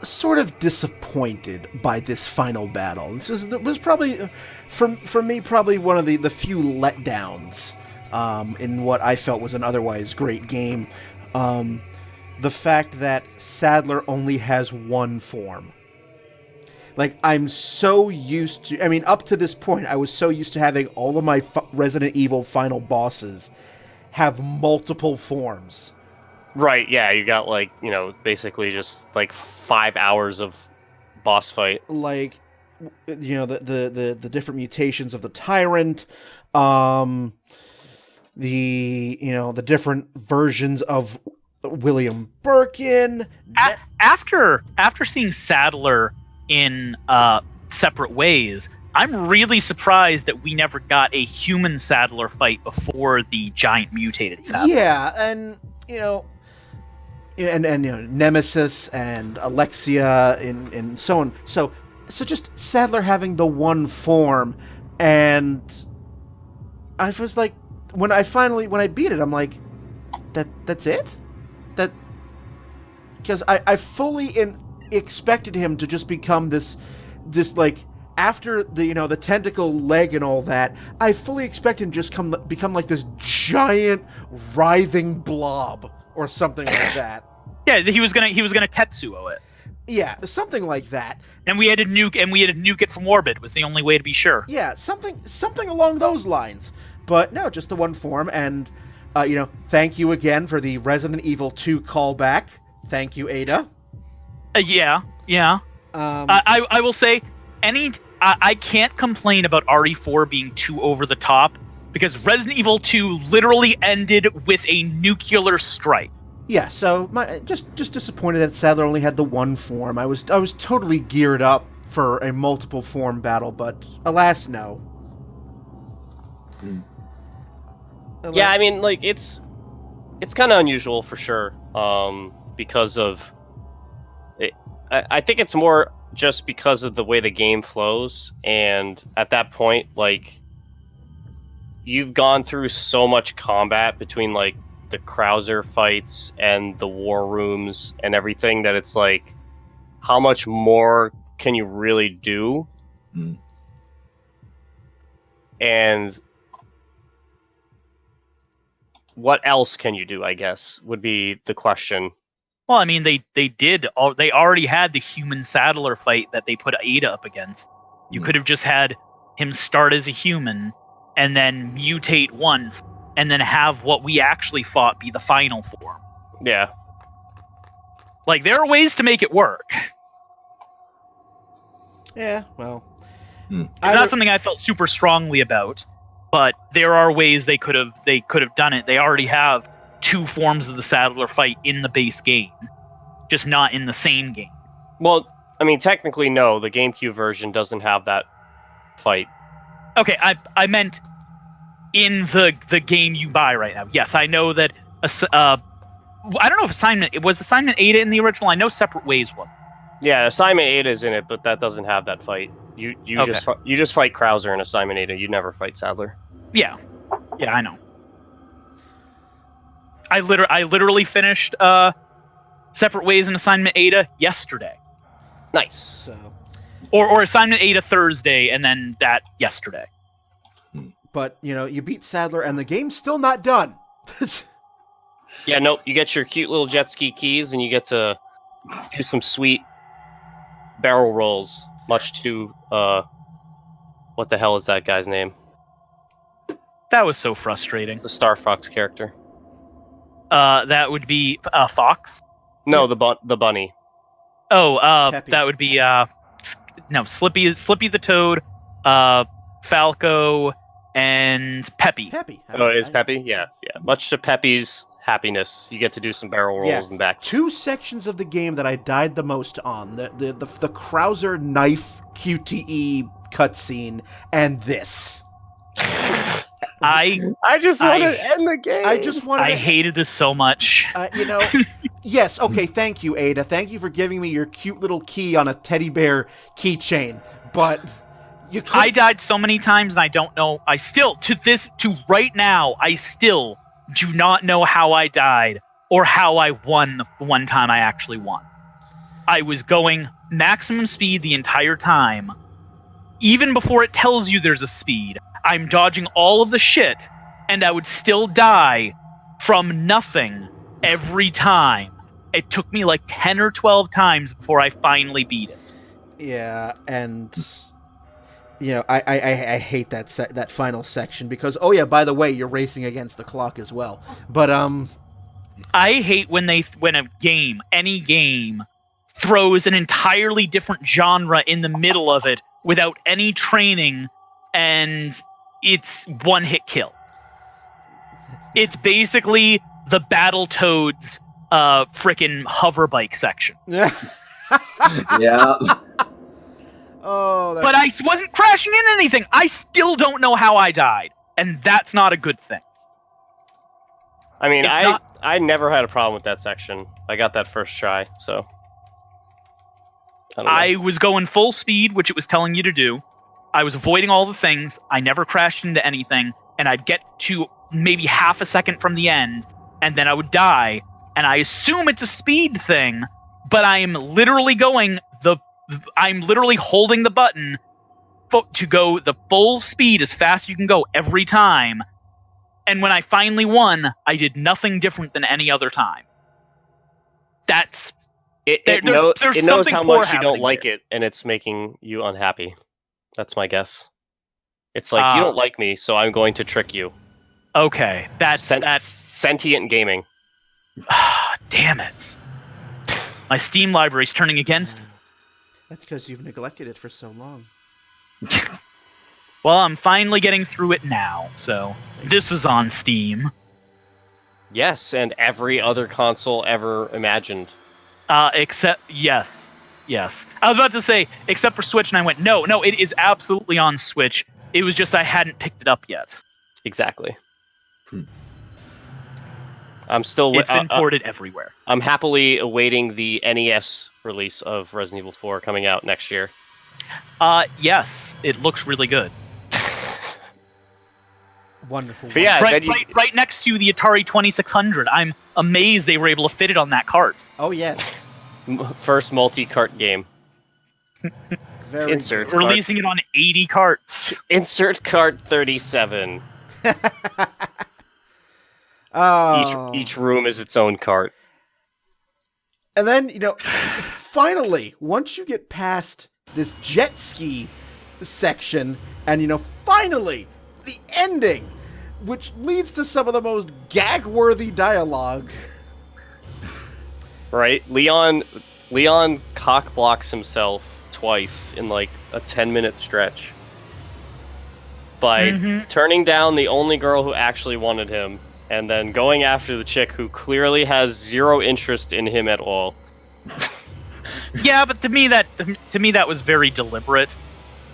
sort of disappointed by this final battle. It was probably, for me, probably one of the few letdowns in what I felt was an otherwise great game. The fact that Sadler only has one form. Like, I'm so used to... I mean, up to this point, I was so used to having all of my Resident Evil final bosses have multiple forms. Right, yeah, you got, like, basically just, like, 5 hours of boss fight. Like, the different mutations of the Tyrant, the different versions of William Birkin. After seeing Sadler in separate ways, I'm really surprised that we never got a human Sadler fight before the giant mutated Sadler. Yeah, and Nemesis and Alexia and so on. So just Sadler having the one form, and I was like, when I beat it, I'm like, that's it. Because I fully expected him to just become this like after the tentacle leg and all that, I fully expect him to just become like this giant writhing blob or something like that. Yeah, he was gonna Tetsuo it. Yeah, something like that. And we had to nuke it from orbit. Was the only way to be sure. Yeah, something along those lines. But no, just the one form. And thank you again for the Resident Evil 2 callback. Thank you, Ada. Yeah. I will say I can't complain about RE4 being too over the top because Resident Evil 2 literally ended with a nuclear strike. Yeah, so just disappointed that Sadler only had the one form. I was totally geared up for a multiple form battle, but alas, no. Yeah, I mean, like it's kind of unusual for sure, because of it. I think it's more just because of the way the game flows, and at that point, like you've gone through so much combat between like the Krauser fights and the war rooms and everything that it's like, how much more can you really do? And what else can you do, I guess, would be the question. Well, I mean, they already had the human Sadler fight that they put Ada up against. You could have just had him start as a human and then mutate once and then have what we actually fought be the final form. Yeah. Like, there are ways to make it work. Yeah, well. It's not something I felt super strongly about, but there are ways they could have done it. They already have 2 forms of the Sadler fight in the base game, just not in the same game. Well, I mean, technically, no. The GameCube version doesn't have that fight. Okay, I meant in the game you buy right now. Yes, I know that. I don't know if Assignment Ada in the original. I know Separate Ways was. Yeah, Assignment Ada is in it, but that doesn't have that fight. You just fight Krauser in Assignment Ada. You never fight Sadler. Yeah, I know. I literally finished Separate Ways and Assignment Ada yesterday. Nice. So, or Assignment Ada Thursday, and then that yesterday. But you beat Sadler, and the game's still not done. Yeah, nope. You get your cute little jet ski keys, and you get to do some sweet barrel rolls. Much to what the hell is that guy's name? That was so frustrating. The Star Fox character. That would be Fox. No, the bunny. Oh, Peppy. That would be Slippy the Toad, Falco, and Peppy. Peppy. Oh, it is Peppy? Yeah. Much to Peppy's happiness, you get to do some barrel rolls and back. 2 sections of the game that I died the most on: the Krauser knife QTE cutscene and this. I just want to end the game. I hated this so much. Yes, okay, thank you, Ada. Thank you for giving me your cute little key on a teddy bear keychain. But I died so many times, and I don't know. I still, to right now, I still do not know how I died or how I won the one time I actually won. I was going maximum speed the entire time. Even before it tells you there's a speed, I'm dodging all of the shit, and I would still die from nothing every time. It took me like 10 or 12 times before I finally beat it. Yeah, and I hate that final section because, oh yeah, by the way, you're racing against the clock as well. But I hate when any game throws an entirely different genre in the middle of it without any training, and it's one-hit kill. It's basically the Battletoads frickin' hover bike section. Yeah. Oh, but I wasn't crashing into anything. I still don't know how I died, and that's not a good thing. I mean, I never had a problem with that section. I got that first try, so I was going full speed, which it was telling you to do. I was avoiding all the things. I never crashed into anything, and I'd get to maybe half a second from the end, and then I would die. And I assume it's a speed thing, but I'm literally holding the button to go the full speed as fast as you can go every time. And when I finally won, I did nothing different than any other time. That's It knows how much you don't like it, and it's making you unhappy. That's my guess. It's like, you don't like me, so I'm going to trick you. Okay, that's sentient gaming. Damn it. My Steam library's turning against me. That's because you've neglected it for so long. Well, I'm finally getting through it now, so this is on Steam. Yes, and every other console ever imagined. Yes. I was about to say, except for Switch, and I went, no, it is absolutely on Switch. It was just I hadn't picked it up yet. Exactly. I'm still. It's been ported everywhere. I'm happily awaiting the NES release of Resident Evil 4 coming out next year. Yes, it looks really good. Wonderful. But yeah, right next to the Atari 2600. I'm amazed they were able to fit it on that cart. Oh yes. First multi-cart game. Very Insert good. Releasing it on 80 carts. Insert cart 37. Oh. Each room is its own cart. And then, finally, once you get past this jet ski section, and, finally, the ending, which leads to some of the most gag-worthy dialogue. Right? Leon cock-blocks himself twice in, like, a 10-minute stretch. By turning down the only girl who actually wanted him, and then going after the chick who clearly has zero interest in him at all. Yeah, but to me that was very deliberate.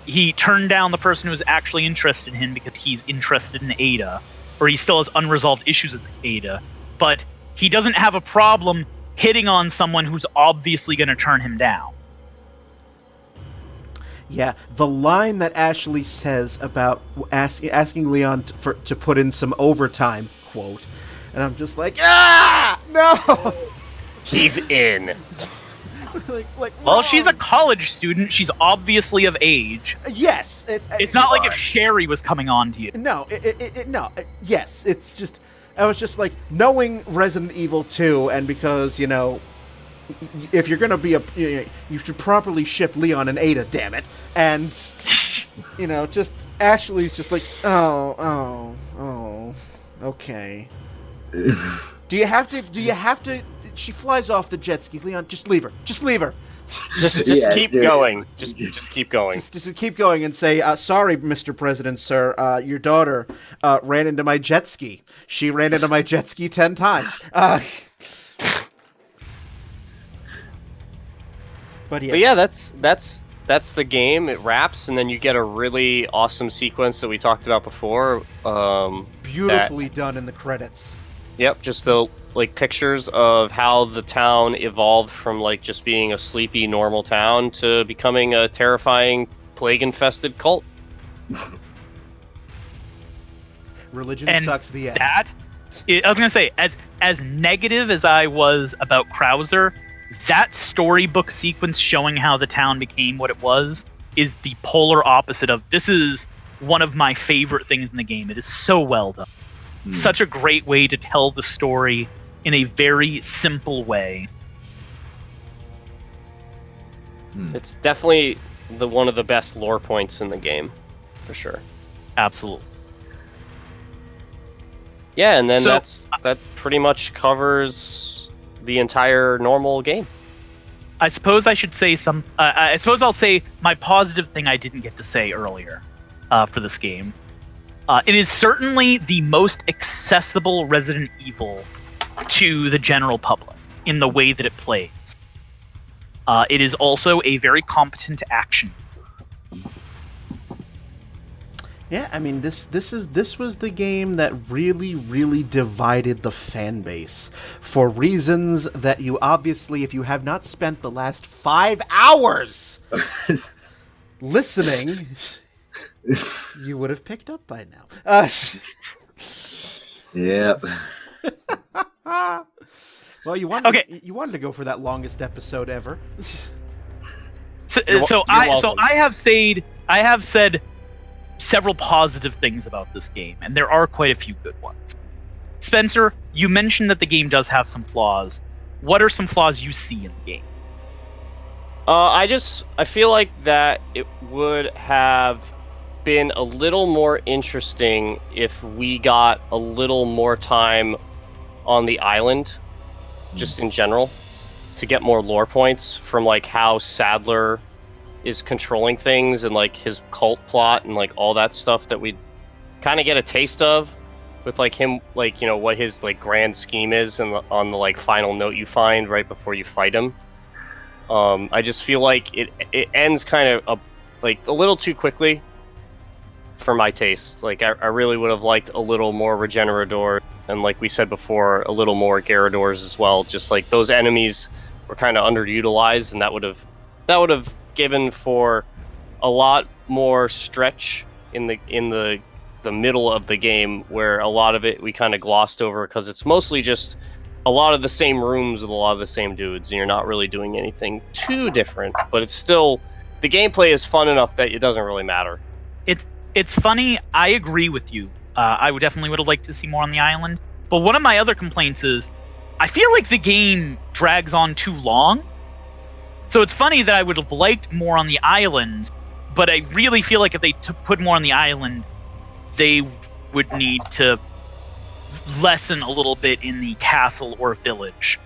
He turned down the person who was actually interested in him because he's interested in Ada, or he still has unresolved issues with Ada. But he doesn't have a problem hitting on someone who's obviously going to turn him down. Yeah, the line that Ashley says about asking Leon to put in some overtime, quote, and I'm just like, no! He's in. Well, she's a college student. She's obviously of age. Yes. It's not like if Sherry was coming on to you. No, yes, it's just, I was just like, knowing Resident Evil 2, and because, if you're gonna be you should properly ship Leon and Ada, damn it. And, just, Ashley's just like, oh, okay. Do you have to, she flies off the jet ski, Leon, just leave her. Just keep going. Just keep going. Just keep going and say, sorry, Mr. President, sir, your daughter ran into my jet ski. She ran into my jet ski 10 times. But yeah, that's the game. It wraps, and then you get a really awesome sequence that we talked about before. Beautifully done in the credits. Yep, just the pictures of how the town evolved from just being a sleepy normal town to becoming a terrifying plague-infested cult. Religion and sucks. The end. I was gonna say, as negative as I was about Krauser, that storybook sequence showing how the town became what it was is the polar opposite of, this is one of my favorite things in the game. It is so well done. Such a great way to tell the story in a very simple way. It's definitely one of the best lore points in the game, for sure. Absolutely. Yeah, and then that pretty much covers the entire normal game. I suppose I should say I suppose I'll say my positive thing I didn't get to say earlier for this game. It is certainly the most accessible Resident Evil to the general public in the way that it plays. It is also a very competent action. Yeah, I mean, this was the game that really, really divided the fan base for reasons that you obviously, if you have not spent the last 5 hours listening, you would have picked up by now. Yep. Well, you wanted to go for that longest episode ever. So I have said I have said several positive things about this game, and there are quite a few good ones. Spencer, you mentioned that the game does have some flaws. What are some flaws you see in the game? I feel like that it would have been a little more interesting if we got a little more time on the island, just in general, to get more lore points from like how Sadler is controlling things and like his cult plot and like all that stuff that we kind of get a taste of with like him, like, you know, what his like grand scheme is and on the like final note you find right before you fight him. I just feel like it ends kind of like a little too quickly for my taste. Like I really would have liked a little more Regenerador, and like we said before, a little more Gyarados as well. Just like those enemies were kind of underutilized, and that would have given for a lot more stretch in the middle of the game, where a lot of it we kind of glossed over because it's mostly just a lot of the same rooms with a lot of the same dudes, and you're not really doing anything too different. But it's still, the gameplay is fun enough that it doesn't really matter. It's funny. I agree with you. I would definitely would have liked to see more on the island. But one of my other complaints is I feel like the game drags on too long. So it's funny that I would have liked more on the island, but I really feel like if they put more on the island, they would need to lessen a little bit in the castle or village.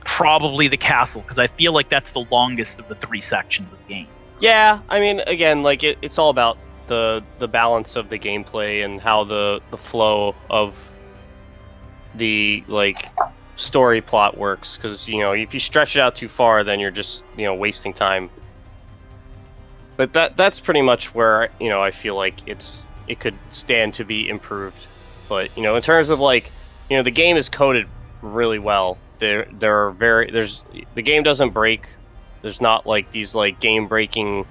Probably the castle, because I feel like that's the longest of the 3 sections of the game. Yeah, I mean, again, like it's all about the balance of the gameplay and how the flow of the like story plot works, because, you know, if you stretch it out too far, then you're just, you know, wasting time. But that's pretty much where, you know, I feel like it could stand to be improved. But, you know, in terms of like, you know, the game is coded really well. The game doesn't break. There's not like these like game breaking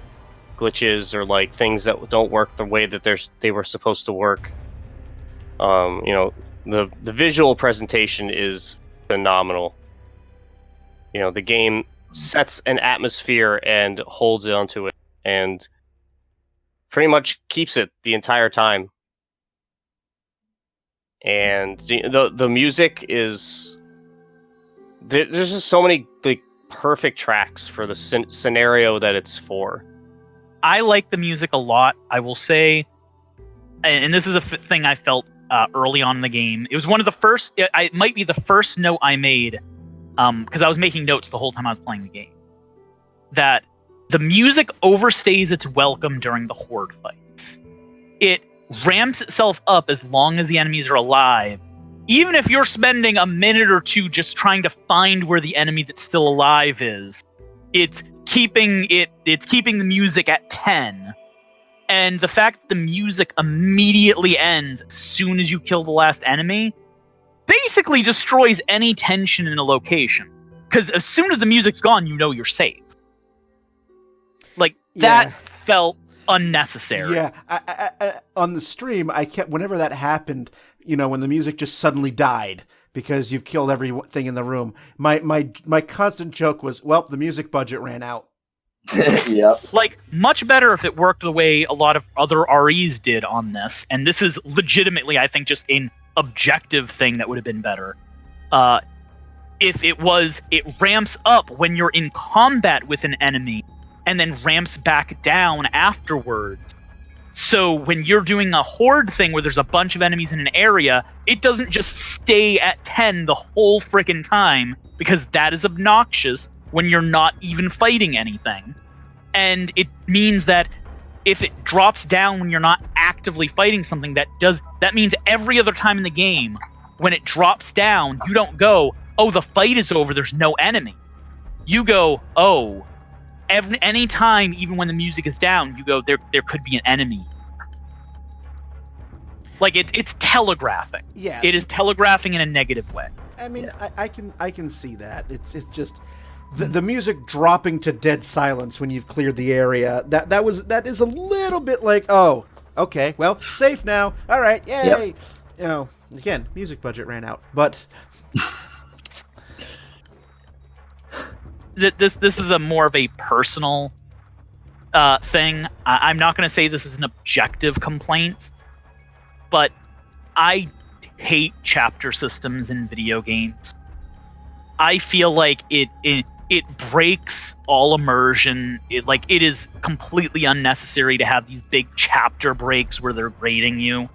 glitches or like things that don't work the way that they were supposed to work. You know, the visual presentation is phenomenal. You know, the game sets an atmosphere and holds onto it and pretty much keeps it the entire time. And the music is, there's just so many like perfect tracks for the scenario that it's for. I like the music a lot, I will say, and this is a thing I felt early on in the game. It was one of the first, it might be the first note I made, because I was making notes the whole time I was playing the game, that the music overstays its welcome during the horde fights. It ramps itself up as long as the enemies are alive. Even if you're spending a minute or two just trying to find where the enemy that's still alive is, it's keeping the music at 10. And the fact that the music immediately ends as soon as you kill the last enemy basically destroys any tension in a location. Because as soon as the music's gone, you know you're safe. Like, that felt unnecessary. Yeah, I, on the stream, I kept, whenever that happened, you know, when the music just suddenly died because you've killed everything in the room, my constant joke was, well, the music budget ran out. Yep. Like, much better if it worked the way a lot of other REs did on this, and this is legitimately, I think, just an objective thing that would have been better. If it ramps up when you're in combat with an enemy, and then ramps back down afterwards. So when you're doing a horde thing where there's a bunch of enemies in an area, it doesn't just stay at 10 the whole frickin' time, because that is obnoxious when you're not even fighting anything. And it means that if it drops down when you're not actively fighting something, that means every other time in the game, when it drops down, you don't go, oh, the fight is over, there's no enemy. You go, oh, any time, even when the music is down, you go, there could be an enemy. Like, it's telegraphing. Yeah. It is telegraphing in a negative way. I mean, I can see that. It's just the music dropping to dead silence when you've cleared the area. That is a little bit like, oh, okay, well, safe now. All right, yay. Yep. You know, again, music budget ran out, but this is a more of a personal thing. I'm not going to say this is an objective complaint, but I hate chapter systems in video games. I feel like it breaks all immersion. It is completely unnecessary to have these big chapter breaks where they're grading you.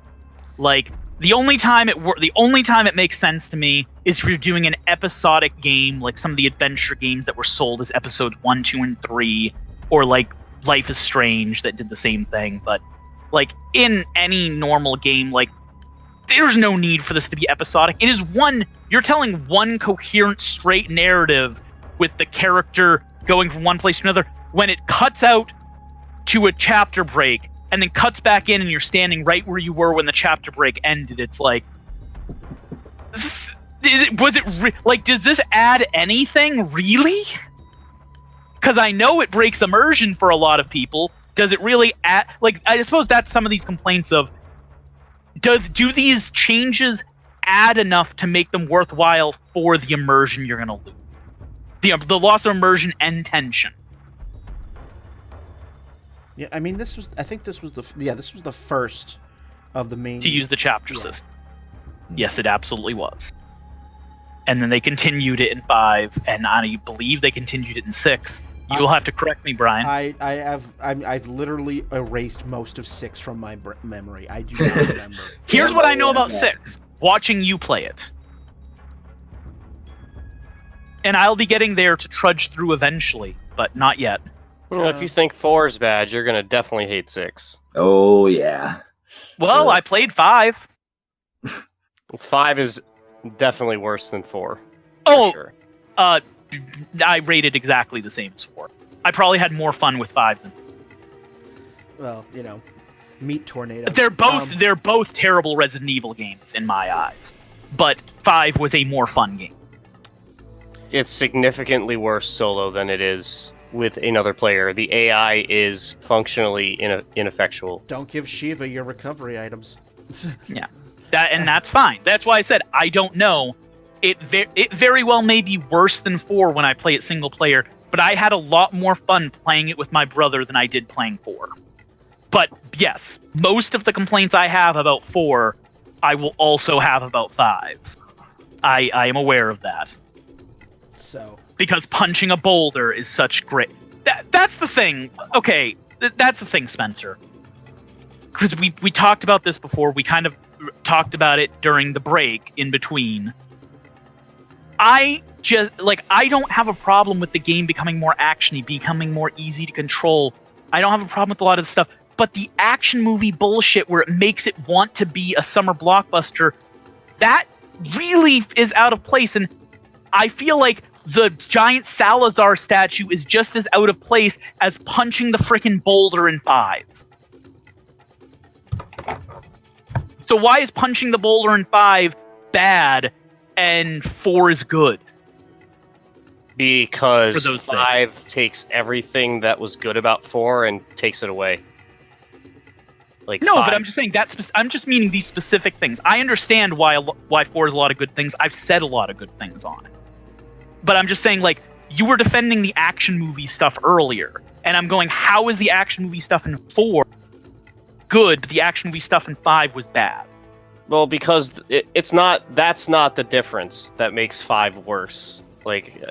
Like, the only time it makes sense to me is if you're doing an episodic game, like some of the adventure games that were sold as episodes 1, 2, and 3, or like Life is Strange that did the same thing. But like in any normal game, like there's no need for this to be episodic. It is you're telling one coherent, straight narrative with the character going from one place to another. When it cuts out to a chapter break and then cuts back in and you're standing right where you were when the chapter break ended, it's like, does this add anything, really? Because I know it breaks immersion for a lot of people. Does it really add, like, I suppose that's some of these complaints of, do these changes add enough to make them worthwhile for the immersion you're going to lose? The loss of immersion and tension. Yeah, I mean, this was the first of the main to use the chapter system. Yes, it absolutely was. And then they continued it in 5, and I believe they continued it in 6. You will have to correct me, Brian. I've literally erased most of 6 from my memory. I do not remember. Here's what I know about 6. Watching you play it. And I'll be getting there to trudge through eventually, but not yet. Well, if you think 4 is bad, you're going to definitely hate 6. Oh, yeah. Well, I played 5. 5 is definitely worse than 4. Oh, sure. I rated exactly the same as 4. I probably had more fun with 5 than 4. Well, Meat Tornado. They're both terrible Resident Evil games in my eyes, but 5 was a more fun game. It's significantly worse solo than it is with another player. The AI is functionally ineffectual. Don't give Shiva your recovery items. Yeah, that's fine. That's why I said I don't know. It very well may be worse than 4 when I play it single player, but I had a lot more fun playing it with my brother than I did playing 4. But yes, most of the complaints I have about 4, I will also have about 5. I am aware of that. So, because punching a boulder is such great. That's the thing. Okay, that's the thing, Spencer. Because we talked about this before. We kind of talked about it during the break in between. I don't have a problem with the game becoming more actiony, becoming more easy to control. I don't have a problem with a lot of the stuff. But the action movie bullshit where it makes it want to be a summer blockbuster, that really is out of place. And I feel like the giant Salazar statue is just as out of place as punching the frickin' boulder in 5. So why is punching the boulder in 5 bad and 4 is good? Because 5 takes everything that was good about 4 and takes it away. Like no, 5. but I'm just saying I'm just meaning these specific things. I understand why 4 is a lot of good things. I've said a lot of good things on it. But I'm just saying, like, you were defending the action movie stuff earlier, and I'm going, how is the action movie stuff in 4 good, but the action movie stuff in 5 was bad? Well, because that's not the difference that makes 5 worse. Like,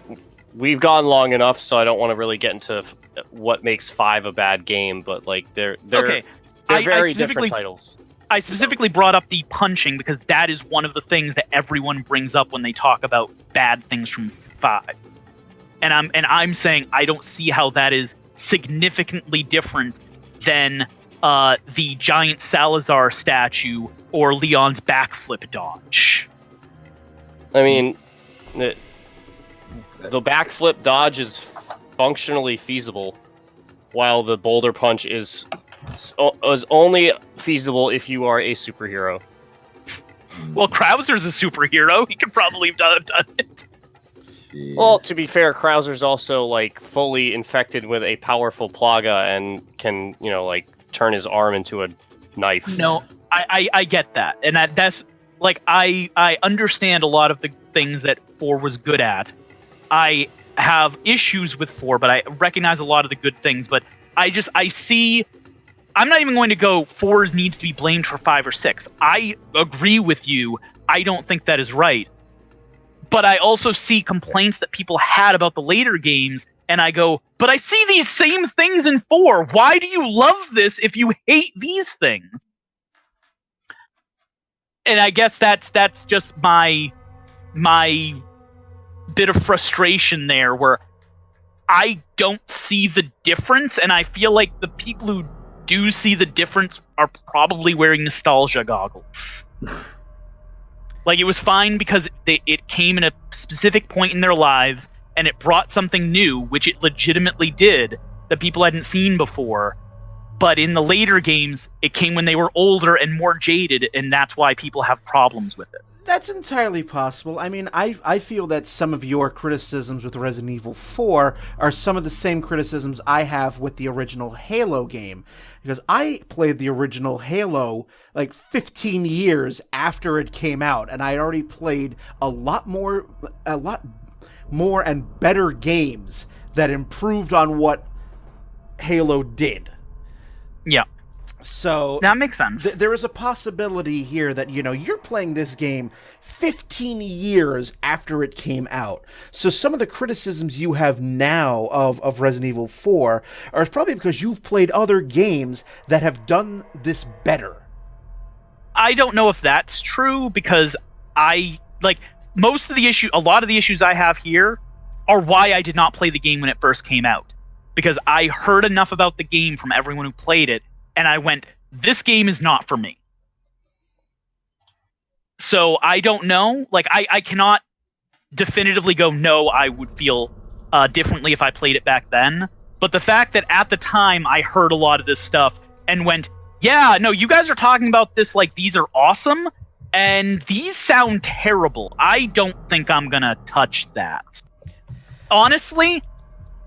we've gone long enough, so I don't want to really get into what makes 5 a bad game, but like they're very different titles. I specifically brought up the punching because that is one of the things that everyone brings up when they talk about bad things from 5. And I'm saying I don't see how that is significantly different than the giant Salazar statue or Leon's backflip dodge. I mean, the backflip dodge is functionally feasible, while the boulder punch is only feasible if you are a superhero. Well, Krauser's a superhero. He could probably have done it. Jeez. Well, to be fair, Krauser's also like fully infected with a powerful plaga and can, turn his arm into a knife. No, I get that. And that's like I understand a lot of the things that 4 was good at. I have issues with 4, but I recognize a lot of the good things. But I see. I'm not even going to go 4 needs to be blamed for 5 or 6. I agree with you. I don't think that is right. But I also see complaints that people had about the later games, and I go, but I see these same things in 4. Why do you love this if you hate these things? And I guess that's just my bit of frustration there, where I don't see the difference, and I feel like the people who do see the difference are probably wearing nostalgia goggles. Like, it was fine because it came in a specific point in their lives, and it brought something new, which it legitimately did, that people hadn't seen before. But in the later games, it came when they were older and more jaded, and that's why people have problems with it. That's entirely possible. I mean, I feel that some of your criticisms with Resident Evil 4 are some of the same criticisms I have with the original Halo game. Because I played the original Halo like 15 years after it came out, and I already played a lot more and better games that improved on what Halo did. Yeah. So that makes sense. There is a possibility here that, you're playing this game 15 years after it came out. So some of the criticisms you have now of Resident Evil 4 are probably because you've played other games that have done this better. I don't know if that's true, because a lot of the issues I have here are why I did not play the game when it first came out. Because I heard enough about the game from everyone who played it, and I went, this game is not for me. So I don't know. Like, I cannot definitively go, no, I would feel differently if I played it back then. But the fact that at the time I heard a lot of this stuff and went, yeah, no, you guys are talking about this like these are awesome, and these sound terrible. I don't think I'm going to touch that. Honestly,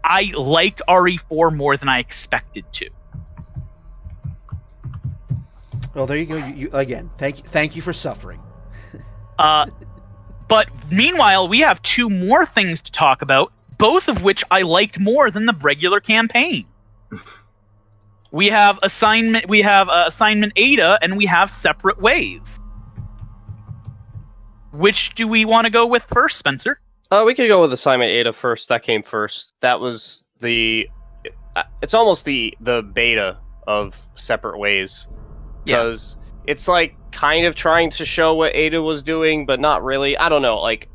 I liked RE4 more than I expected to. Well, there you go. You again. Thank you for suffering. But meanwhile, we have 2 more things to talk about, both of which I liked more than the regular campaign. We have assignment Ada, and we have Separate Ways. Which do we want to go with first, Spencer? We could go with Assignment Ada first. That came first. That was it's almost the beta of Separate Ways. Because it's like kind of trying to show what Ada was doing, but not really. I don't know. Like,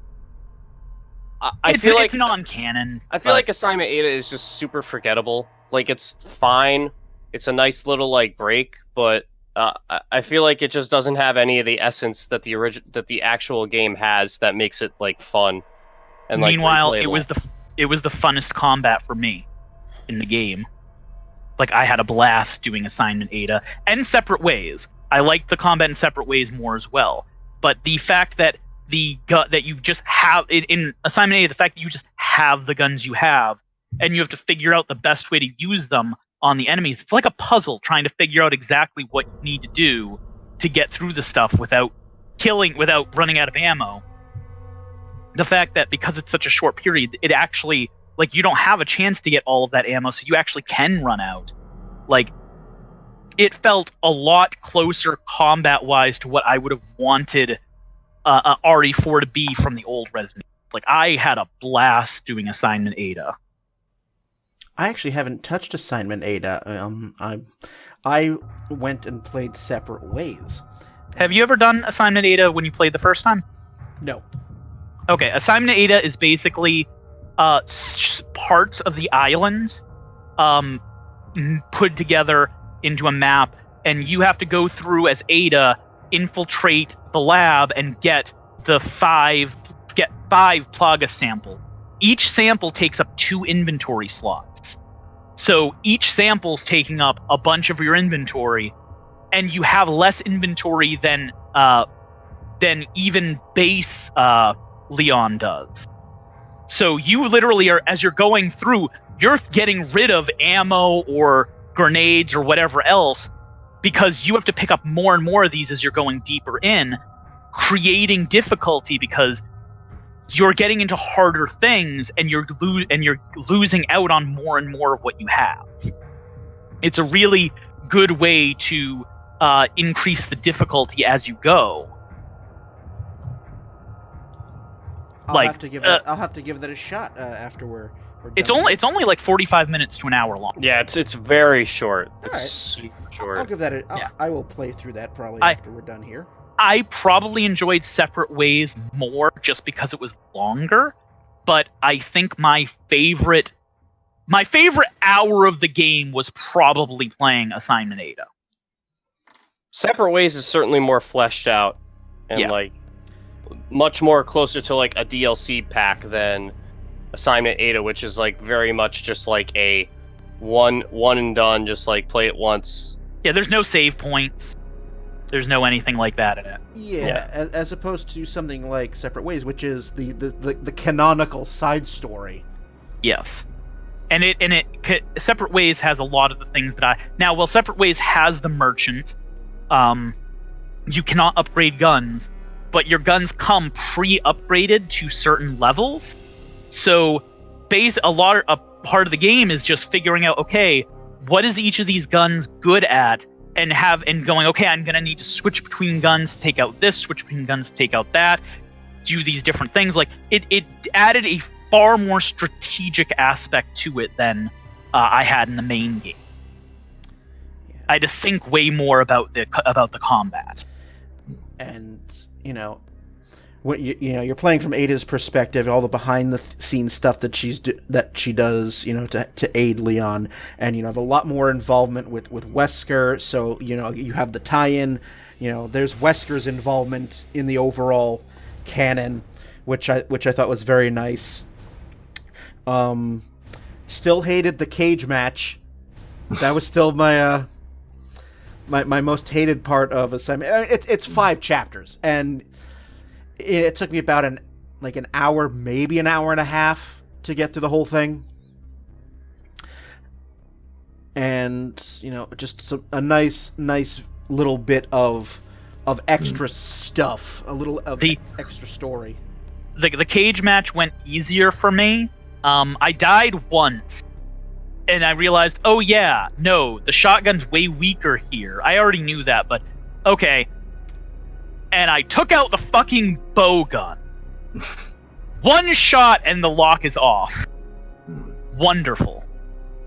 I feel like it's non-canon. I feel like Assignment Ada is just super forgettable. Like, it's fine. It's a nice little like break, but I feel like it just doesn't have any of the essence that the actual game has that makes it like fun. And meanwhile, it was the funnest combat for me in the game. Like, I had a blast doing Assignment Ada and Separate Ways. I liked the combat in Separate Ways more as well. But the fact that that you just have in Assignment Ada, the fact that you just have the guns you have, and you have to figure out the best way to use them on the enemies. It's like a puzzle trying to figure out exactly what you need to do to get through the stuff without running out of ammo. The fact that because it's such a short period, it actually, like, you don't have a chance to get all of that ammo, so you actually can run out. Like, it felt a lot closer combat-wise to what I would have wanted RE4 to be from the old Resident Evil. Like, I had a blast doing Assignment Ada. I actually haven't touched Assignment Ada. I went and played Separate Ways. Have you ever done Assignment Ada when you played the first time? No. Okay, Assignment Ada is basically parts of the island put together into a map, and you have to go through as Ada, infiltrate the lab, and get five Plagas sample. Each sample takes up 2 inventory slots. So each sample's taking up a bunch of your inventory, and you have less inventory than even base Leon does. So you literally are, as you're going through, you're getting rid of ammo or grenades or whatever else, because you have to pick up more and more of these as you're going deeper in, creating difficulty because you're getting into harder things and you're losing out on more and more of what you have. It's a really good way to increase the difficulty as you go. I'll have to give that a shot after we're done. It's only like 45 minutes to an hour long. Yeah, it's very short. It's right. super short. I'll give that I will play through that probably after we're done here. I probably enjoyed Separate Ways more just because it was longer, but I think my favorite hour of the game was probably playing Assignment Ada. Separate Ways is certainly more fleshed out and like much more closer to like a DLC pack than Assignment Ada, which is like very much just like a one and done, just like play it once. Yeah, there's no save points. There's no anything like that in it. Yeah. As opposed to something like Separate Ways, which is the canonical side story. Yes. And Separate Ways has a lot of the things that Separate Ways has the merchant. You cannot upgrade guns, but your guns come pre-upgraded to certain levels. So a part of the game is just figuring out, okay, what is each of these guns good at, and going, okay, I'm gonna need to switch between guns to take out this, switch between guns to take out that, do these different things. Like it added a far more strategic aspect to it than I had in the main game. Yeah. I had to think way more about the combat. And when you're playing from Ada's perspective, all the behind the scenes stuff that she does, to aid Leon, and the lot more involvement with Wesker. So you have the tie-in. There's Wesker's involvement in the overall canon, which I thought was very nice. Still hated the cage match. That was still my my most hated part of Assignment. It's 5 chapters, and it took me about an hour, maybe an hour and a half to get through the whole thing. And just a nice little bit of extra stuff, a little of extra story. The cage match went easier for me. I died once, and I realized, oh yeah, no, the shotgun's way weaker here. I already knew that, but okay. And I took out the fucking bow gun. One shot and the lock is off. Wonderful.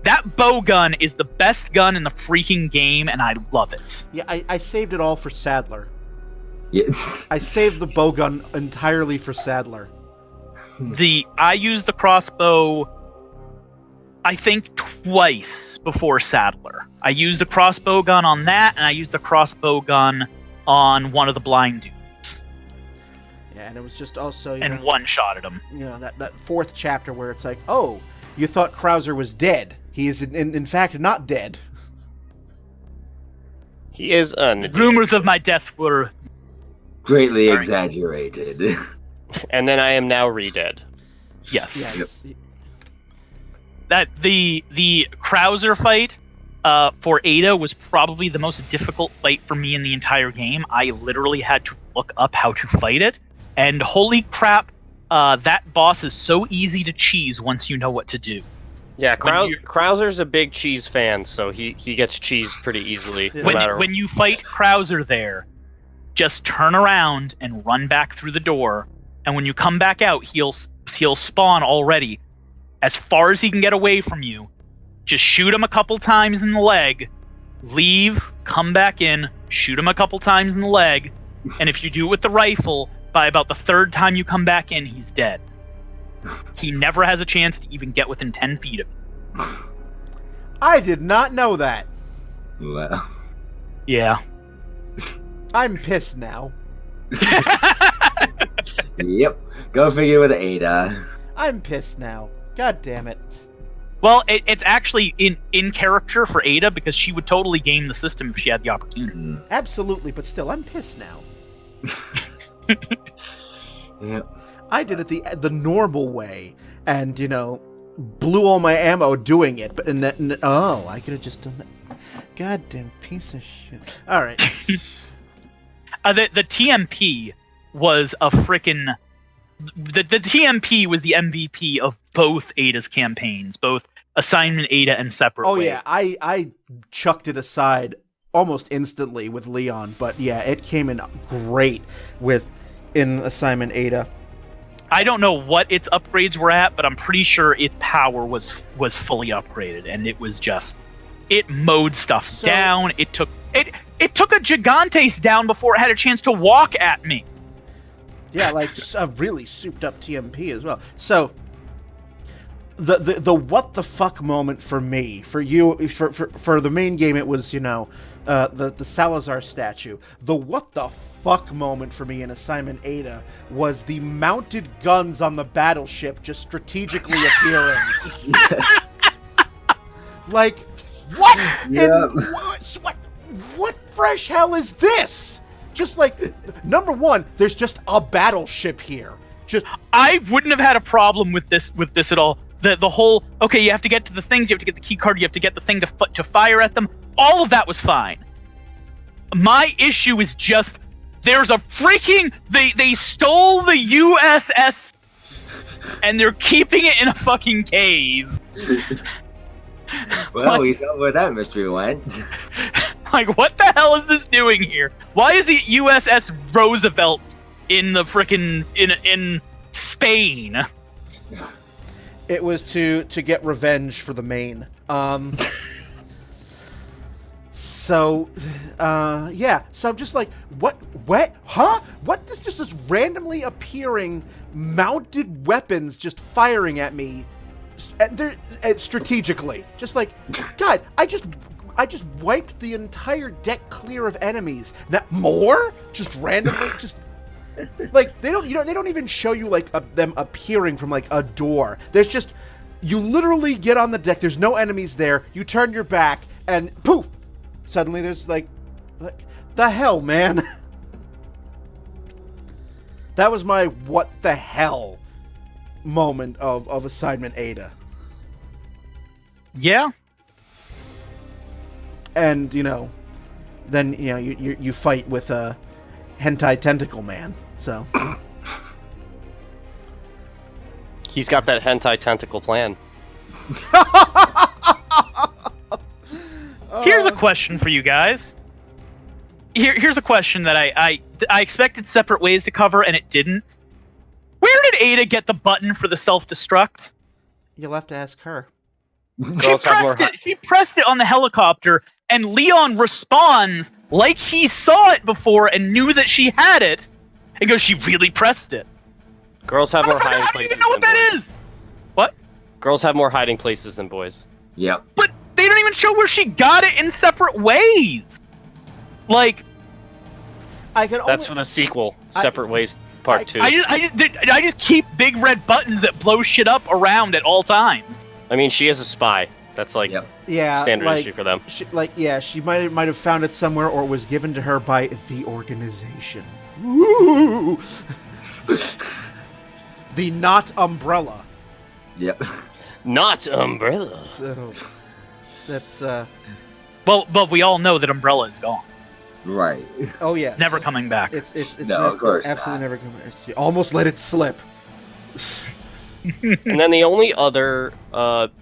That bow gun is the best gun in the freaking game, and I love it. Yeah, I saved it all for Sadler. Yes. I saved the bow gun entirely for Sadler. I used the crossbow, I think, twice before Sadler. I used a crossbow gun on that, and I used a crossbow gun on one of the blind dudes. Yeah, and it was just also one-shotted him. That 4th chapter where it's like, oh, you thought Krauser was dead. He is in fact not dead. He is Rumors of my death were greatly exaggerated. And then I am now re-dead. Yes. Yep. That the Krauser fight for Ada was probably the most difficult fight for me in the entire game. I literally had to look up how to fight it, and holy crap, that boss is so easy to cheese once you know what to do. Yeah, Krauser's a big cheese fan, so he gets cheesed pretty easily. When you fight Krauser there, just turn around and run back through the door, and when you come back out, he'll spawn already. As far as he can get away from you, just shoot him a couple times in the leg, leave, come back in, shoot him a couple times in the leg, and if you do it with the rifle, by about the 3rd time you come back in, he's dead. He never has a chance to even get within 10 feet of you. I did not know that. Wow. Yeah. I'm pissed now. Yep. Go figure with Ada. I'm pissed now. God damn it. Well, it's actually in character for Ada, because she would totally game the system if she had the opportunity. Absolutely, but still, I'm pissed now. Yep. I did it the normal way, and blew all my ammo doing it. But I could have just done that. Goddamn piece of shit. All right. The TMP was a frickin'. The TMP was the MVP of both Ada's campaigns, both Assignment Ada and Separate Ways. yeah, I chucked it aside almost instantly with Leon, but yeah, it came in great in Assignment Ada. I don't know what its upgrades were at, but I'm pretty sure its power was fully upgraded, and it was just it mowed stuff down. It took a Gigantes down before it had a chance to walk at me. Yeah, like a really souped up TMP as well. So the what the fuck moment for me, for you, for the main game, it was the Salazar statue. The what the fuck moment for me in Assignment Ada was the mounted guns on the battleship just strategically appearing. Like, what? Yeah. What fresh hell is this? Just like, number one, there's just a battleship here. I wouldn't have had a problem with this at all. The whole, okay, you have to get to the things, you have to get the key card, you have to get the thing to fire at them. All of that was fine. My issue is just there's a freaking they stole the USS and they're keeping it in a fucking cave. Well, we saw where that mystery went. Like, what the hell is this doing here? Why is the USS Roosevelt in the frickin' in Spain? It was to get revenge for the Maine. So I'm just like, what, huh? What is just this randomly appearing mounted weapons just firing at me, and they're strategically, just like, God, I just wiped the entire deck clear of enemies. Not more, just randomly, just like they don't even show you like them appearing from like a door. There's just, you literally get on the deck. There's no enemies there. You turn your back and poof. Suddenly there's like the hell, man. That was my what the hell moment of Assignment Ada. Yeah. And then you fight with a hentai tentacle man. So He's got that hentai tentacle plan. Here's a question for you guys. Here's a question that I expected Separate Ways to cover, and it didn't. Where did Ada get the button for the self-destruct? You'll have to ask her. She pressed it on the helicopter, and Leon responds like he saw it before and knew that she had it, and goes, she really pressed it. Girls have more hiding places than boys. How do you know what that is? What? Girls have more hiding places than boys. Yep. But they don't even show where she got it in Separate Ways. Like, that's for the sequel, Separate Ways Part 2. I just keep big red buttons that blow shit up around at all times. I mean, she is a spy. That's like standard issue for them. She might have found it somewhere, or it was given to her by the organization. Woo! The not umbrella. Yep. Not umbrella. So that's Well, we all know that Umbrella is gone. Right. Oh yeah. Never coming back. It's no, of course absolutely never coming. You almost let it slip. And then the only other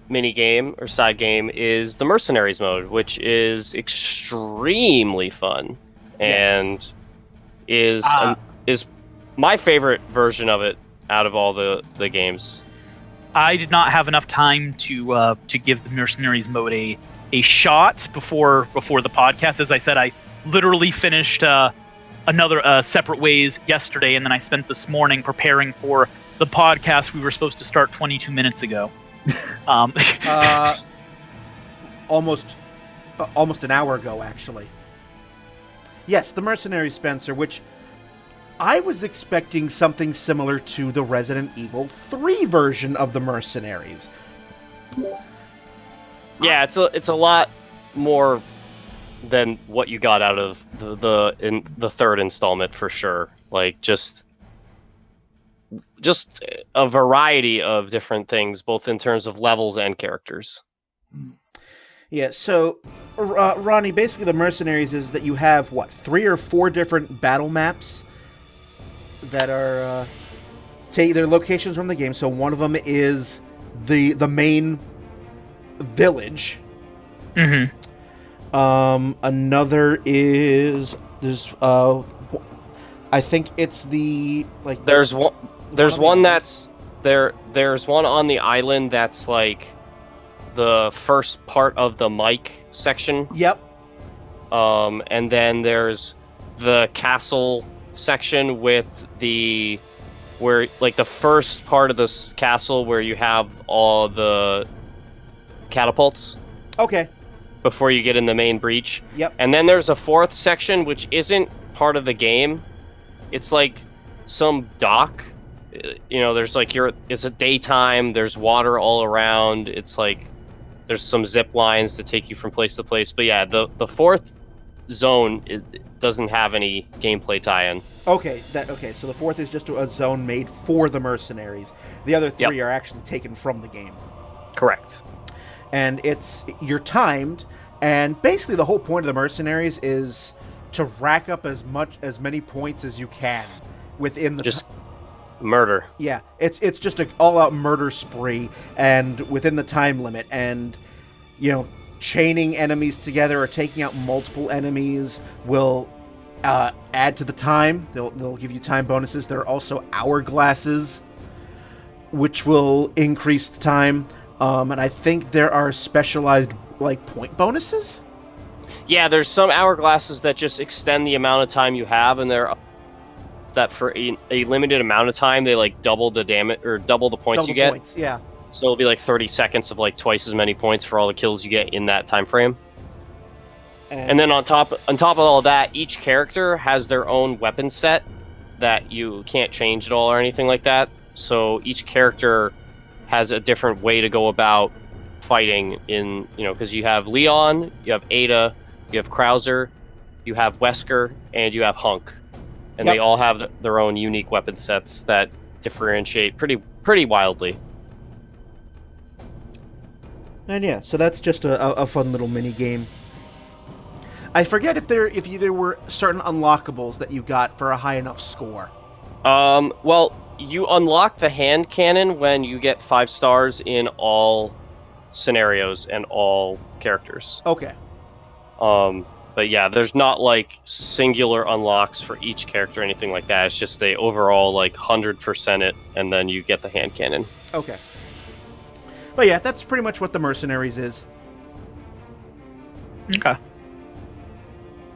mini game or side game is the Mercenaries mode, which is extremely fun and is my favorite version of it out of all the games. I did not have enough time to give the Mercenaries mode a shot before the podcast. As I said, I literally finished another Separate Ways yesterday, and then I spent this morning preparing for the podcast we were supposed to start 22 minutes ago. Almost an hour ago, actually. Yes, the Mercenaries, Spencer, which I was expecting something similar to the Resident Evil 3 version of the Mercenaries. Yeah, it's a lot more than what you got out of the third installment for sure. Like just a variety of different things, both in terms of levels and characters. Yeah, so Ronny, basically the Mercenaries is that you have 3 or 4 different battle maps that are take their locations from the game. So one of them is the main village. Mm-hmm. Another is there's I think it's the like There's one. There's one on the one that's there. There's one on the island that's like the first part of the mic section. Yep. And then there's the castle section with where like the first part of this castle where you have all the catapults Okay. before you get in the main breach. Yep. And then there's a fourth section which isn't part of the game. It's like some dock. There's like it's a daytime, there's water all around. It's like there's some zip lines to take you from place to place. But yeah, the fourth zone it doesn't have any gameplay tie-in. Okay. So the fourth is just a zone made for the mercenaries. The other three are actually taken from the game. Correct. And you're timed, and basically the whole point of the mercenaries is to rack up as many points as you can within the just murder. Yeah, it's just an all-out murder spree, and within the time limit, and chaining enemies together or taking out multiple enemies will add to the time. They'll give you time bonuses. There are also hourglasses, which will increase the time. And I think there are specialized like point bonuses. Yeah, there's some hourglasses that just extend the amount of time you have, and that for a limited amount of time they like double the damage or double the points you get. Points, yeah. So it'll be like 30 seconds of like twice as many points for all the kills you get in that time frame. And then on top of all that, each character has their own weapon set that you can't change at all or anything like that. So each character has a different way to go about fighting in, because you have Leon, you have Ada, you have Krauser, you have Wesker, and you have Hunk. And they all have their own unique weapon sets that differentiate pretty wildly. And yeah, so that's just a fun little mini game. I forget if there were certain unlockables that you got for a high enough score. Well, you unlock the hand cannon when you get 5 stars in all scenarios and all characters. Okay. But yeah, there's not like singular unlocks for each character or anything like that. It's just they overall like 100% it, and then you get the hand cannon. Okay. But yeah, that's pretty much what the Mercenaries is. Okay.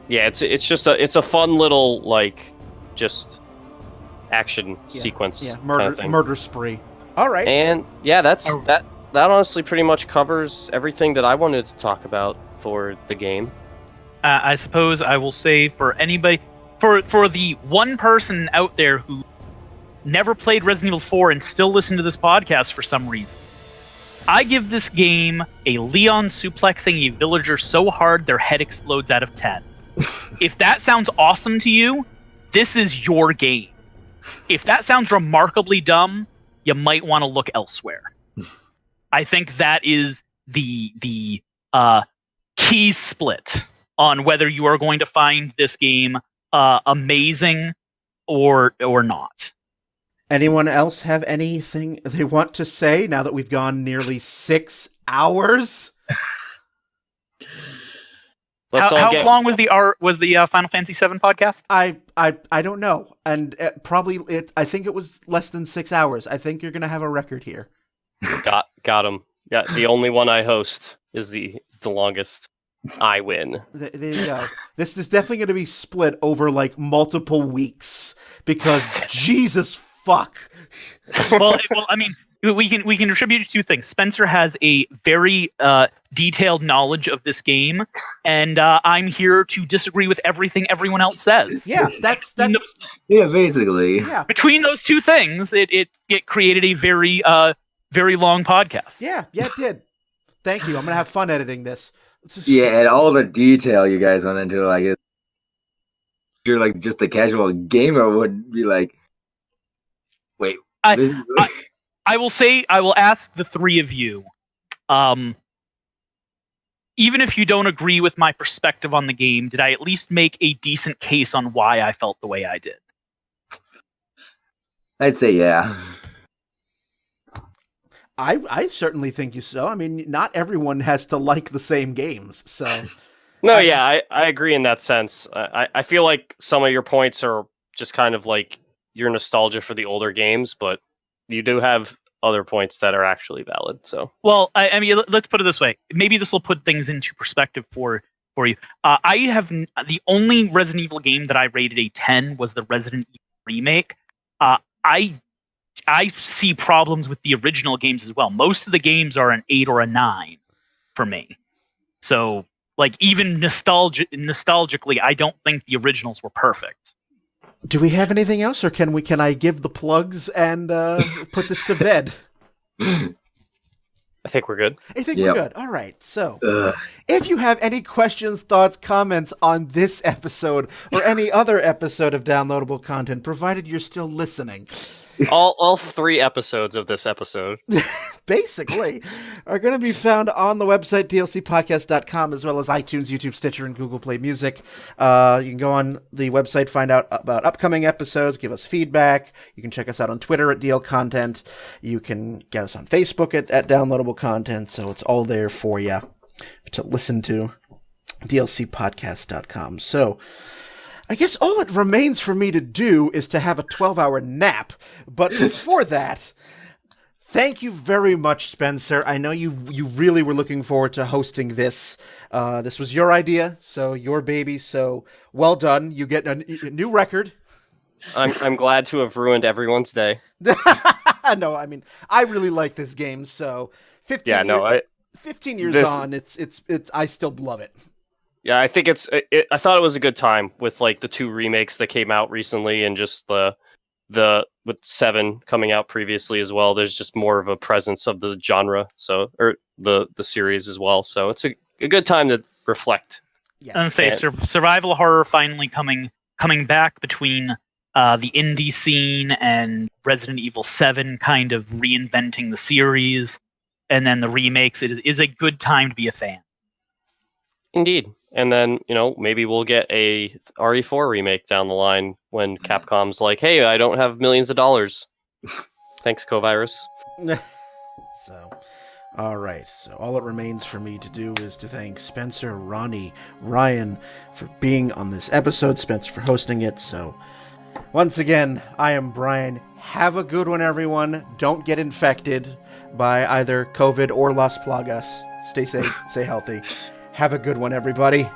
Yeah, it's just a fun little like just action sequence. Yeah, kind of thing. murder spree. All right. And yeah, that honestly pretty much covers everything that I wanted to talk about for the game. I suppose I will say for anybody, for the one person out there who never played Resident Evil 4 and still listen to this podcast for some reason, I give this game a Leon suplexing a villager so hard their head explodes out of 10. If that sounds awesome to you, this is your game. If that sounds remarkably dumb, you might want to look elsewhere. I think that is the key split on whether you are going to find this game amazing or not. Anyone else have anything they want to say now that we've gone nearly 6 hours? How long was the Final Fantasy VII podcast? I don't know, and probably I think it was less than 6 hours. I think you're gonna have a record here. Got him. Yeah, the only one I host is the longest. I win. There you go. This is definitely going to be split over like multiple weeks because Jesus fuck. Well, I mean, we can attribute it to 2 things. Spencer has a very detailed knowledge of this game, and I'm here to disagree with everything everyone else says. Yeah, that's yeah, basically. Yeah. Between those 2 things, it created a very very long podcast. Yeah, it did. Thank you. I'm gonna have fun editing this. Yeah, and all the detail you guys went into, like, you're like just the casual gamer would be like, wait. I will say, I will ask the 3 of you, even if you don't agree with my perspective on the game, did I at least make a decent case on why I felt the way I did? I'd say yeah. I certainly think so. I mean, not everyone has to like the same games, so. No, I agree in that sense. I feel like some of your points are just kind of like your nostalgia for the older games, but you do have other points that are actually valid. So, well, I mean, let's put it this way. Maybe this will put things into perspective for you. I have the only Resident Evil game that I rated a 10 was the Resident Evil remake. I see problems with the original games as well. Most of the games are an 8 or a 9 for me. So, like, even nostalgically, I don't think the originals were perfect. Do we have anything else, or can I give the plugs and put this to bed? I think we're good. I think we're good. All right. So, if you have any questions, thoughts, comments on this episode or any other episode of downloadable content, provided you're still listening, all 3 episodes of this episode basically, are going to be found on the website dlcpodcast.com, as well as iTunes, YouTube, Stitcher, and Google Play Music. You can go on the website, find out about upcoming episodes, give us feedback. You can check us out on Twitter at DL Content. You can get us on Facebook at Downloadable Content. So it's all there for you to listen to. dlcpodcast.com. So I guess all it remains for me to do is to have a 12-hour nap. But before that, thank you very much, Spencer. I know you really were looking forward to hosting this. This was your idea, so your baby. So well done. You get a new record. I'm glad to have ruined everyone's day. No, I mean, I really like this game. So 15 years on, it's I still love it. Yeah, I think I thought it was a good time with like the 2 remakes that came out recently, and just the with 7 coming out previously as well. There's just more of a presence of the genre, so or the series as well. So it's a good time to reflect. Yes. And say survival horror finally coming back between the indie scene and Resident Evil 7 kind of reinventing the series, and then the remakes. It is a good time to be a fan. Indeed. And then, maybe we'll get a RE4 remake down the line when Capcom's like, hey, I don't have millions of dollars. Thanks, Covirus. So, all right. So all it remains for me to do is to thank Spencer, Ronny, Ryan for being on this episode, Spencer for hosting it. So once again, I am Brian. Have a good one, everyone. Don't get infected by either COVID or Las Plagas. Stay safe, stay healthy. Have a good one, everybody.